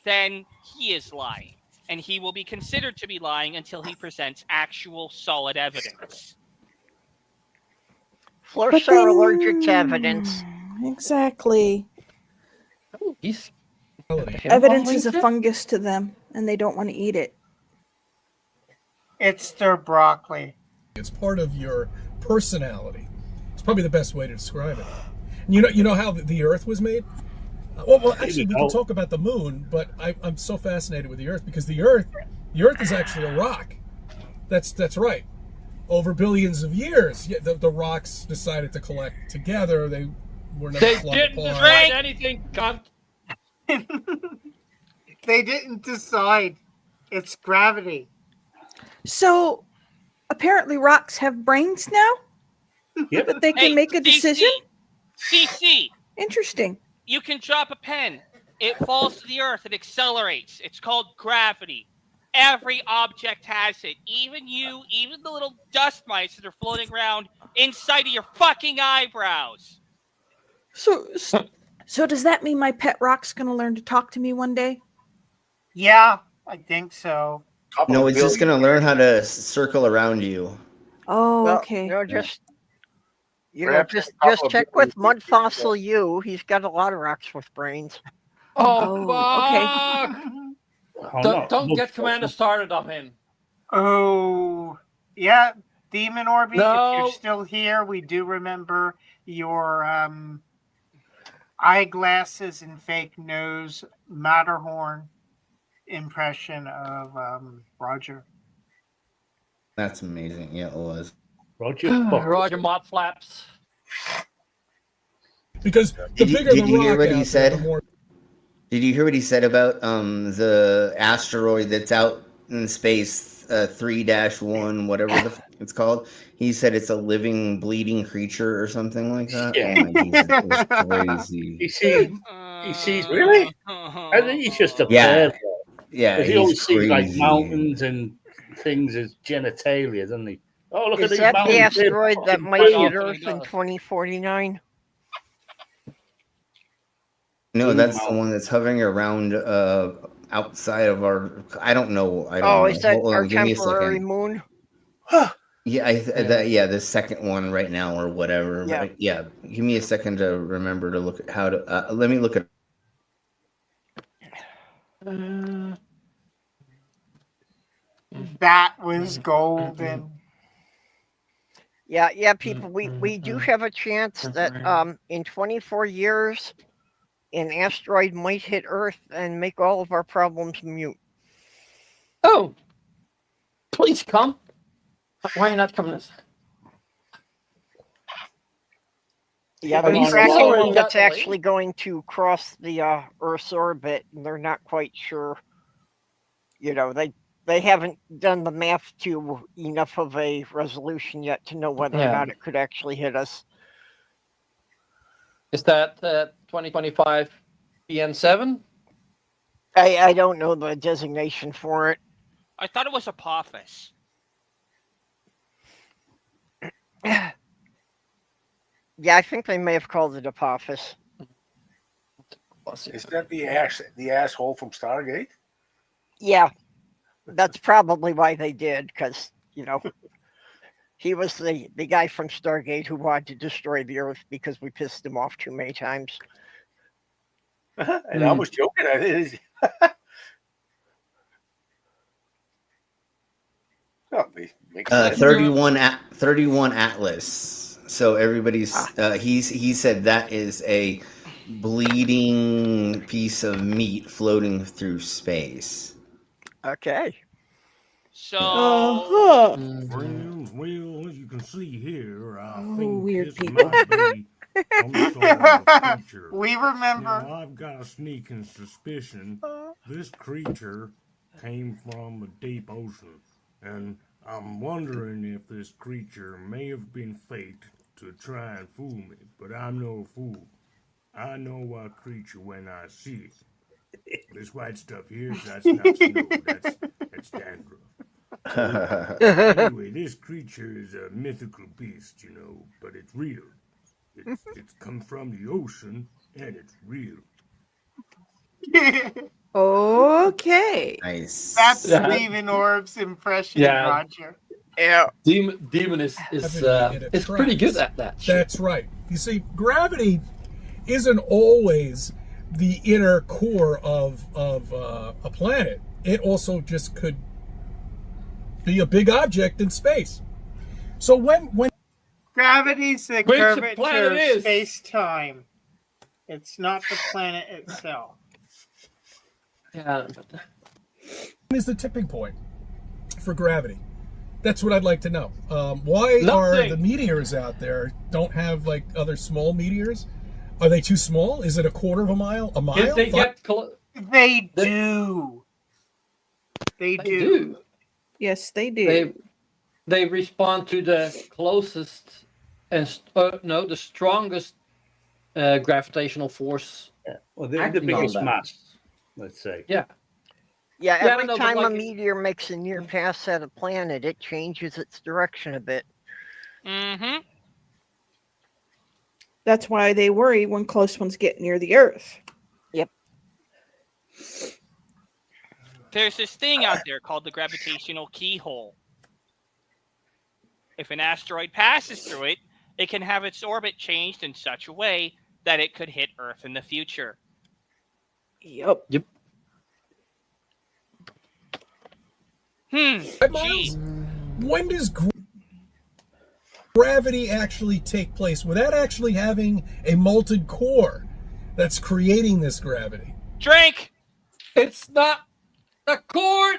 then he is lying. And he will be considered to be lying until he presents actual solid evidence. Flirts are allergic to evidence. Exactly. He's Evidence is a fungus to them, and they don't want to eat it. It's their broccoli. It's part of your personality. It's probably the best way to describe it. And you know how the Earth was made? Well, actually, we can talk about the moon, but I'm so fascinated with the Earth because the Earth is actually a rock. That's right. Over billions of years, the rocks decided to collect together. They were never They flung didn't apart. decide anything, cunt. They didn't decide. It's gravity. So, apparently rocks have brains now? Yep. That they can make a decision? CC. Interesting. You can drop a pen. It falls to the earth. It accelerates. It's called gravity. Every object has it. Even you, even the little dust mites that are floating around inside of your fucking eyebrows. So does that mean my pet rock's going to learn to talk to me one day? Yeah, I think so. No, it's just gonna learn how to circle around you. Oh, Well, okay. just Perhaps just a couple of check with billion Mud Fossil U. He's got a lot of rocks with brains. Oh, okay. fuck! Don't get Commander started on him. Oh, yeah. Demon Orby, if No. you're still here, we do remember your eyeglasses and fake nose Matterhorn impression of Roger. That's amazing. Yeah, it was. Roger Roger Mott Flaps. Because the Did you, bigger did the you hear rock what he out there, the said? more. Did you hear what he said about the asteroid that's out in space, 3-1, whatever the it's called? He said it's a living, bleeding creature or something like that. Yeah. Oh my Jesus, it was crazy. He sees really? I think he's just a Yeah. bird. Yeah, Because he he's always sees like crazy. mountains and things as genitalia, doesn't he? Oh, look at Is these that the mountains. they're asteroid that fucking might hit big. Earth in 2049? No, Ooh, that's the mountain. one that's hovering around outside of our. I don't know. I don't Oh, know. is that Hold our on, give me a temporary second. moon? Yeah, the second one right now or whatever. Yeah. But yeah, give me a second to remember to look at how to. Let me look at. That was golden. Yeah, people, we do have a chance that in 24 years, an asteroid might hit Earth and make all of our problems mute. Oh, please come. Why are you not coming? Yeah, Are you there's tracking sure one you that's got the link? actually going to cross the Earth's orbit, and they're not quite sure. You know, they haven't done the math to enough of a resolution yet to know whether or Yeah. not it could actually hit us. Is that 2025 PN7? I don't know the designation for it. I thought it was Apophis. Yeah, I think they may have called it Apophis. Is that the asshole from Stargate? Yeah, that's probably why they did, because, you know, he was the guy from Stargate who wanted to destroy the Earth because we pissed him off too many times. And I was joking. I did. Oh, makes sense. 31 Atlas. So everybody's he said that is a bleeding piece of meat floating through space. Okay. So, Uh-huh. Well, as you can see here, I Oh, think weird this people. might be some sort of creature. We remember. Now, I've got a sneaking suspicion this creature came from a deep ocean, and I'm wondering if this creature may have been faked to try and fool me, but I'm no fool. I know a creature when I see it. This white stuff here, that's not snow, that's dandruff. Anyway, this creature is a mythical beast, you know, but it's real. It's come from the ocean, and it's real. Okay. Nice. That's Yeah. Stephen Orb's impression Yeah. of Roger. Yeah. Demon is pretty good at that. That's right. You see, gravity isn't always the inner core of a planet. It also just could be a big object in space. So when Gravity's the Which planet curvature of is? space-time. It's not the planet itself. Yeah. is the tipping point for gravity? That's what I'd like to know. Why are Nothing. the meteors out there don't have like other small meteors? Are they too small? Is it a quarter of a mile? A mile? If they Five- get close, They do. They do. Yes, they do. they respond to the closest and the strongest gravitational force. Well, the acting biggest on that. mass, let's say. Yeah. Yeah, Yeah, every no, but time a like- meteor makes a near pass at a planet, it changes its direction a bit. mm-hmm. That's why they worry when close ones get near the Earth. Yep. There's this thing out there called the gravitational keyhole. If an asteroid passes through it, it can have its orbit changed in such a way that it could hit Earth in the future. Yep. Hmm. 5 miles? When does gravity actually take place without actually having a molten core that's creating this gravity? Drink. It's not the core.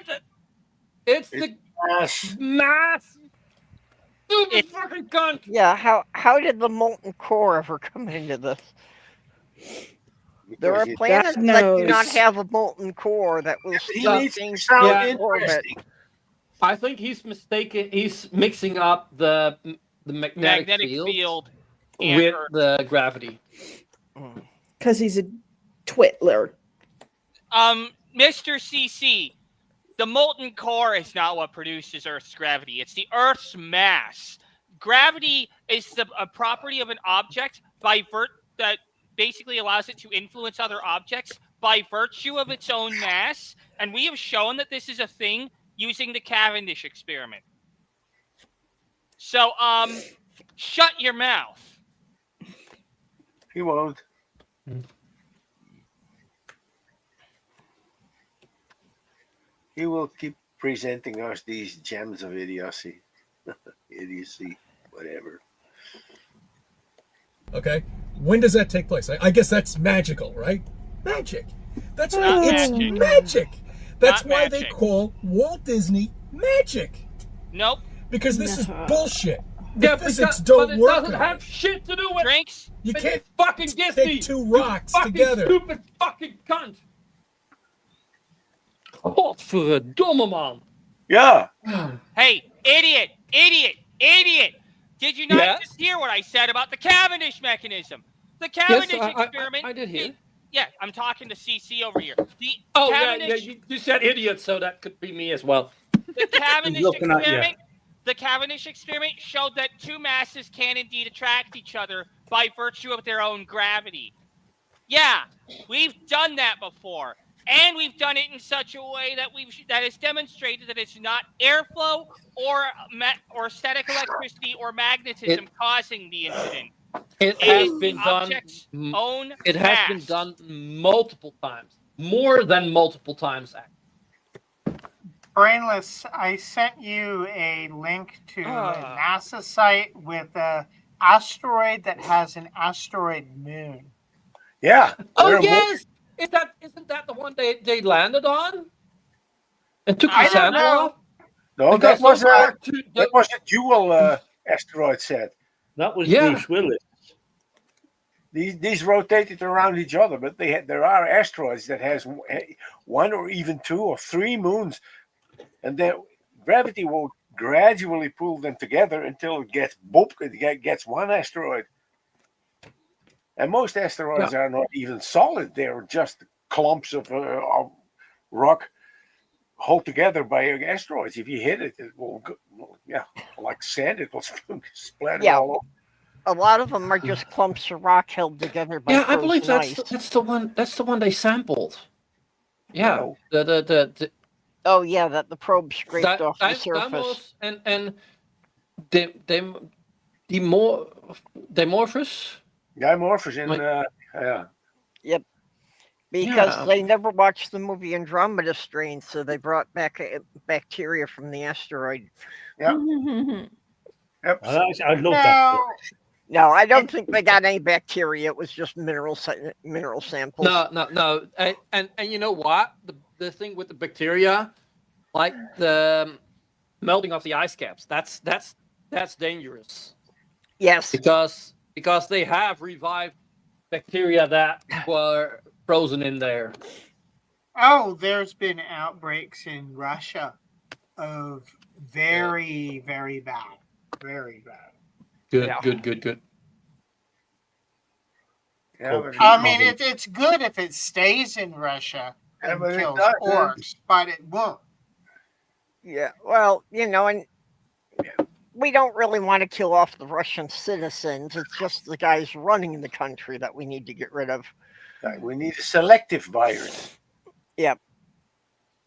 It's the Mass. mass. Stupid fucking cunt. Yeah, how did the molten core ever come into this? There are Because planets God that do not knows. have a molten core that will he still needs to change sound its orbit. interesting. I think he's mistaken. He's mixing up the magnetic field and with Earth. the gravity. Because he's a twitler. Mr. CC, the molten core is not what produces Earth's gravity. It's the Earth's mass. Gravity is a property of an object that basically allows it to influence other objects by virtue of its own mass. And we have shown that this is a thing using the Cavendish experiment. So, shut your mouth. He won't. He will keep presenting us these gems of idiocy. Idiocy, whatever. Okay, when does that take place? I guess that's magical, right? Magic. That's Not right. It's magic. magic. That's Not why they magic. call Walt Disney magic. Nope. Because this is No. bullshit. Yeah, physics but don't it work doesn't on have it. shit to do with Drinks. You It's can't fucking Disney. take two you rocks fucking together. Stupid fucking cunt. Godverdomme, man. Yeah. Hey, idiot, idiot, idiot. Did you not Yes? just hear what I said about the Cavendish mechanism? The Cavendish experiment. I did hear. Yeah, I'm talking to CC over here. The Oh, Cavendish, you said idiot, so that could be me as well. the Cavendish looking at you. experiment. The Cavendish experiment showed that two masses can indeed attract each other by virtue of their own gravity. Yeah, we've done that before, and we've done it in such a way that has demonstrated that it's not airflow or static electricity or magnetism causing the incident. It It has is been the done. object's own It has mass. been done multiple times, more than multiple times. Actually. Brainless, I sent you a link to a Ah. NASA site with an asteroid that has an asteroid moon. Yeah. Oh They're yes, isn't that the one they landed on and took I the don't sample know. off? No, Because that was those are a dual asteroid set. That was Yeah. Bruce Willis. These rotated around each other, but there are asteroids that has one or even two or three moons, and then gravity will gradually pull them together until it gets boop. It gets one asteroid. And most asteroids are not even solid; they're just clumps of rock held together by asteroids. If you hit it, it will go, like sand. It will splatter Yeah. all over. A lot of them are just clumps of rock held together by Yeah, I believe frozen ice. that's the one. That's the one they sampled. Yeah, No. the Oh yeah, that the probe scraped off the surface. Dimorphos and Dimorphos. Dimorphos in Yep. Because Yeah. they never watched the movie Andromeda Strain, so they brought back bacteria from the asteroid. Yep. I love that. Now, No, I don't think they got any bacteria. It was just mineral samples. No. And you know what? The thing with the bacteria, like the melting of the ice caps, that's dangerous. Yes. Because they have revived bacteria that were frozen in there. there's been outbreaks in Russia of very, very bad. Very bad. Good, Yeah. good. yeah. But I mean, it's good if it stays in Russia Yeah, and but it kills doesn't. orcs, but it won't. Yeah. Well, and we don't really want to kill off the Russian citizens. It's just the guys running the country that we need to get rid of. we need a selective virus.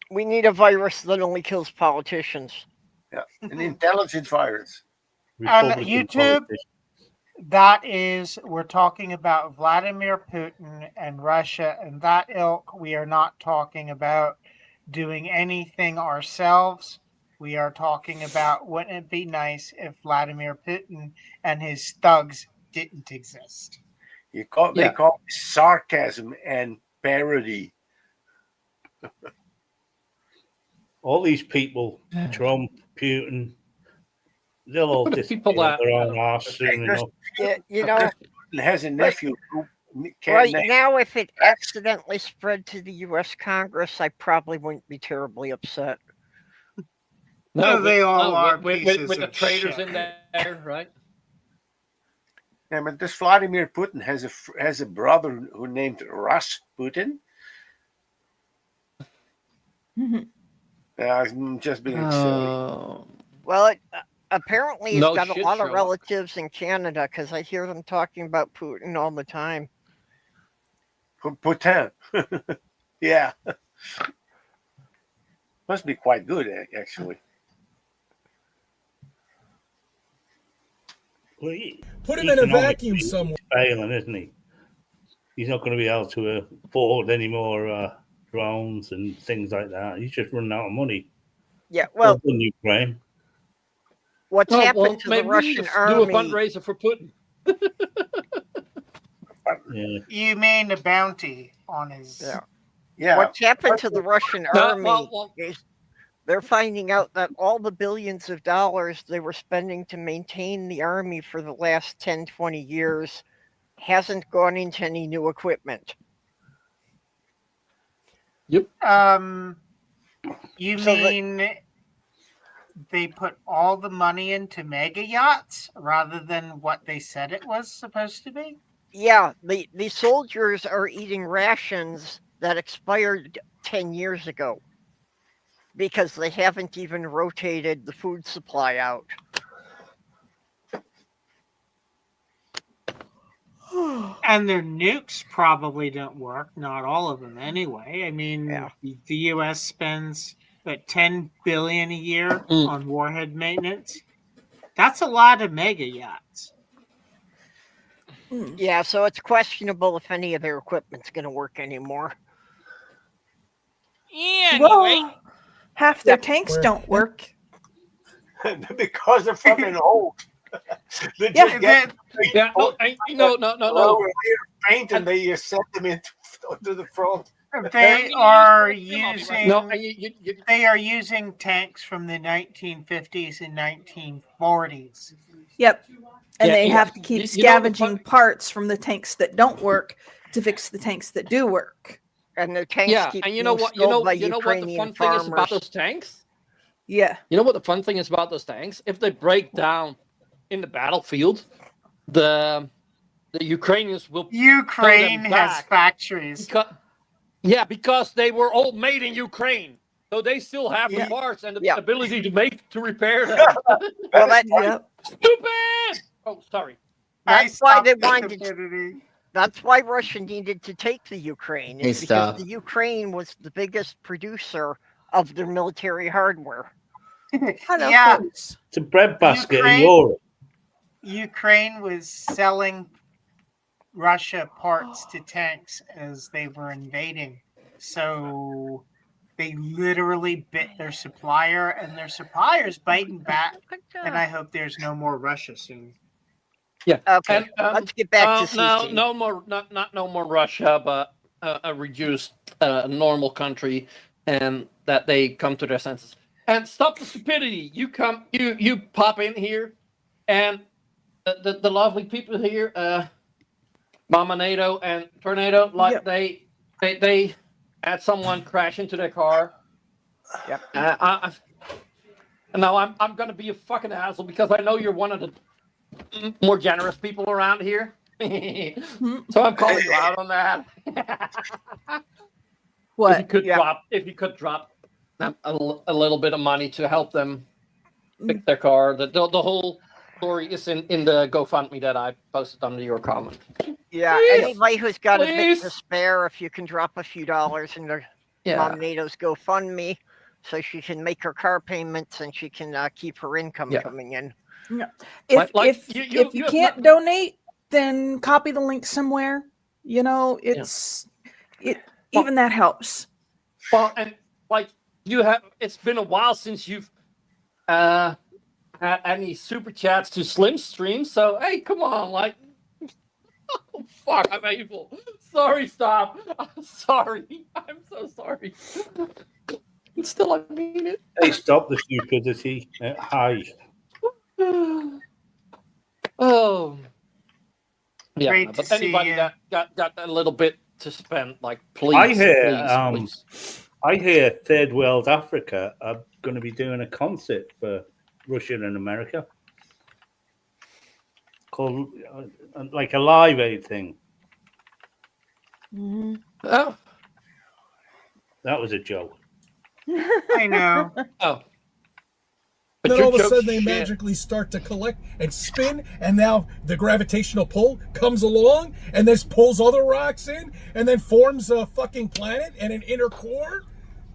We need a virus that only kills politicians. Yeah, an intelligent virus. On Republican YouTube, politicians. we're talking about Vladimir Putin and Russia and that ilk. We are not talking about doing anything ourselves. We are talking about, wouldn't it be nice if Vladimir Putin and his thugs didn't exist? They Yeah. call it sarcasm and parody. All these people, Trump, Putin, they'll all For the disappear people up that- their own arse soon enough. You know, Putin has a nephew who right can't now, if it accidentally spread to the U.S. Congress, I probably wouldn't be terribly upset. No, they all are with pieces the of traitors shit. in there, right? Yeah, but this Vladimir Putin has a brother who named Rasputin. I'm just being silly. Well, apparently he's No got a shit, lot of Sherlock. relatives in Canada because I hear them talking about Putin all the time. Putin. Yeah. Must be quite good, actually. Well, Put him in a economically, vacuum he's somewhere. failing, isn't he? He's not going to be able to afford any more drones and things like that. He's just running out of money. Yeah, well, in Ukraine. what's Oh, happened well, to the maybe we Russian just do a army? fundraiser for Putin. Yeah. You mean the bounty on his? Yeah. What's happened to the Russian No, army well, is they're finding out that all the billions of dollars they were spending to maintain the army for the last 10, 20 years hasn't gone into any new equipment. Yep. You So mean they put all the money into mega yachts rather than what they said it was supposed to be? Yeah, the soldiers are eating rations that expired 10 years ago because they haven't even rotated the food supply out. And their nukes probably don't work, not all of them anyway. I mean, the US spends about $10 billion a year on warhead maintenance. That's a lot of mega yachts. Yeah, so it's questionable if any of their equipment's going to work anymore. Yeah, anyway. Half their tanks don't work. Because they're fucking old. They Yeah, just get no. paint and they set them into the front. They are using they are using tanks from the 1950s and 1940s. Yep. And Yeah, they yeah. have to keep You know, the scavenging parts from the tanks that don't work to fix the tanks that do work. And their tanks Yeah, keep and you know being what? stole by You know what the Ukrainian fun thing is about farmers. those tanks? Yeah. You know what the fun thing is about those tanks? If they break down in the battlefield, the Ukrainians will. Ukraine throw them has back factories. because they were all made in Ukraine, so they still have the parts and the ability to repair them. Well, Stupid. Oh, sorry. That's why they wanted. That's why Russia needed to take the Ukraine. Hey, It's because stop. the Ukraine was the biggest producer of their military hardware. Yeah. It's a breadbasket in Ukraine- Europe. Ukraine was selling Russia parts to tanks as they were invading. So they literally bit their supplier, and their supplier's biting back. And I hope there's no more Russia soon. Yeah. Okay. Let's get back to CC. no more, not no more Russia, but a reduced normal country, and that they come to their senses and stop the stupidity. You pop in here, and the lovely people here, Momnado and Tornado, like they had someone crash into their car. Yep. And now I'm gonna be a fucking asshole because I know you're one of the more generous people around here. So I'm calling you out on that. What? If you could drop a little bit of money to help them fix their car. The whole story is in the GoFundMe that I posted under your comment. Yeah, Please. anybody who's got a bit Please. to spare, if you can drop a few dollars into Momnado's GoFundMe so she can make her car payments and she can keep her income coming in. Yeah. If you can't donate, then copy the link somewhere. You know, even that helps. Well, and like it's been a while since you've had any super chats to Slim stream. So hey, come on, like, oh, fuck, I'm evil. Sorry, stop. I'm sorry. I'm so sorry. Still, I mean it. Hey, stop the stupidity. Hi. Oh. Yeah, Great to but see anybody you. that got a little bit to spend, like, please, I hear, please. I hear Third World Africa are going to be doing a concert for Russia and America called like a Live Aid thing. Mm-hmm. Oh. That was a joke. I know. Oh. Then your all of a joke's sudden they shit. magically start to collect and spin, and now the gravitational pull comes along and this pulls other rocks in and then forms a fucking planet and an inner core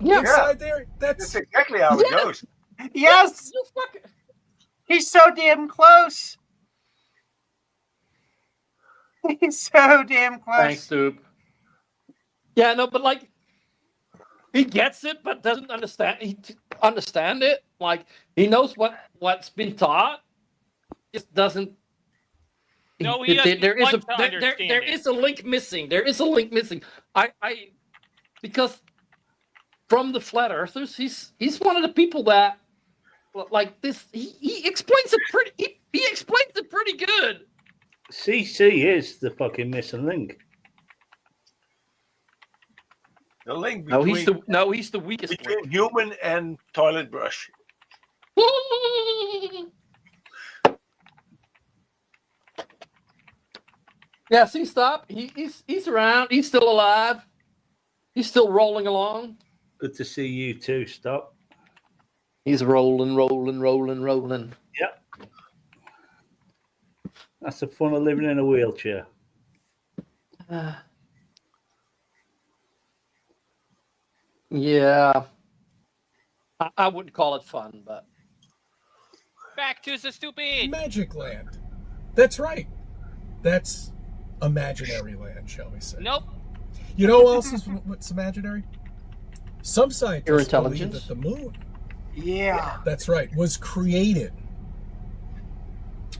inside there. That's exactly how it goes. Yes. He's so damn close. He's so damn close. Thanks, Stoop. Yeah, no, but like, he gets it, but doesn't understand. Understand it. Like, he knows what's been taught. Just doesn't. No, he doesn't there is want to there understand it. is a link missing. There is a link missing. Because from the flat earthers, he's one of the people that, like, this. He explains it pretty. He explains it pretty good. CC is the fucking missing link. The link No, between he's the weakest between human and toilet brush. Yeah, see, stop. He's around. He's still alive. He's still rolling along. Good to see you too. Stop. He's rolling. Yep. That's the fun of living in a wheelchair. Yeah. I wouldn't call it fun, but. Back to the stupid. Magic Land. That's right. That's imaginary land, shall we say. Nope. You know what else is what's imaginary? Some Your scientists believe intelligence? that the moon, Yeah. that's right, was created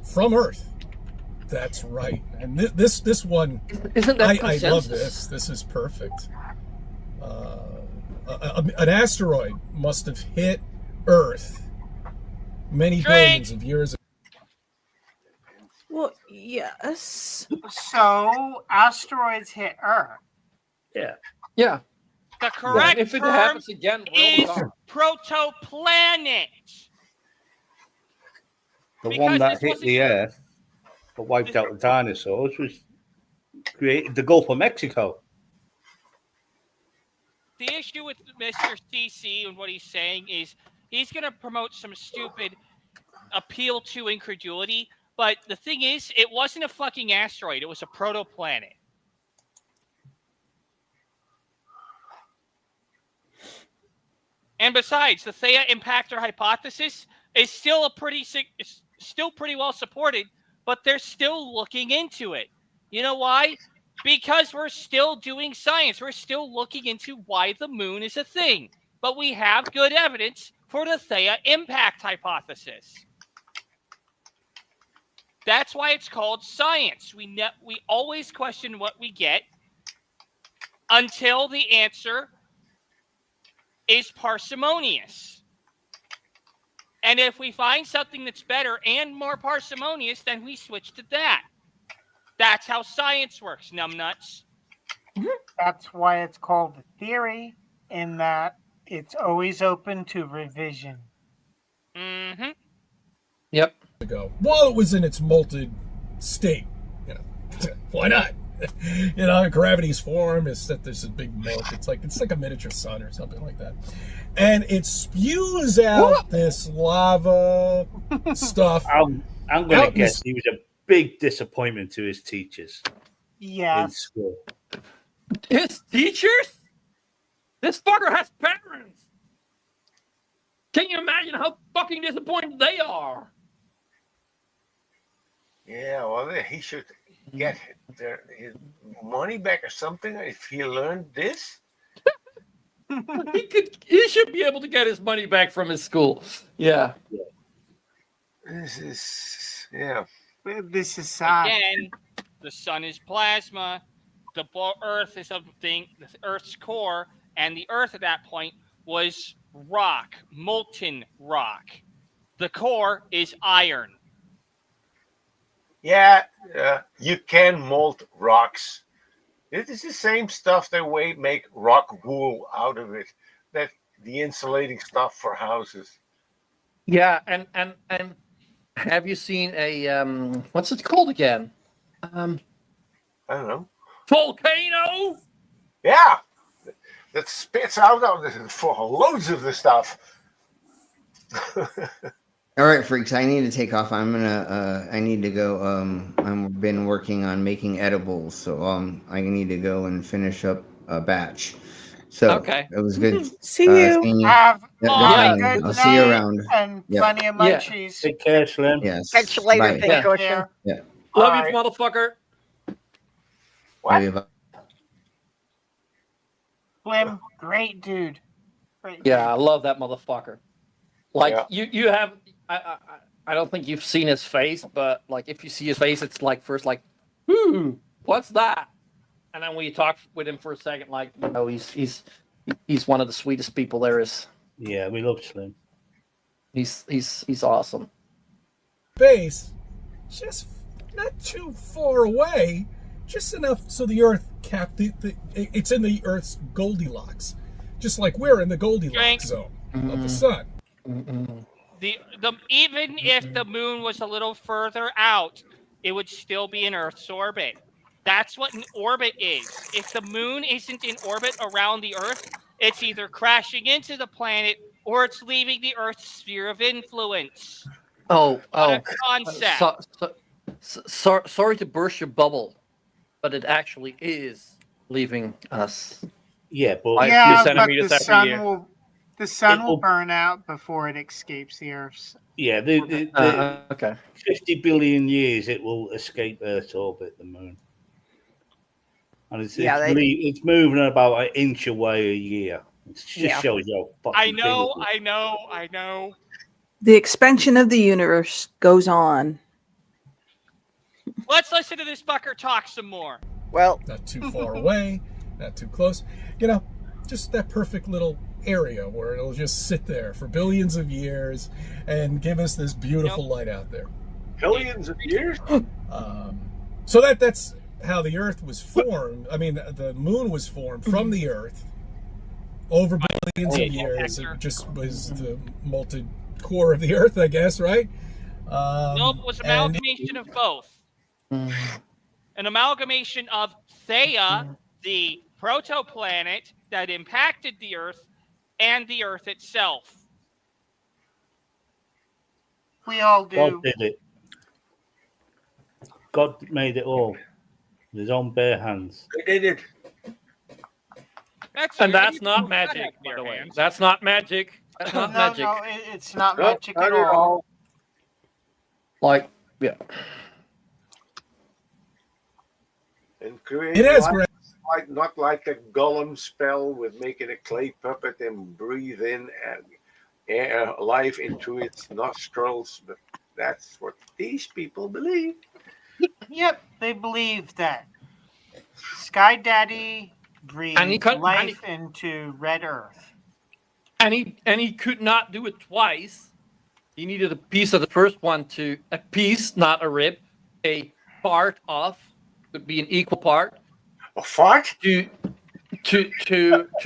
from Earth. That's right. And this one, Isn't that I consensus? love this. This is perfect. An asteroid must have hit Earth many billions of years ago. Well, yes. So asteroids hit Earth. Yeah. Yeah. The correct If it term happens again, is we're all protoplanet. The Because one that this hit wasn't- the Earth but wiped out the dinosaurs was created the Gulf of Mexico. The issue with Mr. CC and what he's saying is he's going to promote some stupid appeal to incredulity. But the thing is, it wasn't a fucking asteroid. It was a protoplanet. And besides, the Theia impactor hypothesis is still pretty well supported, but they're still looking into it. You know why? Because we're still doing science. We're still looking into why the moon is a thing. But we have good evidence for the Theia impact hypothesis. That's why it's called science. We always question what we get until the answer is parsimonious. And if we find something that's better and more parsimonious, then we switch to that. That's how science works, numbnuts. That's why it's called a theory, in that it's always open to revision. Mm-hmm. Yep. Ago, while it was in its molted state, why not? Gravity's form is that there's a big molt. It's like a miniature sun or something like that, and it spews out this lava stuff. I'm going to guess he was a big disappointment to his teachers in Yes. school. His teachers? This fucker has parents. Can you imagine how fucking disappointed they are? Yeah, well, he should get his money back or something if he learned this. He should be able to get his money back from his school. Yeah. This is This is sad. Again, the sun is plasma. The Earth is something. The Earth's core, and the Earth at that point was rock, molten rock. The core is iron. Yeah, you can mold rocks. It is the same stuff they make rock wool out of it. That the insulating stuff for houses. Yeah, and have you seen a what's it called again? I don't know. Volcano? Yeah, that spits out for loads of the stuff. All right, freaks. I need to take off. I need to go. I've been working on making edibles, so I need to go and finish up a batch. So okay, it was good. See you. Seeing you. Have Yep, a definitely. good I'll see you night around. and Yep. plenty of Yeah. munchies. Take care, Slim. Yes. Catch you later, Bye. Pink Ocean. Yeah. Yeah. Love All you, motherfucker. What? Bye. Slim, great dude. Great Yeah, I dude. love that motherfucker. Like Yeah. you have. I don't think you've seen his face, but like if you see his face, it's like first like, what's that? And then when you talk with him for a second, like he's one of the sweetest people there is. Yeah, we love Slim. He's awesome. Base, just not too far away, just enough so the Earth it's in the Earth's Goldilocks, just like we're in the Goldilocks Drink. zone of the sun. The even if the moon was a little further out, it would still be in Earth's orbit. That's what an orbit is. If the moon isn't in orbit around the Earth, it's either crashing into the planet or it's leaving the Earth's sphere of influence. What a concept. Sorry to burst your bubble, but it actually is leaving us. Yeah, but Like, Yeah, few but centimeters the every sun year. will It will- burn out before it escapes the Earth's. yeah, Okay. 50 billion years it will escape Earth's orbit, the moon. And it's moving about an inch away a year. It just shows you how fucking big I know. The expansion of the universe goes on. Let's listen to this fucker talk some more. Well, Not too far away, not too close. You know, just that perfect little area where it'll just sit there for billions of years and give us this beautiful light out there. Billions of years? So that's how the Earth was formed. I mean, the moon was formed from the Earth over billions of years. It just was the molten core of the Earth, I guess, right? Nope, it was an amalgamation of both. An amalgamation of Theia, the protoplanet that impacted the Earth, and the Earth itself. We all do. God did it. God made it all with his own bare hands. They did it. That's not magic, by the way. That's not magic. That's not magic. No, it's not No, magic not at all. Like, yeah. And create It is life, great. not like a golem spell with making a clay puppet and breathe in air life into its nostrils, but that's what these people believe. Yep, they believe that Sky Daddy breathed life into Red Earth. And he could not do it twice. He needed a piece of the first one a piece, not a rib, a part of, would be an equal part. A fart? To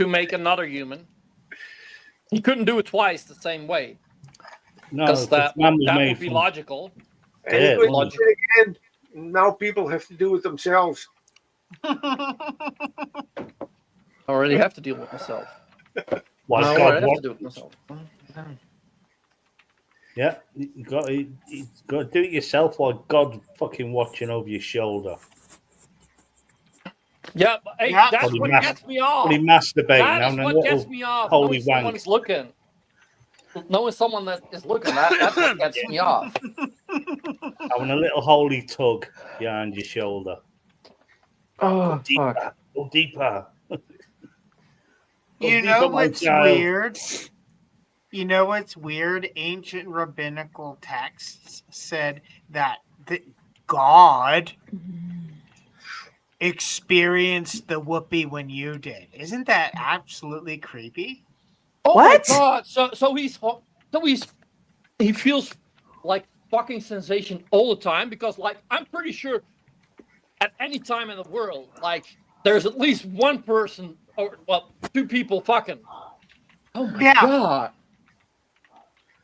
make another human. He couldn't do it twice the same way. No, because that man was would made be from- logical. And Yeah, he couldn't logic. do it again. Now people have to do it themselves. I already have to deal with myself. Why I God already have what? to do it myself. Yeah, you got to do it yourself while God fucking watching over your shoulder. Yeah, but, hey, Yeah. that's Probably what mas- gets me off. Probably masturbating That is having a what little gets me off. holy Knowing someone wank. is looking. Knowing someone that is looking, that's what gets me off. Having a little holy tug behind your shoulder. Oh, Deeper, go deeper. You These know are my what's child. weird? You know what's weird? Ancient rabbinical texts said that God experienced the whoopee when you did. Isn't that absolutely creepy? Oh What? my god! He feels like fucking sensation all the time because, like, I'm pretty sure at any time in the world, like, there's at least one person or two people fucking. Oh my god!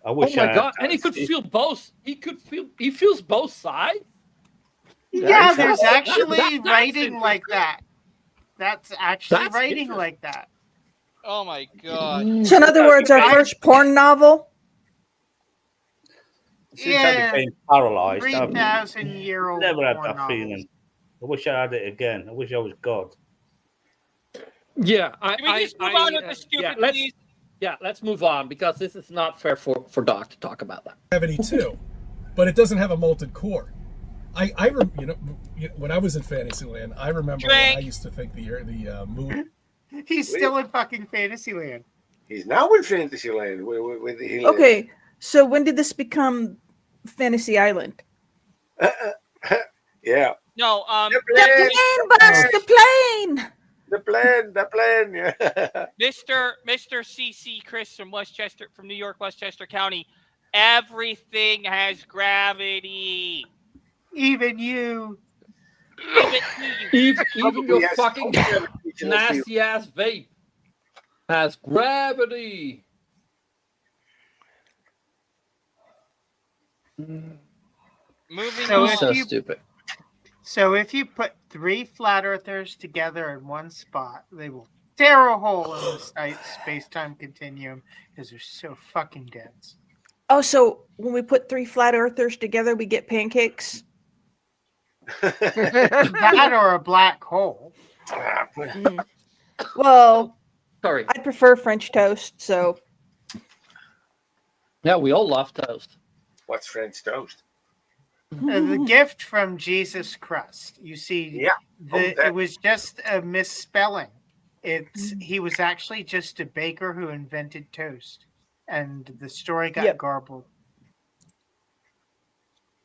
I wish oh I my had god! that. And he could feel both. He feels both sides. Yeah, That's- there's that's- actually that's writing like interesting. that. That's actually That's writing interesting. like that. Oh my god. So, in other words, our I- first porn novel. Since I became paralyzed, I've 3,000-year-old never had porn that novels. feeling. I wish I had it again. I wish I was God. Yeah, Can we just move on with the stupid, please? Let's move on because this is not fair for Doc to talk about that. Gravity too, but it doesn't have a molten core. When I was in Fantasyland, I remember when I used to think the moon. He's still in fucking Fantasyland. He's now in Fantasyland. With the Okay, so when did this become Fantasy Island? Yeah. No, The plane, Bugs, the plane. The plane, yeah. Mr. CC Chris from New York, Westchester County. Everything has gravity. Even you. Even your Yes. fucking nasty ass vape has gravity. Moving So on. if So you- stupid. So if you put 3 flat earthers together in one spot, they will tear a hole in the space-time continuum because they're so fucking dense. Oh, so when we put 3 flat earthers together, we get pancakes? That or a black hole. Mm. Well, Sorry. I prefer French toast, so Yeah, we all love toast. What's French toast? The gift from Jesus Christ. You see, Yeah. it was just a misspelling. He was actually just a baker who invented toast, and the story got garbled.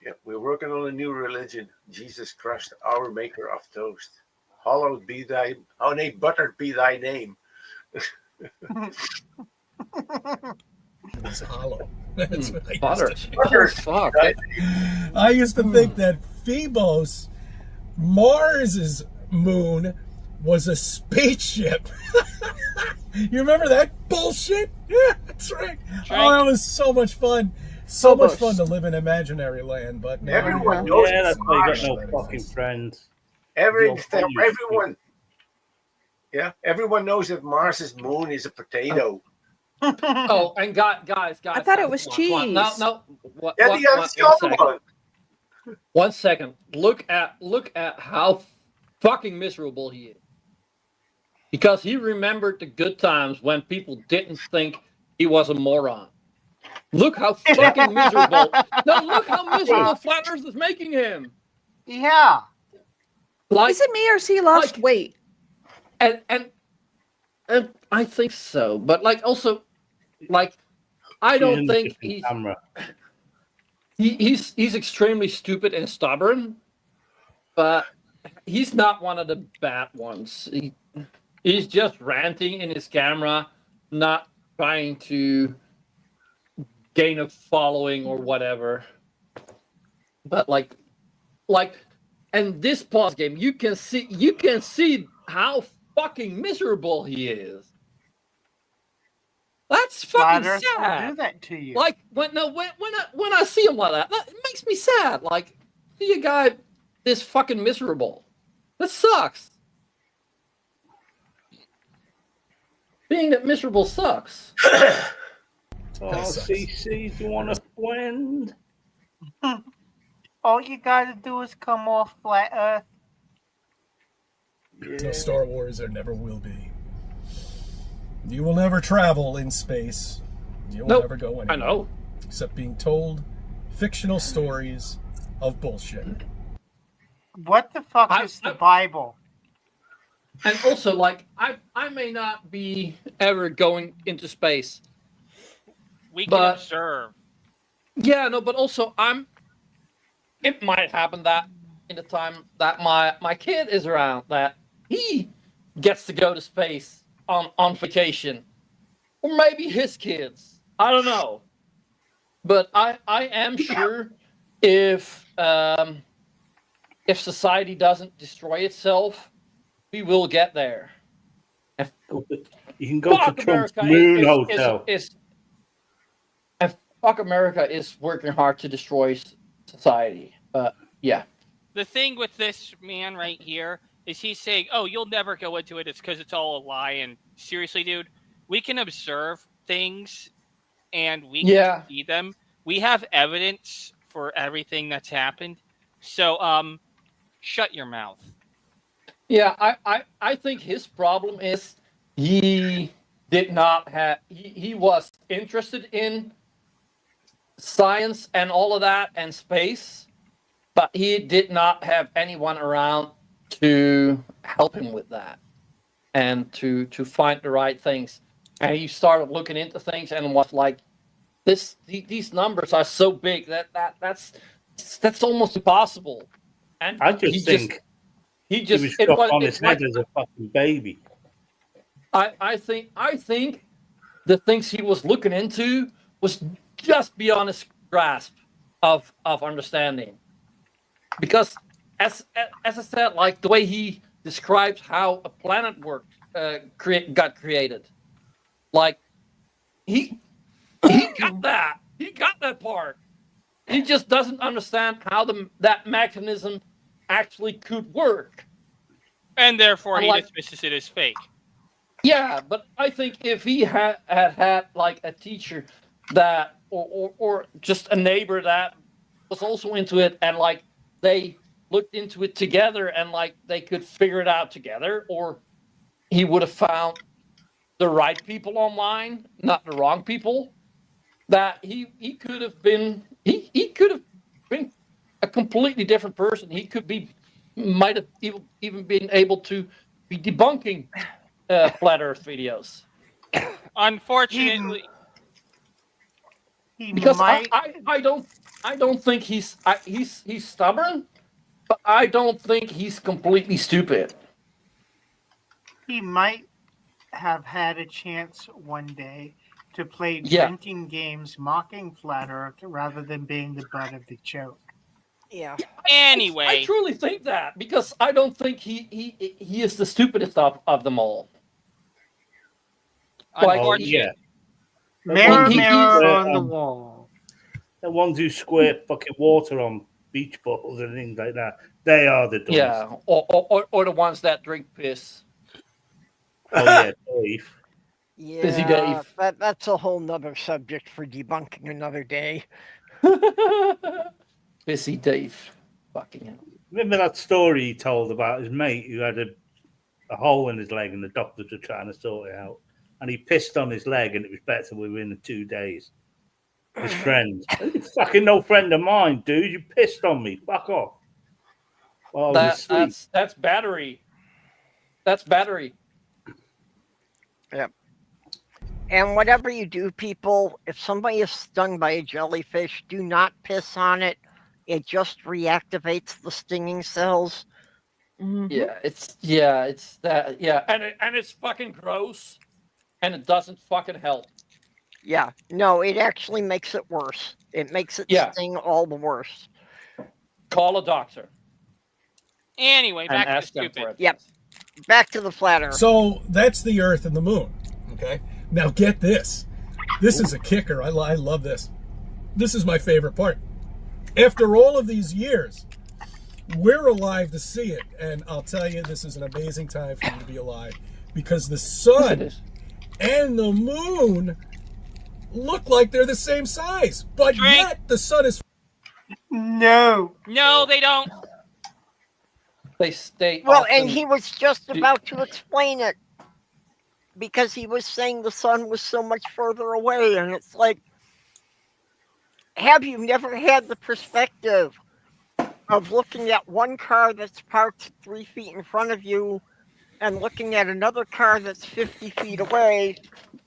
Yeah, we're working on a new religion. Jesus Christ, our maker of toast. Hallowed be thy, oh nay, buttered be thy name. It was hollow. That's what I Butter. used to Oh, fuck. I used to think that Phoebos, Mars's moon, was a spaceship. You remember that bullshit? Yeah, that's right. Oh, that was so much fun. So much fun to live in imaginary land, but now Everyone knows Yeah, that's why you Mars. got no fucking friends. Everyone knows that Mars's moon is a potato. Oh, and guys. I thought it was cheese. No. Yeah, the other one. 1 second. Look at how fucking miserable he is. Because he remembered the good times when people didn't think he was a moron. Look how fucking miserable. No, look how miserable Flat Earth is making him. Yeah. Like, is it me or has he lost weight? And I think so, but like also, like I don't think he's extremely stupid and stubborn, but he's not one of the bad ones. He's just ranting in his camera, not trying to gain a following or whatever. But like, and this pause game, you can see how fucking miserable he is. That's fucking Flat Earth will sad. do that to you. Like when I see him like that, it makes me sad. Like, see a guy this fucking miserable. That sucks. Being that miserable sucks. Oh, CC, do you want a friend? All you gotta do is come off Flat Earth. No Star Wars, there never will be. You will never travel in space. You will never go anywhere. I know. Except being told fictional stories of bullshit. What the fuck is the Bible? And also, like, I may not be ever going into space. We can But- observe. Yeah, no, but also it might happen that in the time that my kid is around, that he gets to go to space on vacation. Or maybe his kids. I don't know. But I am sure if society doesn't destroy itself, we will get there. You can go to Fuck Trump's America moon hotel. and fuck America is working hard to destroy society. Yeah. The thing with this man right here is he's saying, "Oh, you'll never go into it. It's because it's all a lie." And seriously, dude, we can observe things and we can see them. We have evidence for everything that's happened. So, shut your mouth. Yeah, I think his problem is he did not have he was interested in science and all of that and space, but he did not have anyone around to help him with that and to find the right things. And he started looking into things and was like, these numbers are so big that's almost impossible. And I just think he just was shot on his head as a fucking baby. I think the things he was looking into was just beyond his grasp of understanding. Because as I said, like the way he describes how a planet worked, got created, like he got that. He got that part. He just doesn't understand how that mechanism actually could work. And therefore he dismisses it as fake. Yeah, but I think if he had like a teacher that or just a neighbor that was also into it, and like they looked into it together and like they could figure it out together, or he would have found the right people online, not the wrong people, that he could have been he could have been a completely different person. He might have even been able to be debunking flat Earth videos. Unfortunately, because I don't think he's stubborn, but I don't think he's completely stupid. He might have had a chance one day to play drinking games mocking Flat Earth rather than being the butt of the joke. Yeah. Anyway, I truly think that, because I don't think he is the stupidest of them all. Unfortunately, Mirror, mirror on the wall. The ones who squirt fucking water on beach balls and things like that. They are the dumbest. Yeah, or the ones that drink piss. Oh yeah, Dave. Yeah, Busy Dave. That's a whole nother subject for debunking another day. Busy Dave. Fucking hell. Remember that story he told about his mate who had a hole in his leg and the doctors were trying to sort it out, and he pissed on his leg and it was better within 2 days. His friend, it's fucking no friend of mine, dude. You pissed on me. Fuck off. Well, That's battery. That's battery. Yep. And whatever you do, people, if somebody is stung by a jellyfish, do not piss on it. It just reactivates the stinging cells. Yeah, it's that. Yeah, and it's fucking gross, and it doesn't fucking help. Yeah, no, it actually makes it worse. It makes it sting all the worse. Call a doctor. Anyway, back to the stupid. Yep. Back to the flat Earth. So that's the Earth and the Moon. Okay. Now get this. This is a kicker. I love this. This is my favorite part. After all of these years, we're alive to see it. And I'll tell you, this is an amazing time for you to be alive, because the sun and the moon look like they're the same size, but yet the sun is... No, they don't. They stay. Well, and he was just about to explain it, because he was saying the sun was so much further away, and it's like, have you never had the perspective of looking at one car that's parked 3 feet in front of you and looking at another car that's 50 feet away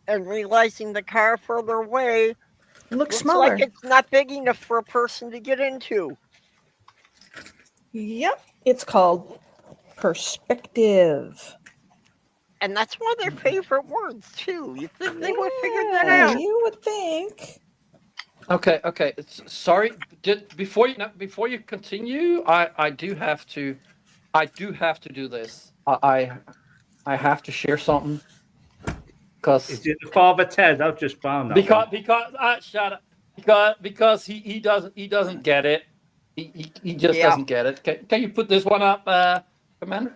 and realizing the car further away Looks looks smaller. like it's not big enough for a person to get into. Yep. It's called perspective. And that's one of their favorite words, too. You'd think they would have figured that Yeah, out. you would think. Okay. Sorry. Before you continue, I do have to do this. I have to share something. Is it the Father Ted? I've just found that. Shut up. Because he doesn't get it. He just doesn't get it. Can you put this one up, Commander?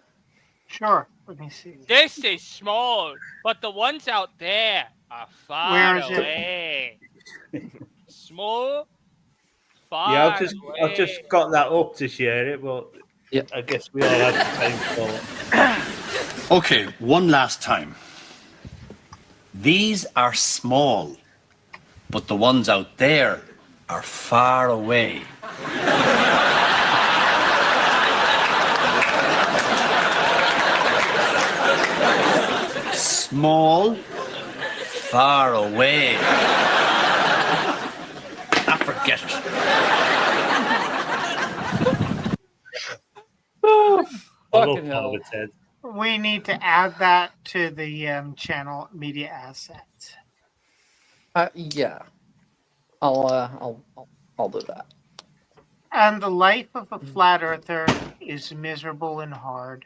Sure. Let me see. This is small, but the ones out there are far Where is it? away. Small, far Yeah, I've away. just got that up to share it, but yeah, I guess we all have the same thought. Okay, one last time. These are small, but the ones out there are far away. Small, far away. Ah, forget it. Fucking hell. We need to add that to the channel media assets. Yeah. I'll do that. And the life of a flat earther is miserable and hard,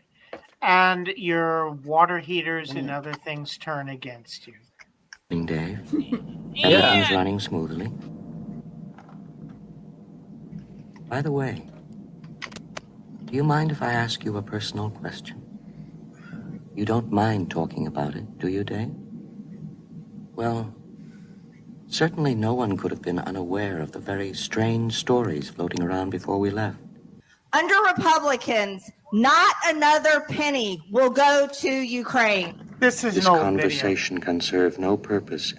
and your water heaters and other things turn against you. Dave, Yeah. everything's running smoothly. By the way, do you mind if I ask you a personal question? You don't mind talking about it, do you, Dave? Well, certainly no one could have been unaware of the very strange stories floating around before we left. Under Republicans, not another penny will go to Ukraine. This is This an old conversation can serve no purpose.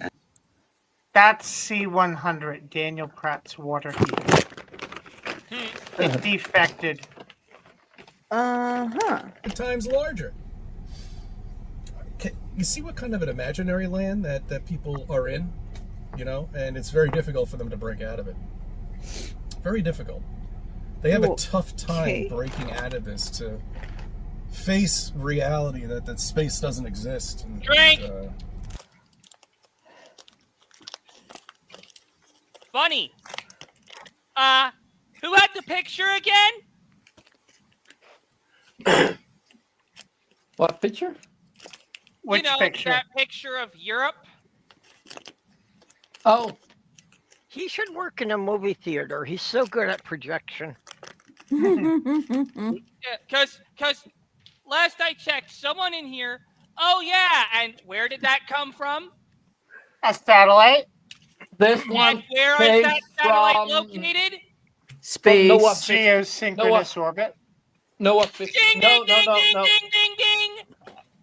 That's C100, Daniel Pratt's water heater. It defected. Times larger. You see what kind of an imaginary land that people are in, you know, and it's very difficult for them to break out of it. Very difficult. They have a tough time breaking out of this to face reality that space doesn't exist. Drink. Funny. Who had the picture again? What picture? Which picture? That picture of Europe. Oh. He should work in a movie theater. He's so good at projection. Because last I checked, someone in here. Oh yeah, and where did that come from? A satellite. This And one where came is that satellite from located? Space. Noah, Geosynchronous orbit. Noah Ding, 15. ding, No. ding, ding, ding, ding.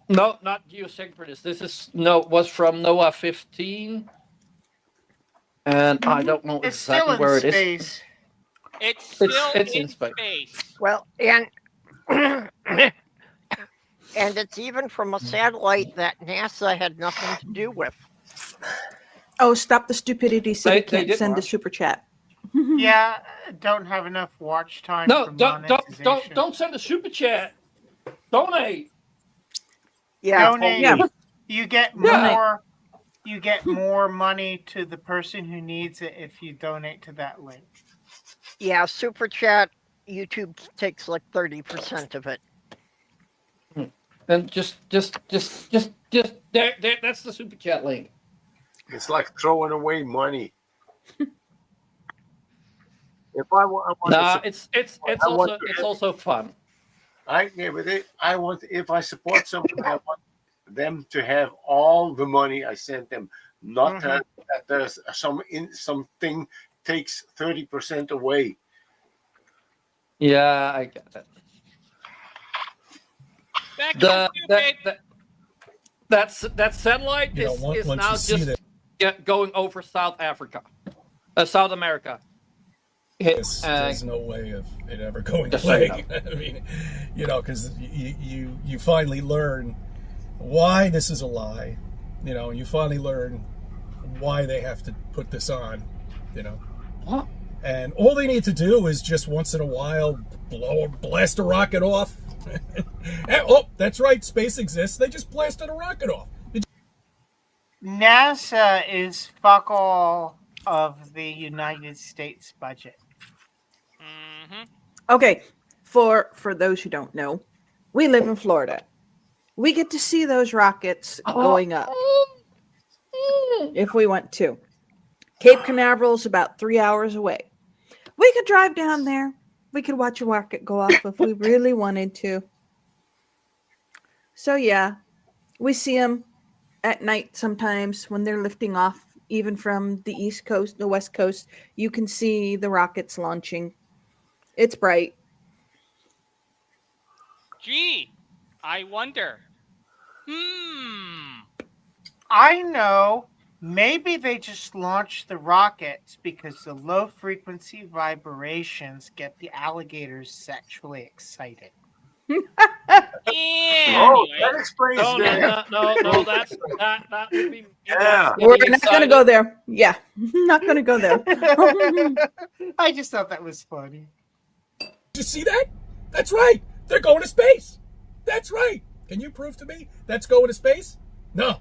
No, not geosynchronous. This is was from Noah 15. And I don't know It's exactly still in where it is. space. It's still It's in in space. space. Well, and and it's even from a satellite that NASA had nothing to do with. Oh, stop the stupidity so They we can't did send a not. super chat. Yeah, don't have enough watch time. No, for don't send a super chat. Donate. Yeah, Donate. Yeah. You get Yeah. more. You get more money to the person who needs it if you donate to that link. yeah, super chat. YouTube takes like 30% of it. And just there. That's the super chat link. It's like throwing away money. If I want Nah, to, it's I want also fun. if I support somebody, I want them to have all the money I sent them, not that there's something takes 30% away. Yeah, I get it. Back to stupid. That satellite You know, is once now you see just going over South Africa, South America. There's no way of it ever going Just away. so you I mean, because you finally learn why this is a lie. You finally learn why they have to put this on. What? And all they need to do is just once in a while blast a rocket off. Oh, that's right, space exists. They just blasted a rocket off. NASA is fuck all of the United States budget. Okay, for those who don't know, we live in Florida. We get to see those rockets going up if we want to. Cape Canaveral is about 3 hours away. We could drive down there. We could watch a rocket go off if we really wanted to. So yeah, we see them at night sometimes when they're lifting off, even from the East Coast, the West Coast. You can see the rockets launching. It's bright. Gee, I wonder. I know. Maybe they just launched the rockets because the low frequency vibrations get the alligators sexually excited. That explains No, that. no, that would be. Yeah. We're not going to go there. Yeah, not going to go there. I just thought that was funny. Did you see that? That's right. They're going to space. That's right. Can you prove to me that's going to space? No.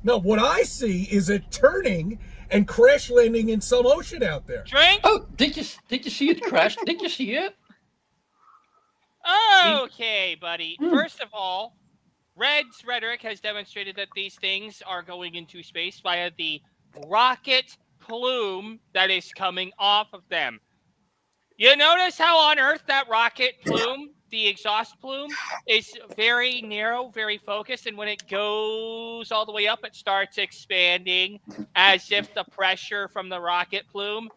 No, what I see is it turning and crash landing in some ocean out there. Drink? Oh, did you see it crash? Did you see it? Okay, buddy. First of all, Red's rhetoric has demonstrated that these things are going into space via the rocket plume that is coming off of them. You notice how on Earth that rocket plume, the exhaust plume, is very narrow, very focused, and when it goes all the way up, it starts expanding as if the pressure from the rocket plume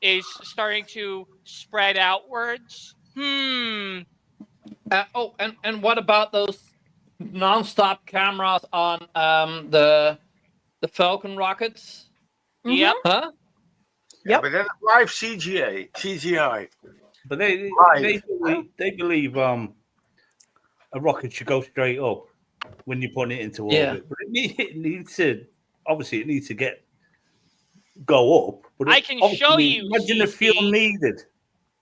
is starting to spread outwards. And what about those non-stop cameras on the Falcon rockets? Yep. Huh? Yeah, but that's live CGI. But they believe a rocket should go straight up when you put it into orbit. Yeah. But it needs to go up. But I can show you. Imagine the fuel needed.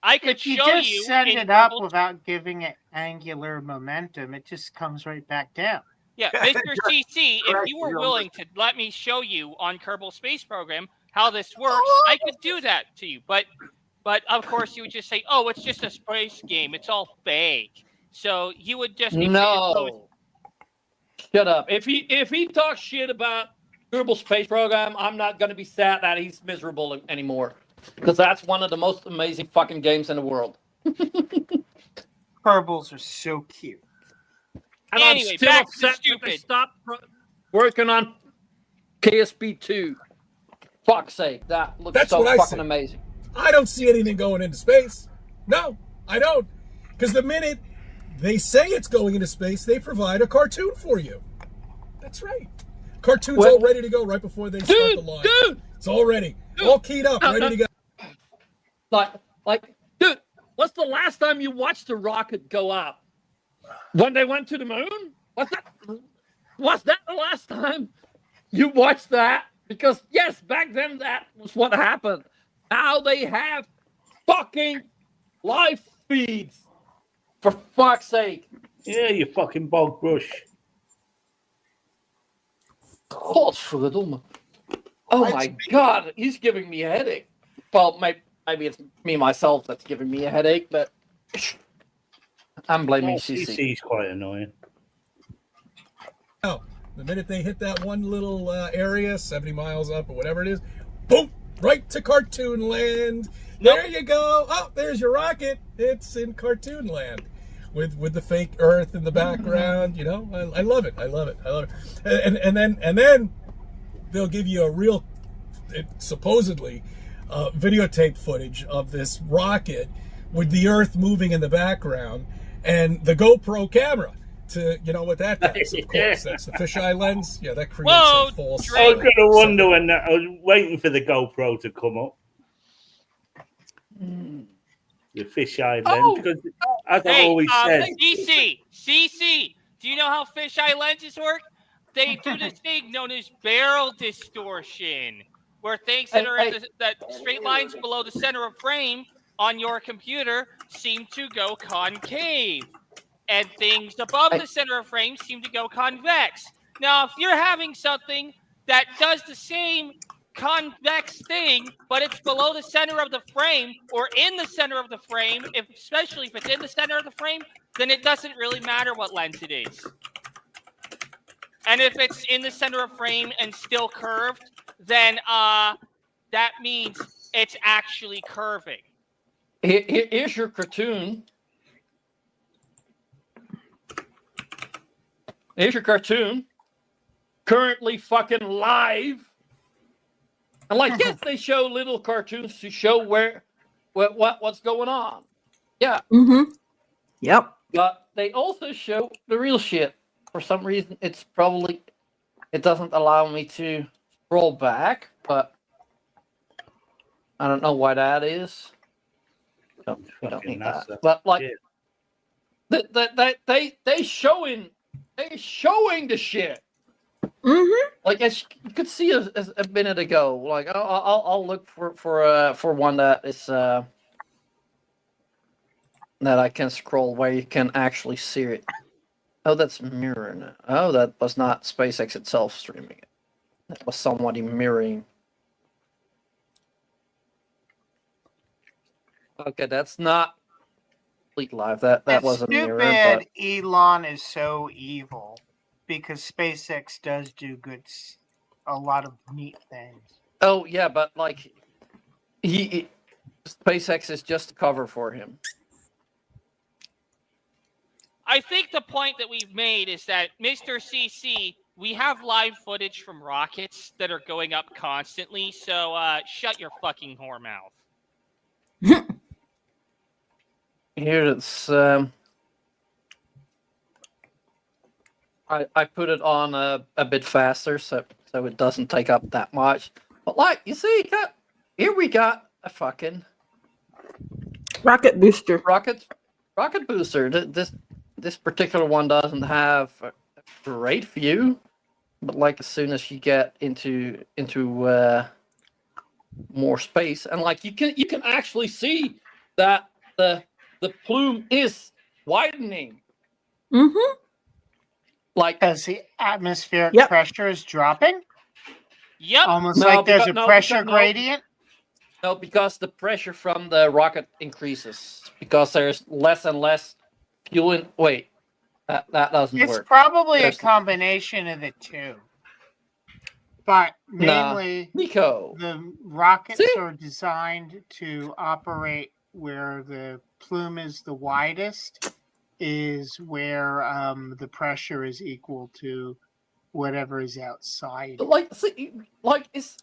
I could If you show just you. send in it up Rebel- without giving it angular momentum, it just comes right back down. Yeah, Mr. CC, if you were willing to let me show you on Kerbal Space Program how this works, I could do that to you. But of course, you would just say, "Oh, it's just a space game. It's all fake." So you would just be No. Shut up. If he talks shit about Kerbal Space Program, I'm not going to be sad that he's miserable anymore. Because that's one of the most amazing fucking games in the world. Kerbals are so cute. And Anyway, I'm still back to upset that they stupid. stopped working on KSP 2. Fuck's sake, that looks That's so what I fucking see. amazing. I don't see anything going into space. No, I don't. Because the minute they say it's going into space, they provide a cartoon for you. That's right. Cartoon's all ready to go right before they start the launch. Dude! It's all ready. All keyed up, ready to go. Like, dude, what's the last time you watched a rocket go up? When they went to the moon? Was that the last time you watched that? Because, yes, back then that was what happened. Now they have fucking live feeds. For fuck's sake. Yeah, you fucking bog brush. Godverdomme. Oh my God, he's giving me a headache. Well, maybe it's me myself that's giving me a headache, but I'm blaming CC. CC's quite annoying. Oh, the minute they hit that one little area, 70 miles up or whatever it is, boom, right to cartoon land. There you go. Oh, there's your rocket. It's in cartoon land with the fake Earth in the background. You know, I love it. I love it. I love it. And then they'll give you a real, supposedly, videotape footage of this rocket with the Earth moving in the background and the GoPro camera. To, you know what that does, of course. That's the fisheye lens. Yeah, that creates a false. I was going to wonder when I was waiting for the GoPro to come up. The fisheye lens, because as I've always said, CC, do you know how fisheye lenses work? They do this thing known as barrel distortion, where things that are in that straight lines below the center of frame on your computer seem to go concave, and things above the center of frame seem to go convex. Now, if you're having something that does the same convex thing, but it's below the center of the frame or in the center of the frame, especially if it's in the center of the frame, then it doesn't really matter what lens it is. And if it's in the center of frame and still curved, then that means it's actually curving. Here's your cartoon. Here's your cartoon. Currently fucking live. And like, yes, they show little cartoons to show what's going on. Yeah. Mm-hmm. Yep. But they also show the real shit. For some reason, it doesn't allow me to scroll back, but I don't know why that is. We don't need that. But like, they showing the shit. Mm-hmm. Like as you could see a minute ago. Like I'll look for one that is that I can scroll where you can actually see it. Oh, that's mirroring. Oh, that was not SpaceX itself streaming it. That was somebody mirroring. Okay, that's not complete live. That was a mirror. But Elon is so evil because SpaceX does do a lot of neat things. Oh yeah, but like SpaceX is just a cover for him. I think the point that we've made is that, Mr. CC, we have live footage from rockets that are going up constantly, so shut your fucking whore mouth. Here it's I put it on a bit faster so it doesn't take up that much. But like you see, here we got a fucking rocket booster. Rocket booster. This particular one doesn't have a great view, but like as soon as you get into more space, and like you can actually see that the plume is widening. Mm-hmm. Like as the atmospheric pressure is dropping. Yep. Almost like there's a pressure gradient. No, because the pressure from the rocket increases because there's less and less fuel in. Wait, that doesn't work. It's probably a combination of the two. But mainly, Nico, the rockets are designed to operate where the plume is the widest, is where the pressure is equal to whatever is outside.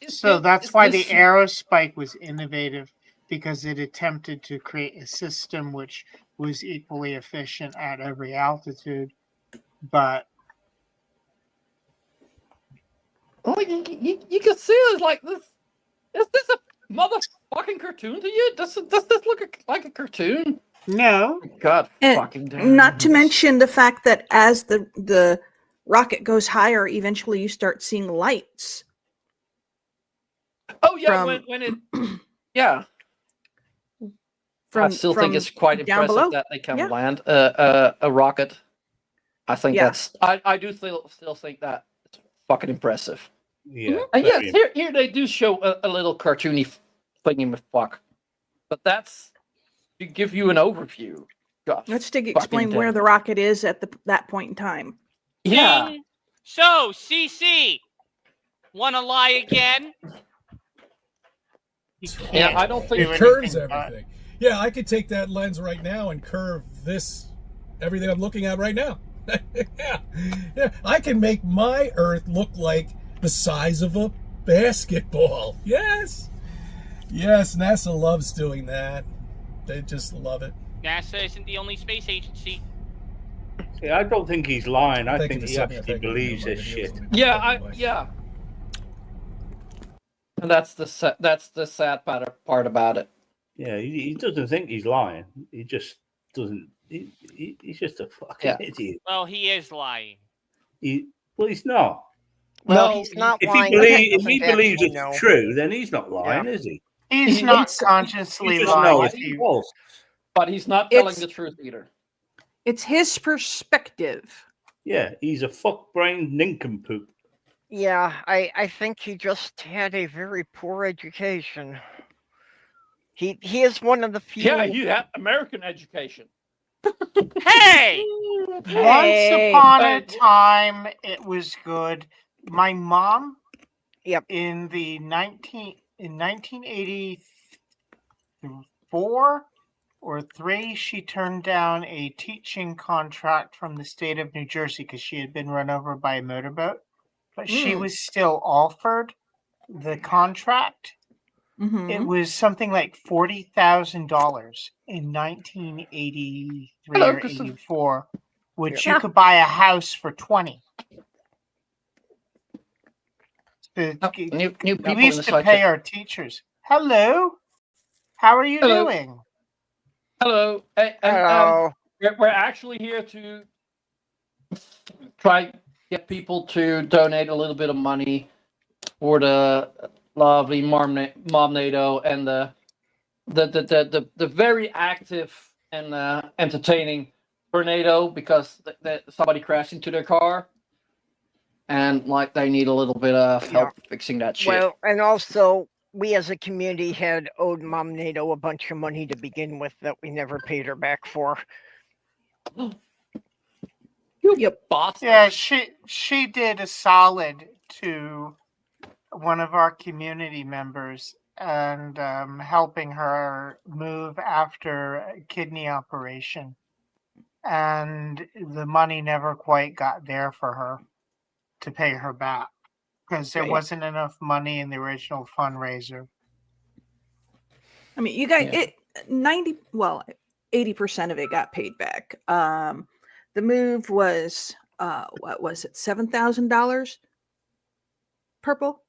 So that's why the aerospike was innovative, because it attempted to create a system which was equally efficient at every altitude, but you can see it's like this. Is this a motherfucking cartoon to you? Does this look like a cartoon? No. God fucking damn. Not to mention the fact that as the rocket goes higher, eventually you start seeing lights. Oh yeah, when it yeah. I still think it's quite impressive that they can land a rocket. I think that's I do still think that it's fucking impressive. Yeah. And yes, here they do show a little cartoony thingy fuck, but that's to give you an overview. God, let's explain where the rocket is at that point in time. Yeah. So CC, wanna lie again? Yeah, I don't think it curves everything. Yeah, I could take that lens right now and curve everything I'm looking at right now. yeah, I can make my Earth look like the size of a basketball. Yes, NASA loves doing that. They just love it. NASA isn't the only space agency. Yeah, I don't think he's lying. I think he actually believes this shit. Yeah. And that's the sad part about it. Yeah, he doesn't think he's lying. He just doesn't. He's just a fucking idiot. Well, he is lying. Well, he's not. Well, he's not If lying. if he believes actually it's know. true, then he's not lying, Yeah. is he? He's not consciously You just know lying. it's If he, false. But he's not telling It's- the truth either. It's his perspective. Yeah, he's a fuck-brained nincompoop. Yeah, I think he just had a very poor education. He is one of the few. Yeah, you have American education. Hey! Once upon a time, it was good. My mom, in 1984 or 3, she turned down a teaching contract from the state of New Jersey because she had been run over by a motorboat. But she was still offered the contract. It was something like $40,000 in 1983 or 84, which you could buy a house for 20. New people We used in the to pay site. our teachers. Hello, how are you Hello. doing? Hello. And, Hello. We're actually here to try get people to donate a little bit of money for the lovely Momnado and the very active and entertaining tornado because somebody crashed into their car and like they need a little bit of help fixing that shit. Well, and also we as a community had owed Momnado a bunch of money to begin with that we never paid her back for. Yep. Yeah, she did a solid to one of our community members and helping her move after a kidney operation. And the money never quite got there for her to pay her back because there Right. wasn't enough money in the original fundraiser. I mean, you guys, 80% of it got paid back. The move was, what was it, $7,000? Purple?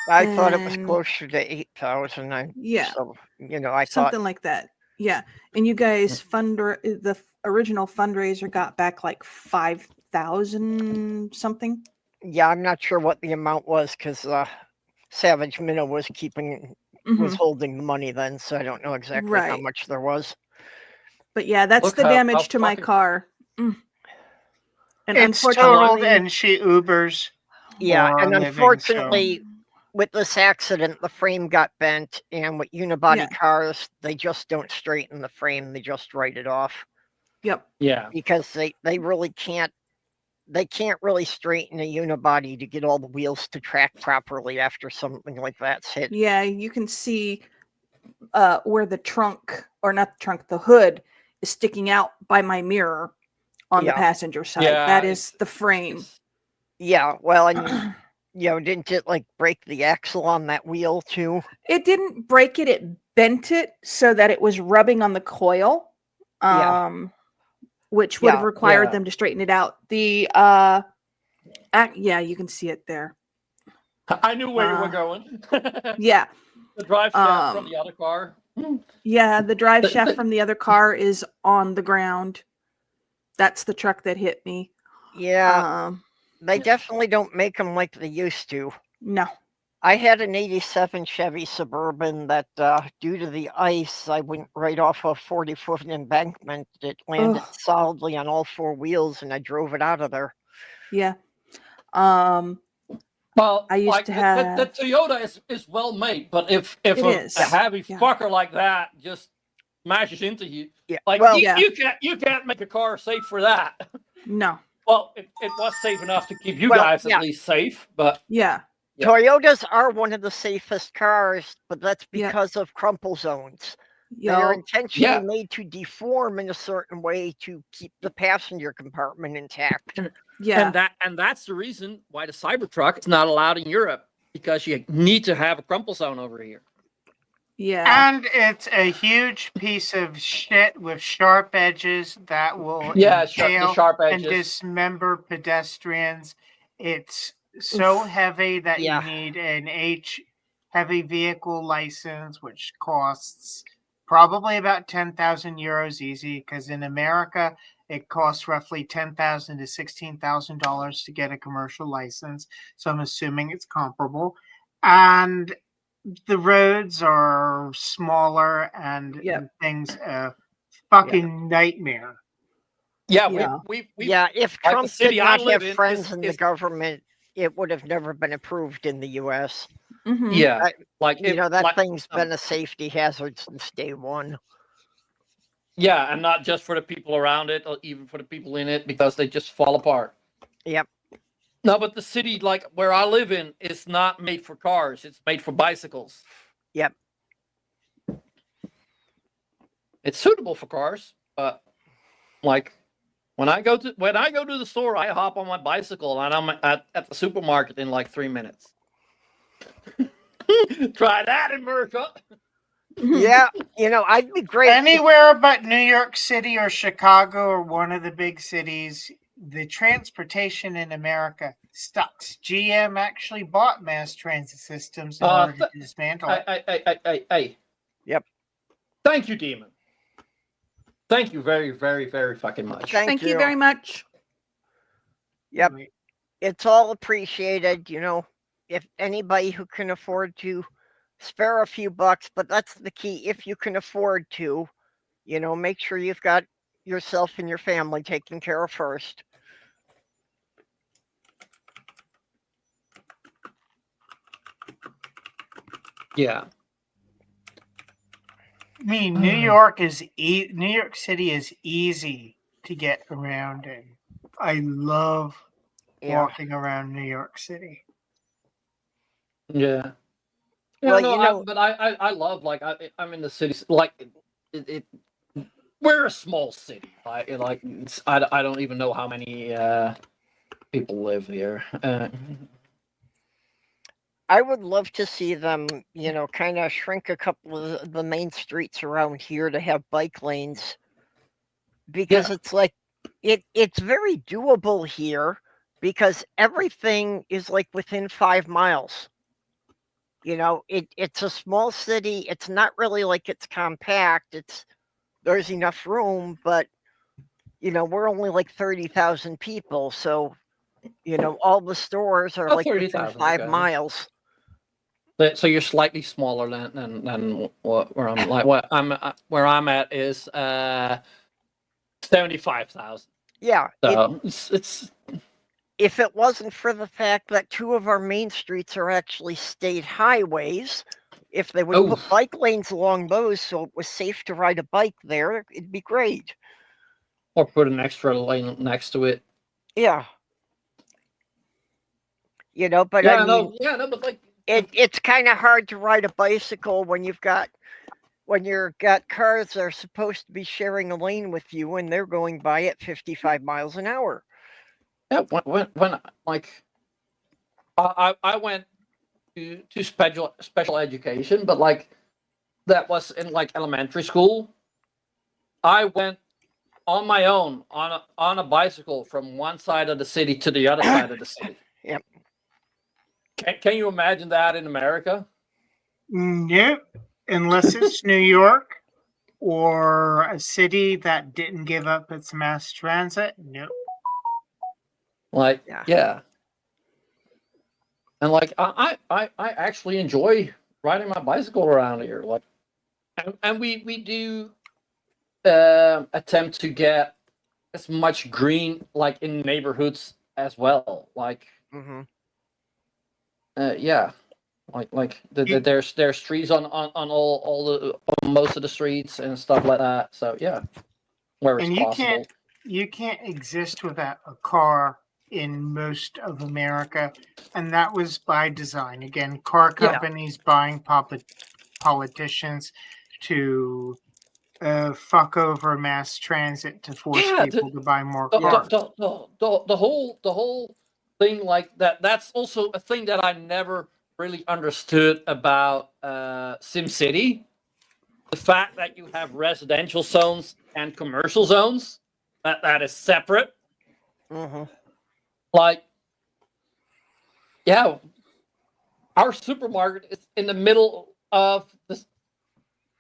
I thought it was And- closer to 8,000. Yeah. So, I Something thought like that. Yeah. And you guys the original fundraiser got back like 5,000 something. Yeah, I'm not sure what the amount was because Savage Minnow was was holding the money then, so I don't know exactly how Right. much there was. But yeah, that's Look the how damage to my fucking- car. And It's unfortunately, totaled and she Ubers. Yeah, for a and living, unfortunately, with this accident, the frame got bent, and with unibody Yeah. cars, they just don't straighten the frame; they just write it off. Yep. Yeah. Because they really can't. They can't really straighten a unibody to get all the wheels to track properly after something like that's hit. yeah, you can see where the trunk, or not the trunk, the hood is sticking out by my mirror on the Yeah. passenger side. Yeah, That is the frame. Yeah, well, and didn't it like break the axle on that wheel too? It didn't break it, it bent it so that it was rubbing on the coil. Yeah. Which would have Yeah, required yeah. them to straighten it out. The yeah, you can see it there. I knew where you were going. Yeah. The drive shaft from Um, the other car. Yeah, the drive shaft from the other car is on the ground. That's the truck that hit me. Yeah, they definitely don't make them like they used to. No. I had an 87 Chevy Suburban that, due to the ice, I went right off a 40-foot embankment. It landed Ugh. solidly on all four wheels, and I drove it out of there. Yeah. Well, I used like, to the have. Toyota is well made, but if It a is, heavy yeah. fucker like that just smashes into you, like well- you can't make a car safe for that. No. Well, it was safe enough to keep you Well, guys yeah. at least safe, but Yeah. Yeah. Toyotas are one of the safest cars, but that's Yeah. because of crumple zones. They Yo. are intentionally Yeah. made to deform in a certain way to keep the passenger compartment intact. Yeah. and that's the reason why the Cybertruck is not allowed in Europe, because you need to have a crumple zone over here. Yeah. And it's a huge piece of shit with sharp edges that will Yeah, the impale sharp and edges. dismember pedestrians. It's so heavy that Yeah. you need an heavy vehicle license, which costs probably about 10,000 euros easy, because in America it costs roughly $10,000 to $16,000 to get a commercial license. So I'm assuming it's comparable. And the roads are smaller and things fucking nightmare. Yeah, if like Trump the city did I not live have in friends in the is government, it would have never been approved in the U.S. Yeah, like you know, that like, thing's been a safety hazard since day one. yeah, and not just for the people around it, or even for the people in it, because they just fall apart. Yep. No, but the city, like where I live in, is not made for cars. It's made for bicycles. Yep. It's suitable for cars, but like when I go to the store, I hop on my bicycle and I'm at the supermarket in like 3 minutes. Try that in America. Yeah, you know, I'd be great. Anywhere but New York City or Chicago or one of the big cities, the transportation in America sucks. GM actually bought mass transit systems in order to dismantle it. Hey. Yep. Thank you, Demon. Thank you very, very, very fucking much. Thank you very much. Yep. It's all appreciated, you know, if anybody who can afford to spare a few bucks, but that's the key. If you can afford to, you know, make sure you've got yourself and your family taken care of first. Yeah. I mean, New York City is easy to get around in. I love walking around New York City. Yeah. Well, no, you know, but I love, like, I'm in the city, like we're a small city. I don't even know how many people live here. I would love to see them, you know, kind of shrink a couple of the main streets around here to have bike lanes, because it's like it's very doable here because everything is like within 5 miles. You know, it's a small city. It's not really like it's compact. There's enough room, but you know, we're only like 30,000 people, so you know, all the stores are like within 30,000, 5 okay. miles. So you're slightly smaller than where I'm like where I'm at is 75,000. Yeah. So it's if it wasn't for the fact that 2 of our main streets are actually state highways, if they would put bike lanes along those so it was safe to ride a bike there, it'd be great. Or put an extra lane next to it. Yeah. You know, but yeah, I mean, but like it's kind of hard to ride a bicycle when you've got cars that are supposed to be sharing a lane with you and they're going by at 55 miles an hour. Yeah, when like I went to special education, but like that was in like elementary school. I went on my own on a bicycle from one side of the city to the other side of the city. Yep. Can you imagine that in America? Nope, unless it's New York or a city that didn't give up its mass transit. Nope. Like, yeah. And like, I actually enjoy riding my bicycle around here. Like, and we do attempt to get as much green like in neighborhoods as well. Like, yeah, like there's trees on most of the streets and stuff like that. So yeah, where it's And possible. you can't exist without a car in most of America, and that was by design. Again, car companies buying politicians to fuck over mass transit to force people to buy more cars. The whole thing like that. That's also a thing that I never really understood about SimCity. The fact that you have residential zones and commercial zones, that is separate. Mm-hmm. Like, yeah, our supermarket is in the middle of this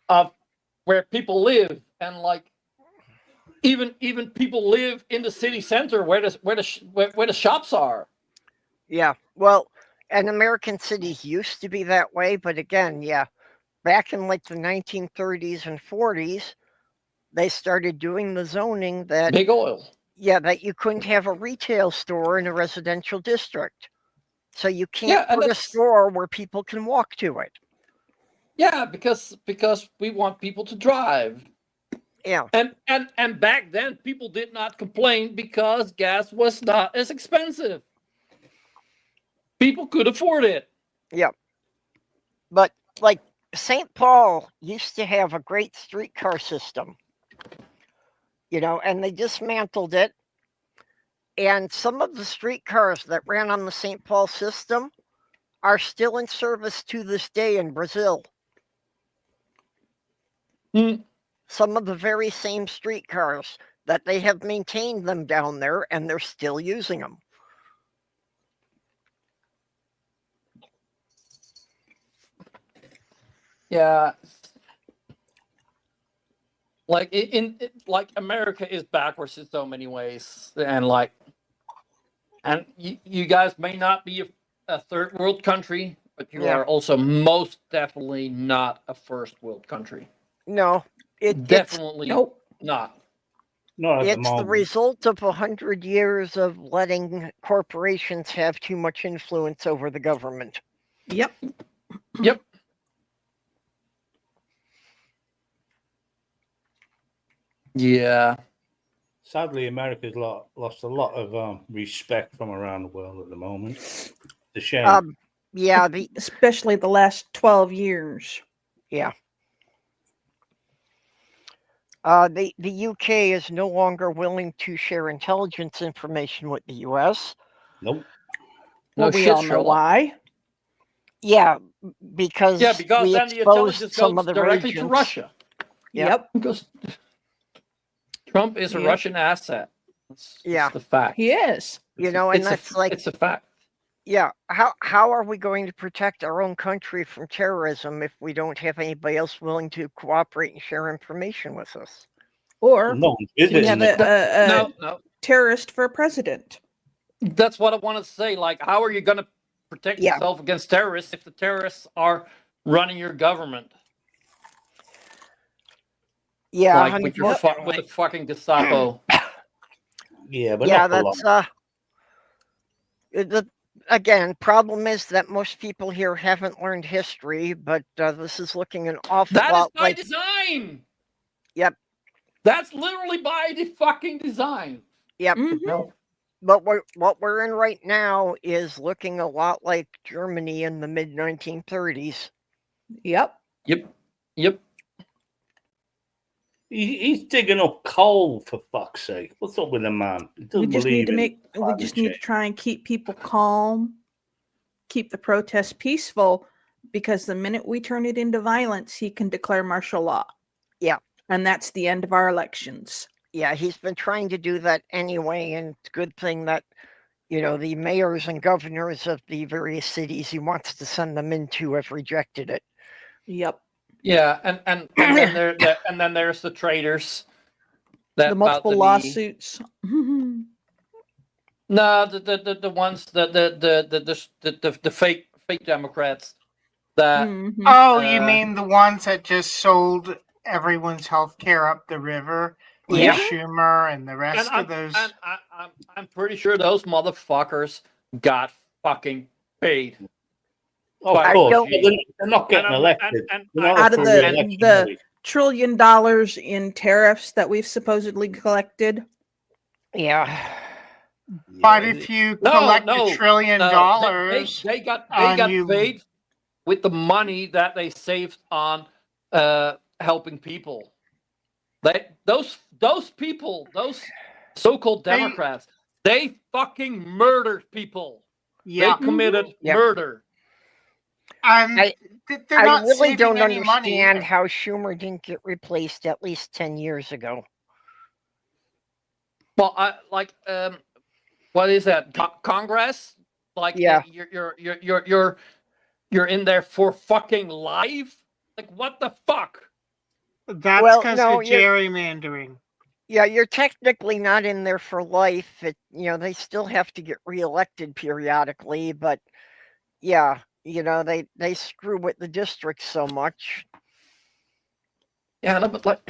of where people live, and like even people live in the city center where the shops are. Yeah. Well, and American cities used to be that way, but again, yeah, back in like the 1930s and 40s, they started doing the zoning that Big oil. Yeah, that you couldn't have a retail store in a residential district. So you can't Yeah, and put a that's store where people can walk to it. yeah, because we want people to drive. Yeah. And back then people did not complain because gas was not as expensive. People could afford it. Yeah. But like St. Paul used to have a great streetcar system, you know, and they dismantled it. And some of the streetcars that ran on the St. Paul system are still in service to this day in Brazil. Some of the very same streetcars that they have maintained them down there, and they're still using them. Yeah. Like like America is backwards in so many ways, and you guys may not be a third world country, but you are also most definitely not a first world country. No, Definitely not. Not at the It's the moment. result of 100 years of letting corporations have too much influence over the government. Yep. Yep. Yeah. Sadly, America's lost a lot of respect from around the world at the moment. It's a shame. Yeah, especially the last 12 years. Yeah. The UK is no longer willing to share intelligence information with the US. Nope. Well, we all know why. Yeah, because we then the exposed intelligence some goes of the directly agents. to Russia. Yep. Because Trump is a Yep. Russian asset. It's the fact. He is. You know, and It's that's it's a fact. Yeah, how are we going to protect our own country from terrorism if we don't have anybody else willing to cooperate and share information with us? Or No, we have a No. terrorist for president. That's what I wanted to say. Like, how are you going to protect yourself against terrorists if the terrorists are running your government? Yeah, like with your with the fucking Gestapo. Yeah, but Yeah, not for long. the again, problem is that most people here haven't learned history, but this is looking an awful That is lot by like design. Yep. That's literally by the fucking design. Yep. But what we're in right now is looking a lot like Germany in the mid 1930s. Yep. Yep. He's digging up coal, for fuck's sake. What's up with the man? He We doesn't just need believe to in we just need to climate try and keep people calm, keep the protests peaceful, because the minute we turn it into violence, he can declare martial law. Yeah. And that's the end of our elections. Yeah, he's been trying to do that anyway, and it's a good thing that, you know, the mayors and governors of the various cities he wants to send them into have rejected it. Yep. Yeah, and then there's the traitors. The multiple lawsuits. No, the ones the fake Democrats. That Oh, you mean the ones that just sold everyone's health care up the river? Like Yeah. Schumer and the rest of those. I'm pretty sure those motherfuckers got fucking paid. Oh, of course. They're not getting elected. They're not Out of for the re-election, are they? $1 trillion in tariffs that we've supposedly collected. Yeah. But if you collect $1 trillion, they got and you- paid with the money that they saved on helping people. Those people, those so-called Democrats, they fucking murdered people. Yeah. They committed Yep. murder. they're I not really saving don't any money understand either. how Schumer didn't get replaced at least 10 years ago. Well, what is that? Congress? Like, Yeah. you're you're in there for fucking life. Like, what the fuck? That's Well, because no, of you're- gerrymandering. Yeah, you're technically not in there for life. They still have to get reelected periodically, but yeah, they screw with the districts so much. Yeah, no, but like,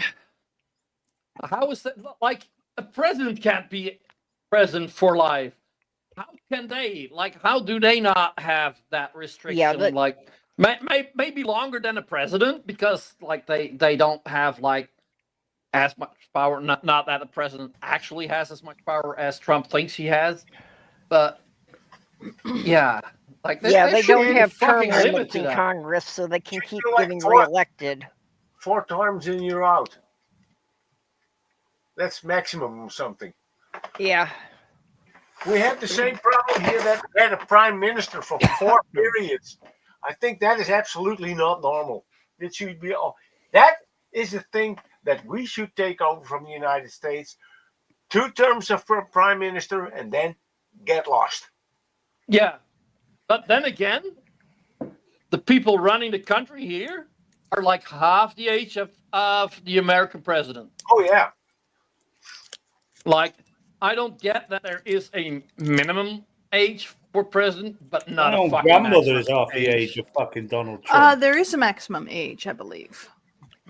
how is that? Like, a president can't be president for life. How can they? Like, how do they not have that restriction? Like, maybe longer than a president because, like, they don't have like as much power. Not that the president actually has as much power as Trump thinks he has, but yeah, like They should don't be a have term fucking limit limits to in that. Congress, so they can keep like getting reelected. 4 terms and you're out. That's maximum something. Yeah. We have the same problem here that we had a prime minister for 4 periods. I think that is absolutely not normal. It should be. That is the thing that we should take over from the United States. 2 terms of prime minister and then get lost. Yeah, but then again, the people running the country here are like half the age of the American president. Oh yeah. Like, I don't get that there is a minimum age for president, but not My a own fucking grandmother maximum is half the age. age of fucking Donald Trump. There is a maximum age, I believe.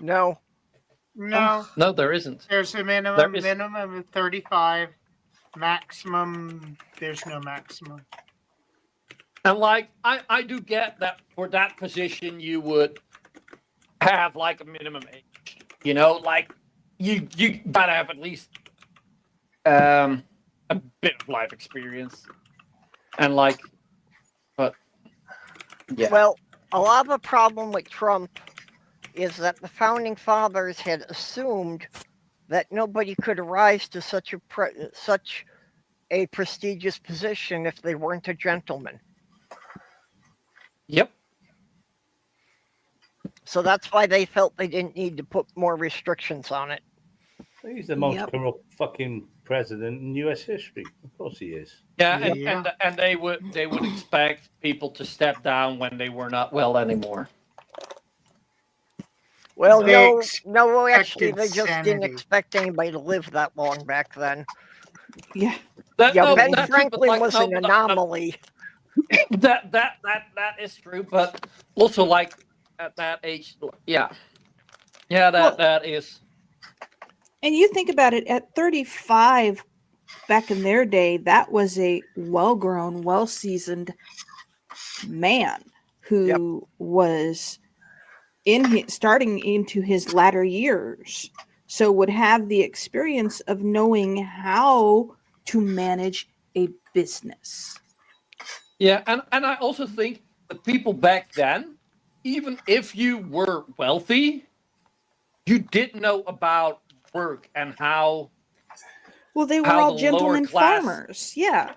No. No. No, there isn't. There's a minimum of 35. Maximum, there's no maximum. And like, I do get that for that position you would have like a minimum age. Like you gotta have at least a bit of life experience. And like, but yeah. Well, a lot of the problem with Trump is that the founding fathers had assumed that nobody could rise to such a prestigious position if they weren't a gentleman. Yep. So that's why they felt they didn't need to put more restrictions on it. He's the most corrupt fucking president in U.S. history. Of course he is. Yeah, and they would expect people to step down when they were not well anymore. Well, They no, actually, they expected just didn't sanity. expect anybody to live that long back then. Yeah. Ben Franklin was an anomaly. That is true, but also like at that age, that is. And you think about it, at 35, back in their day, that was a well-grown, well-seasoned man who was starting into his latter years, so would have the experience of knowing how to manage a business. Yeah, and I also think the people back then, even if you were wealthy, you didn't know about work and how. Well, they were how all the gentlemen lower class- farmers. Yeah.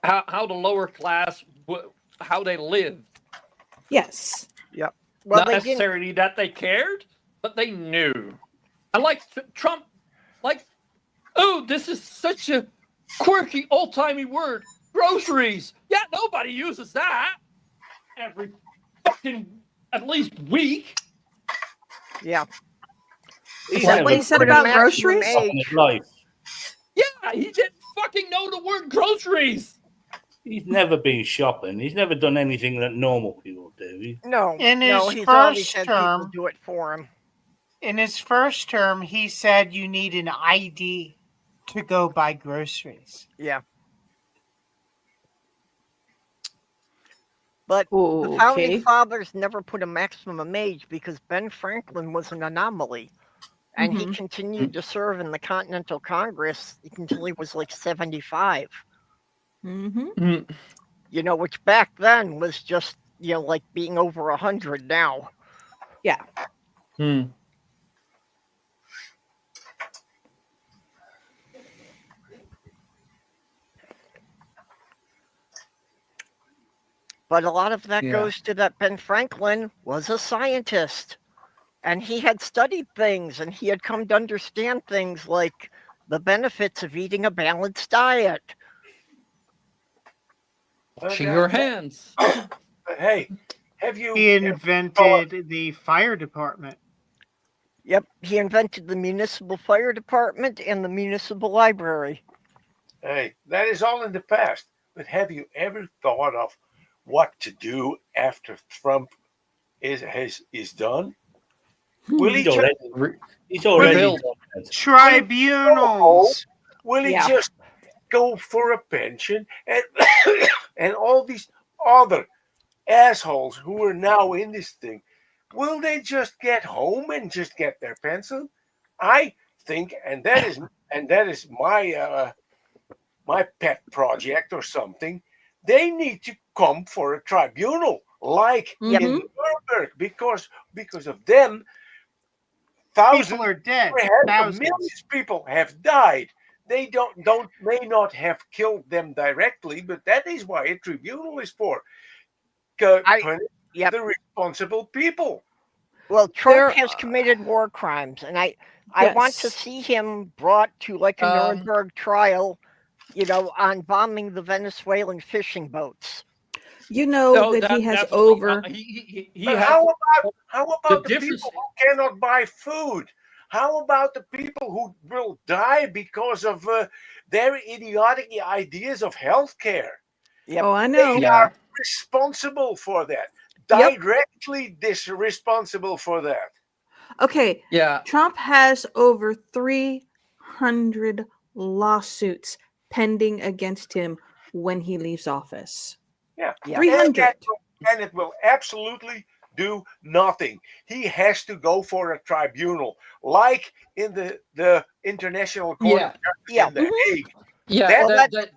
How the lower class, how they lived. Yes. Yep. Well, Not necessarily that they cared, but they knew. And like Trump, like, oh, this is such a quirky, old-timey word. Groceries. Yeah, nobody uses that every fucking at least week. Yeah. Is that what he said about groceries? Yeah, he didn't fucking know the word groceries. He's never been shopping. He's never done anything that normal people do. No, In his he's always first had people term, do it for him. in his first term, he said you need an ID to go buy groceries. Yeah. But the founding fathers never put a maximum age because Ben Franklin was an anomaly. And he continued to serve in the Continental Congress until he was like 75. Which back then was just, like being over 100 now. Yeah. But a lot of that goes to that Ben Franklin was a scientist. And he had studied things and he had come to understand things like the benefits of eating a balanced diet. Washing your hands. Hey, Have you? He invented the fire department. Yep, he invented the municipal fire department and the municipal library. Hey, that is all in the past. But have you ever thought of what to do after Trump is done? Will he He's already tribunals. Will he Yeah. just go for a pension and and all these other assholes who are now in this thing? Will they just get home and just get their pension? I think, and that is my my pet project or something. They need to come for a tribunal, like in Nuremberg, because of them, thousands People are dead. perhaps Thousands. millions of people have died. They may not have killed them directly, but that is why a tribunal is for. Punish the responsible people. Well, Trump has committed war crimes, and I want to Yes. see him brought to like a Nuremberg trial, on bombing the Venezuelan fishing boats. You know that he has over. But how about the people who cannot buy food? How about the people who will die because of their idiotic ideas of healthcare? Yep. Oh, I know. They are responsible for that. Directly responsible for that. Okay. Yeah. Trump has over 300 lawsuits pending against him when he leaves office. Yeah. 300. And it will absolutely do nothing. He has to go for a tribunal, like in the International Court of Justice in The Hague. Yeah,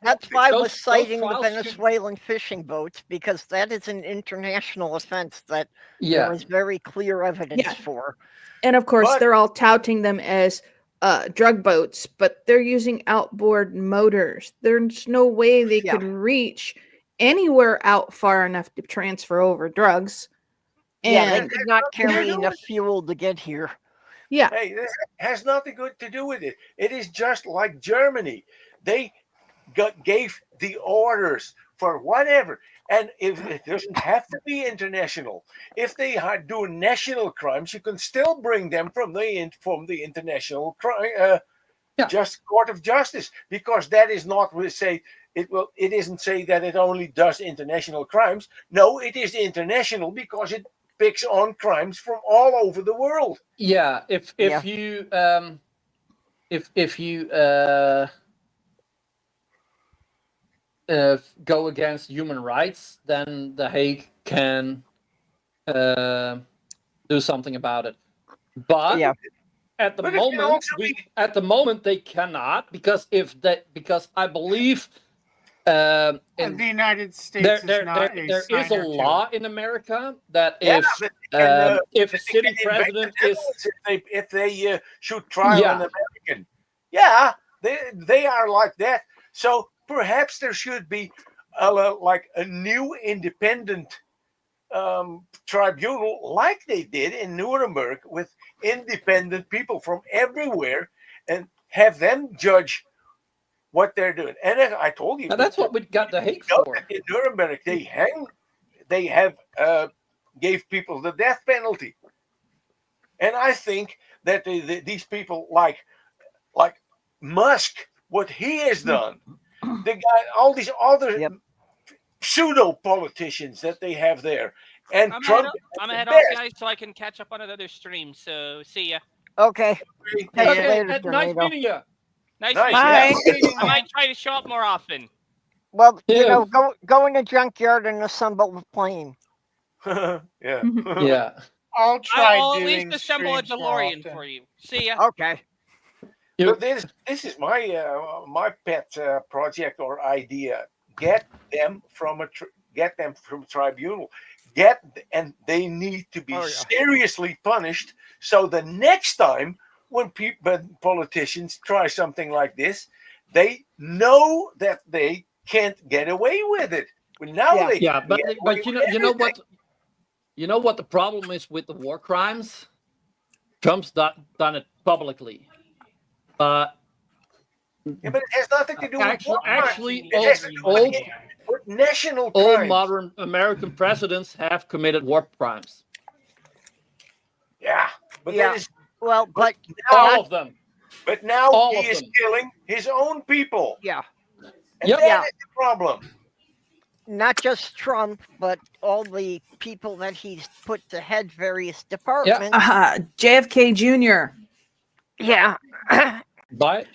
that's why I was those citing the trials should- Venezuelan fishing boats, because that is an international offense that Yeah. there is very clear evidence for. And of course, they're all touting them as drug boats, but they're using outboard motors. There's no way they could reach anywhere out far enough to transfer over drugs. Yeah, they And could not carry enough fuel to get here. Yeah. Hey, this has nothing good to do with it. It is just like Germany. They gave the orders for whatever. And if it doesn't have to be international, if they are doing national crimes, you can still bring them from the International Just Court of Justice, because that is not say it will. It isn't say that it only does international crimes. No, it is international because it picks on crimes from all over the world. Yeah, if you go against human rights, then The Hague can do something about it. But at the moment they cannot, because I believe The United States there is a law in America that if a city president is if they shoot trial an American, they are like that. So perhaps there should be like a new independent tribunal, like they did in Nuremberg, with independent people from everywhere, and have them judge what they're doing. And I told you, that's what we got The Hague for. In Nuremberg, they have gave people the death penalty, and I think that these people like Musk, what he has done, the guy, all these other pseudo politicians that they have there, and I'm Trump. ahead off, guys, so I can catch up on another stream. So see ya. Okay. Nice meeting you. Nice Bye. meeting you. I might try to show up more often. Well, go in a junkyard and assemble the plane. Yeah. I'll try I'll at doing least assemble a streams more DeLorean often. for you. See ya. Okay. But this is my my pet project or idea. Get them from tribunal. And they need to be seriously punished. So the next time when politicians try something like this, they know that they can't get away with it. But now but you know what the problem is with the war crimes? Trump's done it publicly, but Yeah, but it has nothing to do with war crimes. Actually, It has to do with national all crimes. modern American presidents have committed war crimes. Yeah, but Yeah. that is Well, but all of them. But now All he of is them. killing his own people. Yeah. And Yep. that is the problem. Not just Trump, but all the people that he's put to head various departments. JFK Jr. Yeah. But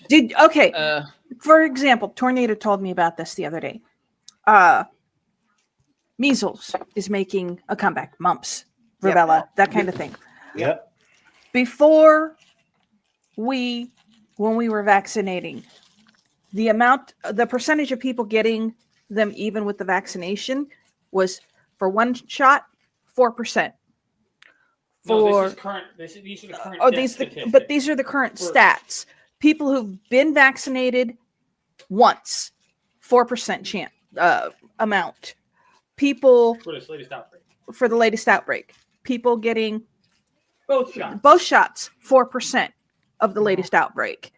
for example, Tornado told me about this the other day. Measles is making a comeback. Mumps, rubella, that kind of thing. Yeah. Before when we were vaccinating, the percentage of people getting them even with the vaccination was for one shot, 4%. No, this is current. These are the current. But these are the current stats. People who've been vaccinated once, 4% chance amount. People for this latest outbreak. For the latest outbreak, people getting both shots. Both shots, 4% of the latest outbreak.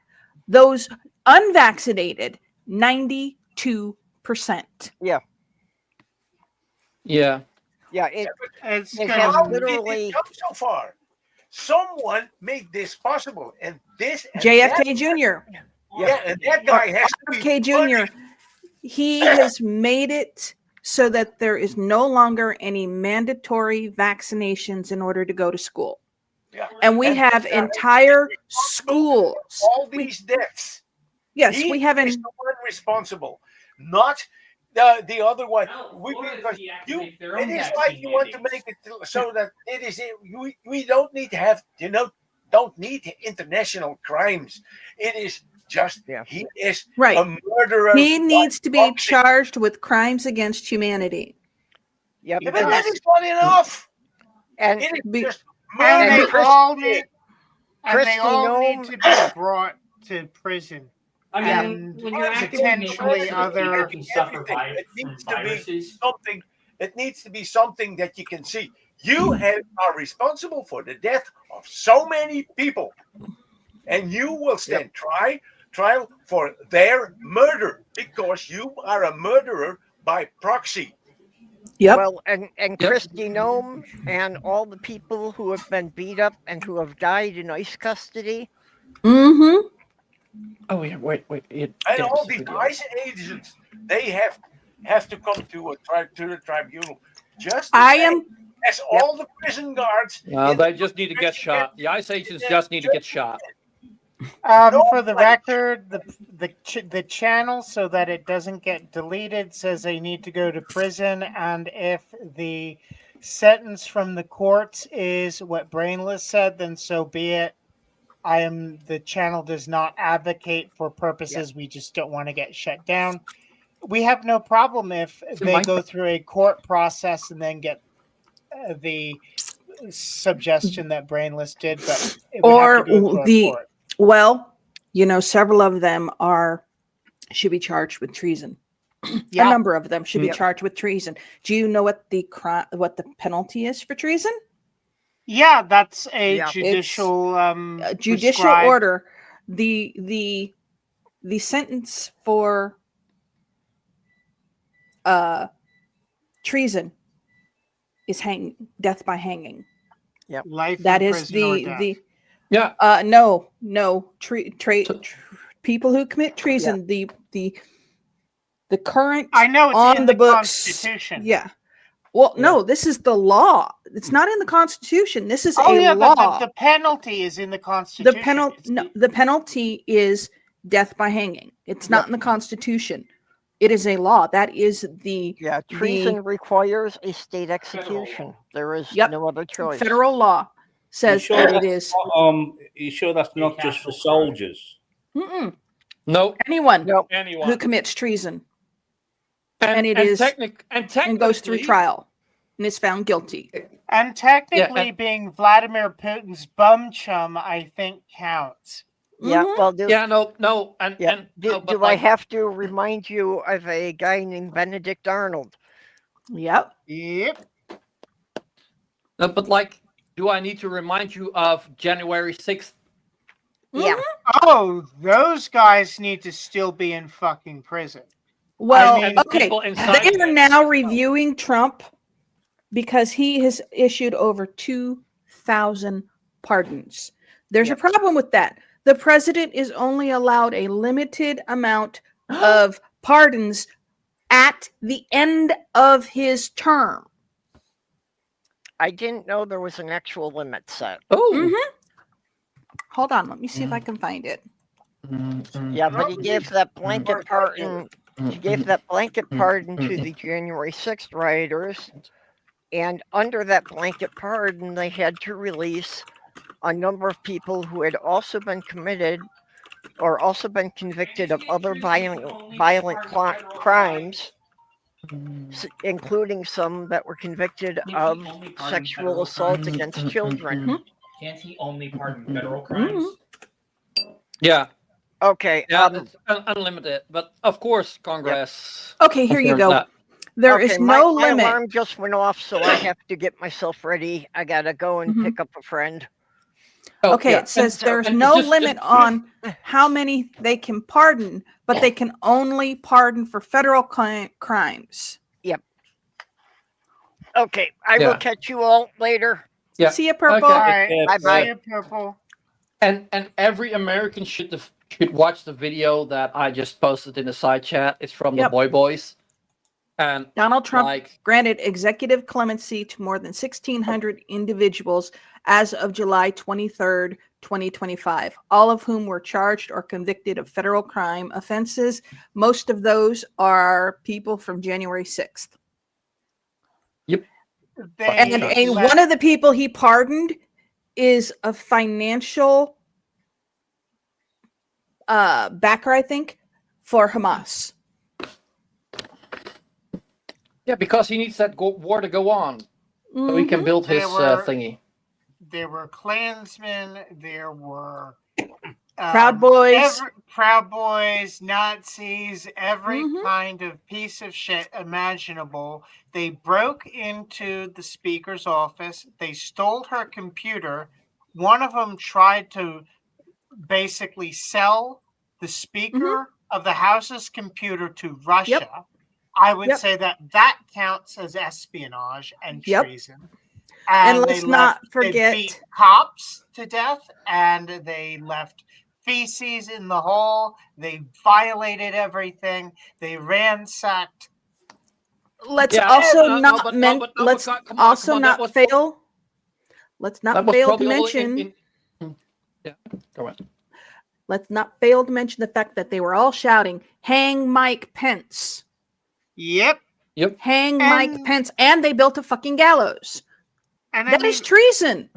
Those unvaccinated, 92%. Yeah. Yeah. Yeah. It has literally come so far. Someone made this possible, and this JFK Jr. Yeah, and that guy has to be JFK Jr. He has made it so that there is no longer any mandatory vaccinations in order to go to school. Yeah. And we have entire schools. All these deaths. Yes, He we have is the one responsible, not the other one. It is like you want to make it so that it is. We don't need to have don't need international crimes. It is just he is Right. a murderer. He needs to be charged with crimes against humanity. Yep. But that is not enough. And it is just And murder. they all need, and Christy they all Nome- need to be brought to prison. I mean, and when you're actively potentially making other. people suffer by It needs to viruses. be something. It needs to be something that you can see. You are responsible for the death of so many people, and you will stand trial for their murder because you are a murderer by proxy. Yep. Well, and Christy Nome and all the people who have been beat up and who have died in ICE custody. Mm-hmm. Oh yeah, wait. And all these ICE agents, they have to come to the tribunal. Just as all the prison guards. Well, they just need to get shot. The ICE agents just need to get shot. For the record, the channel, so that it doesn't get deleted, says they need to go to prison, and if the sentence from the courts is what Brainless said, then so be it. The channel does not advocate for purposes. We just don't want to get shut down. We have no problem if they go through a court process and then get the suggestion that Brainless did, but it would have to go through a court. Well, several of them should be charged with treason. Yeah. A number of them should be charged with treason. Do you know what the penalty is for treason? Yeah, that's a judicial judicial prescribed order. The sentence for treason is death by hanging. Yep. Life That in is prison or death. no people who commit treason. The current I know it's on in the the books. Constitution. Yeah. Well, no, this is the law. It's not in the Constitution. This is Oh a yeah, law. the penalty is in the Constitution. The penalty is death by hanging. It's not in the Constitution. It is a law. That is the treason requires a state execution. There is no other choice. Federal law says that it is. You sure that's not just for soldiers? Mm-mm. No. Anyone Anyone who commits treason. And goes through trial and is found guilty. And technically, being Vladimir Putin's bum chum, I think counts. Yeah, well, no. Do I have to remind you of a guy named Benedict Arnold? Yep. No, but do I need to remind you of January 6th? Yeah. Oh, those guys need to still be in fucking prison. Well, I mean, okay, they are now reviewing Trump because he has issued over 2,000 pardons. There's a problem with that. The president is only allowed a limited amount of pardons at the end of his term. I didn't know there was an actual limit set. Oh. Hold on, let me see if I can find it. Yeah, but he gave that blanket pardon. He gave that blanket pardon to the January 6th rioters, and under that blanket pardon, they had to release a number of people who had also been committed or also been convicted of other violent crimes, including some that were convicted of sexual assault against children. Can't he only pardon federal crimes? Yeah. Okay. Yeah, it's unlimited, but of course, Congress. Okay, here you go. There is no my limit. alarm just went off, so I have to get myself ready. I gotta go and pick up a friend. Okay, it says there's no limit on how many they can pardon, but they can only pardon for federal crimes. Yep. Okay, I will catch you all later. Yeah. See you, Purple. All right. Bye-bye. See you, Purple. And every American should watch the video that I just posted in the side chat. It's from the Boy Boys. And Donald Trump granted executive clemency to more than 1,600 individuals as of July 23rd, 2025, all of whom were charged or convicted of federal crime offenses. Most of those are people from January 6th. Yep. And one of the people he pardoned is a financial backer, I think, for Hamas. Yeah, because he needs that war to go on, so he can build his thingy. There were Klansmen. There were Proud Boys, Proud Boys, Nazis, every kind of piece of shit imaginable. They broke into the speaker's office. They stole her computer. One of them tried to basically sell the speaker of the House's computer to Russia. I would say that counts as espionage and treason. And let's not forget, they beat cops to death, and they left feces in the hall. They violated everything. They ransacked. Let's also not fail. Let's not fail to mention. Yeah, go on. Let's not fail to mention the fact that they were all shouting, "Hang Mike Pence." Yep. Hang Mike Pence, and they built a fucking gallows. And that is treason.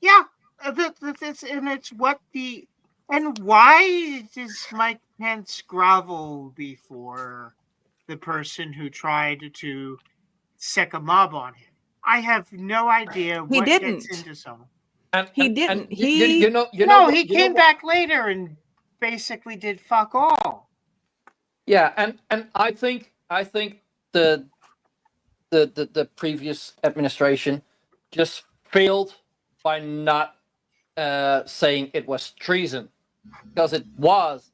Yeah, it's what the and why does Mike Pence grovel before the person who tried to sick a mob on him? I have no idea what gets into someone. He didn't. He came back later and basically did fuck all. Yeah, and I think the previous administration just failed by not saying it was treason, because it was.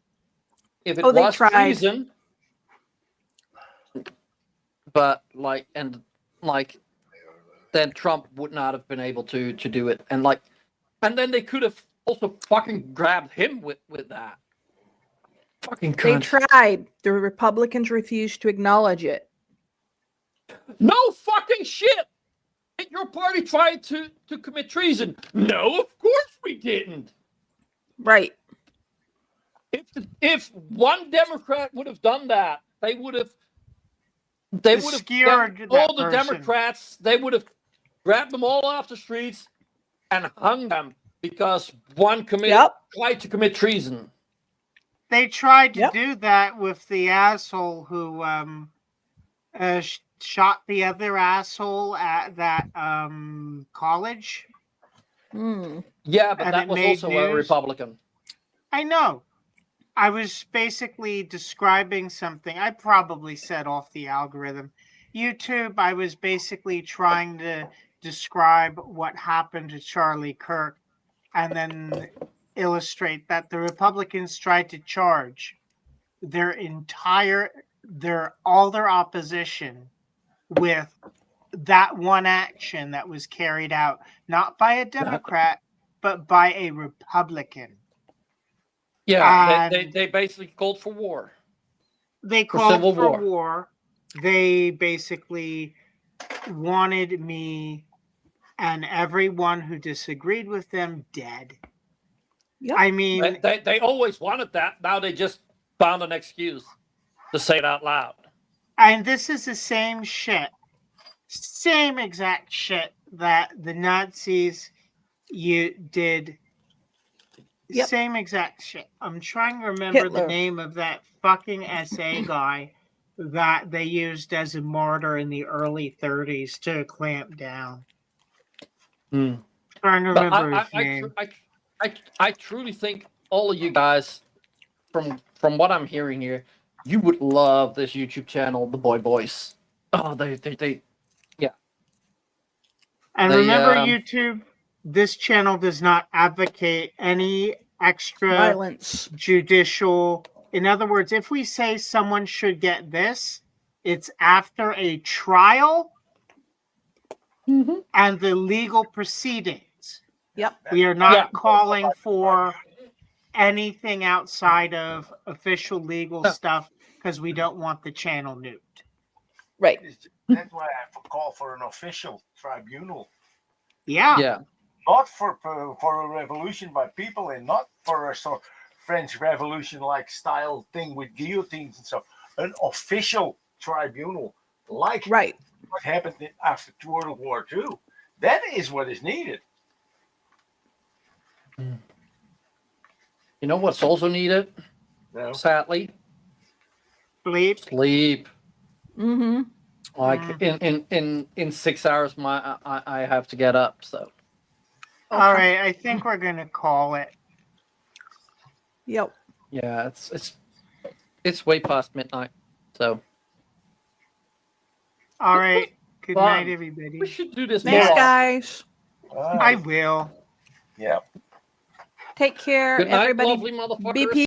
If it was treason, but then Trump would not have been able to do it, and then they could have also fucking grabbed him with that. Fucking cunt. They tried. The Republicans refused to acknowledge it. No fucking shit! Your party tried to commit treason. No, of course we didn't. Right. If one Democrat would have done that, they would have all the Democrats. They would have grabbed them all off the streets and hung them because one tried to commit treason. They tried to do that with the asshole who shot the other asshole at that college. Yeah, but that was also a Republican. I know. I was basically describing something. I probably set off the algorithm. YouTube, I was basically trying to describe what happened to Charlie Kirk. And then illustrate that the Republicans tried to charge all their opposition with that one action that was carried out not by a Democrat but by a Republican. Yeah, And they basically called for war. they For called civil for war. war. They basically wanted me and everyone who disagreed with them dead. Yep. I mean, They always wanted that. Now they just found an excuse to say it out loud. and this is the same exact shit that the Nazis did. Yep. Same exact shit. I'm trying to remember the Hitler. name of that fucking SA guy that they used as a martyr in the early 30s to clamp down. Trying to But remember his name. I truly think all of you guys, from what I'm hearing here, you would love this YouTube channel, The Boy Boys. Oh, they yeah. And They, remember, YouTube, this channel does not advocate any extra Violence. judicial. In other words, if we say someone should get this, it's after a trial and the legal proceedings. Yep. We are not calling for anything outside of official legal stuff because we don't want the channel nuked. Right. That's why I call for an official tribunal. Yeah. Yeah. Not for a revolution by people, and not for a sort of French Revolution-like style thing with guillotines and stuff. An official tribunal, like right. what happened after World War II. That is what is needed. You know what's also needed? No. Sadly, sleep. Mm-hmm. Like in 6 hours, I have to get up. So. All right, I think we're gonna call it. Yep. Yeah, it's way past midnight. So. All right. Good Fun. night, everybody. We should do this Thanks, more. guys. I will. Yeah. Take care, Good night, everybody. lovely motherfuckers. Be peaceful.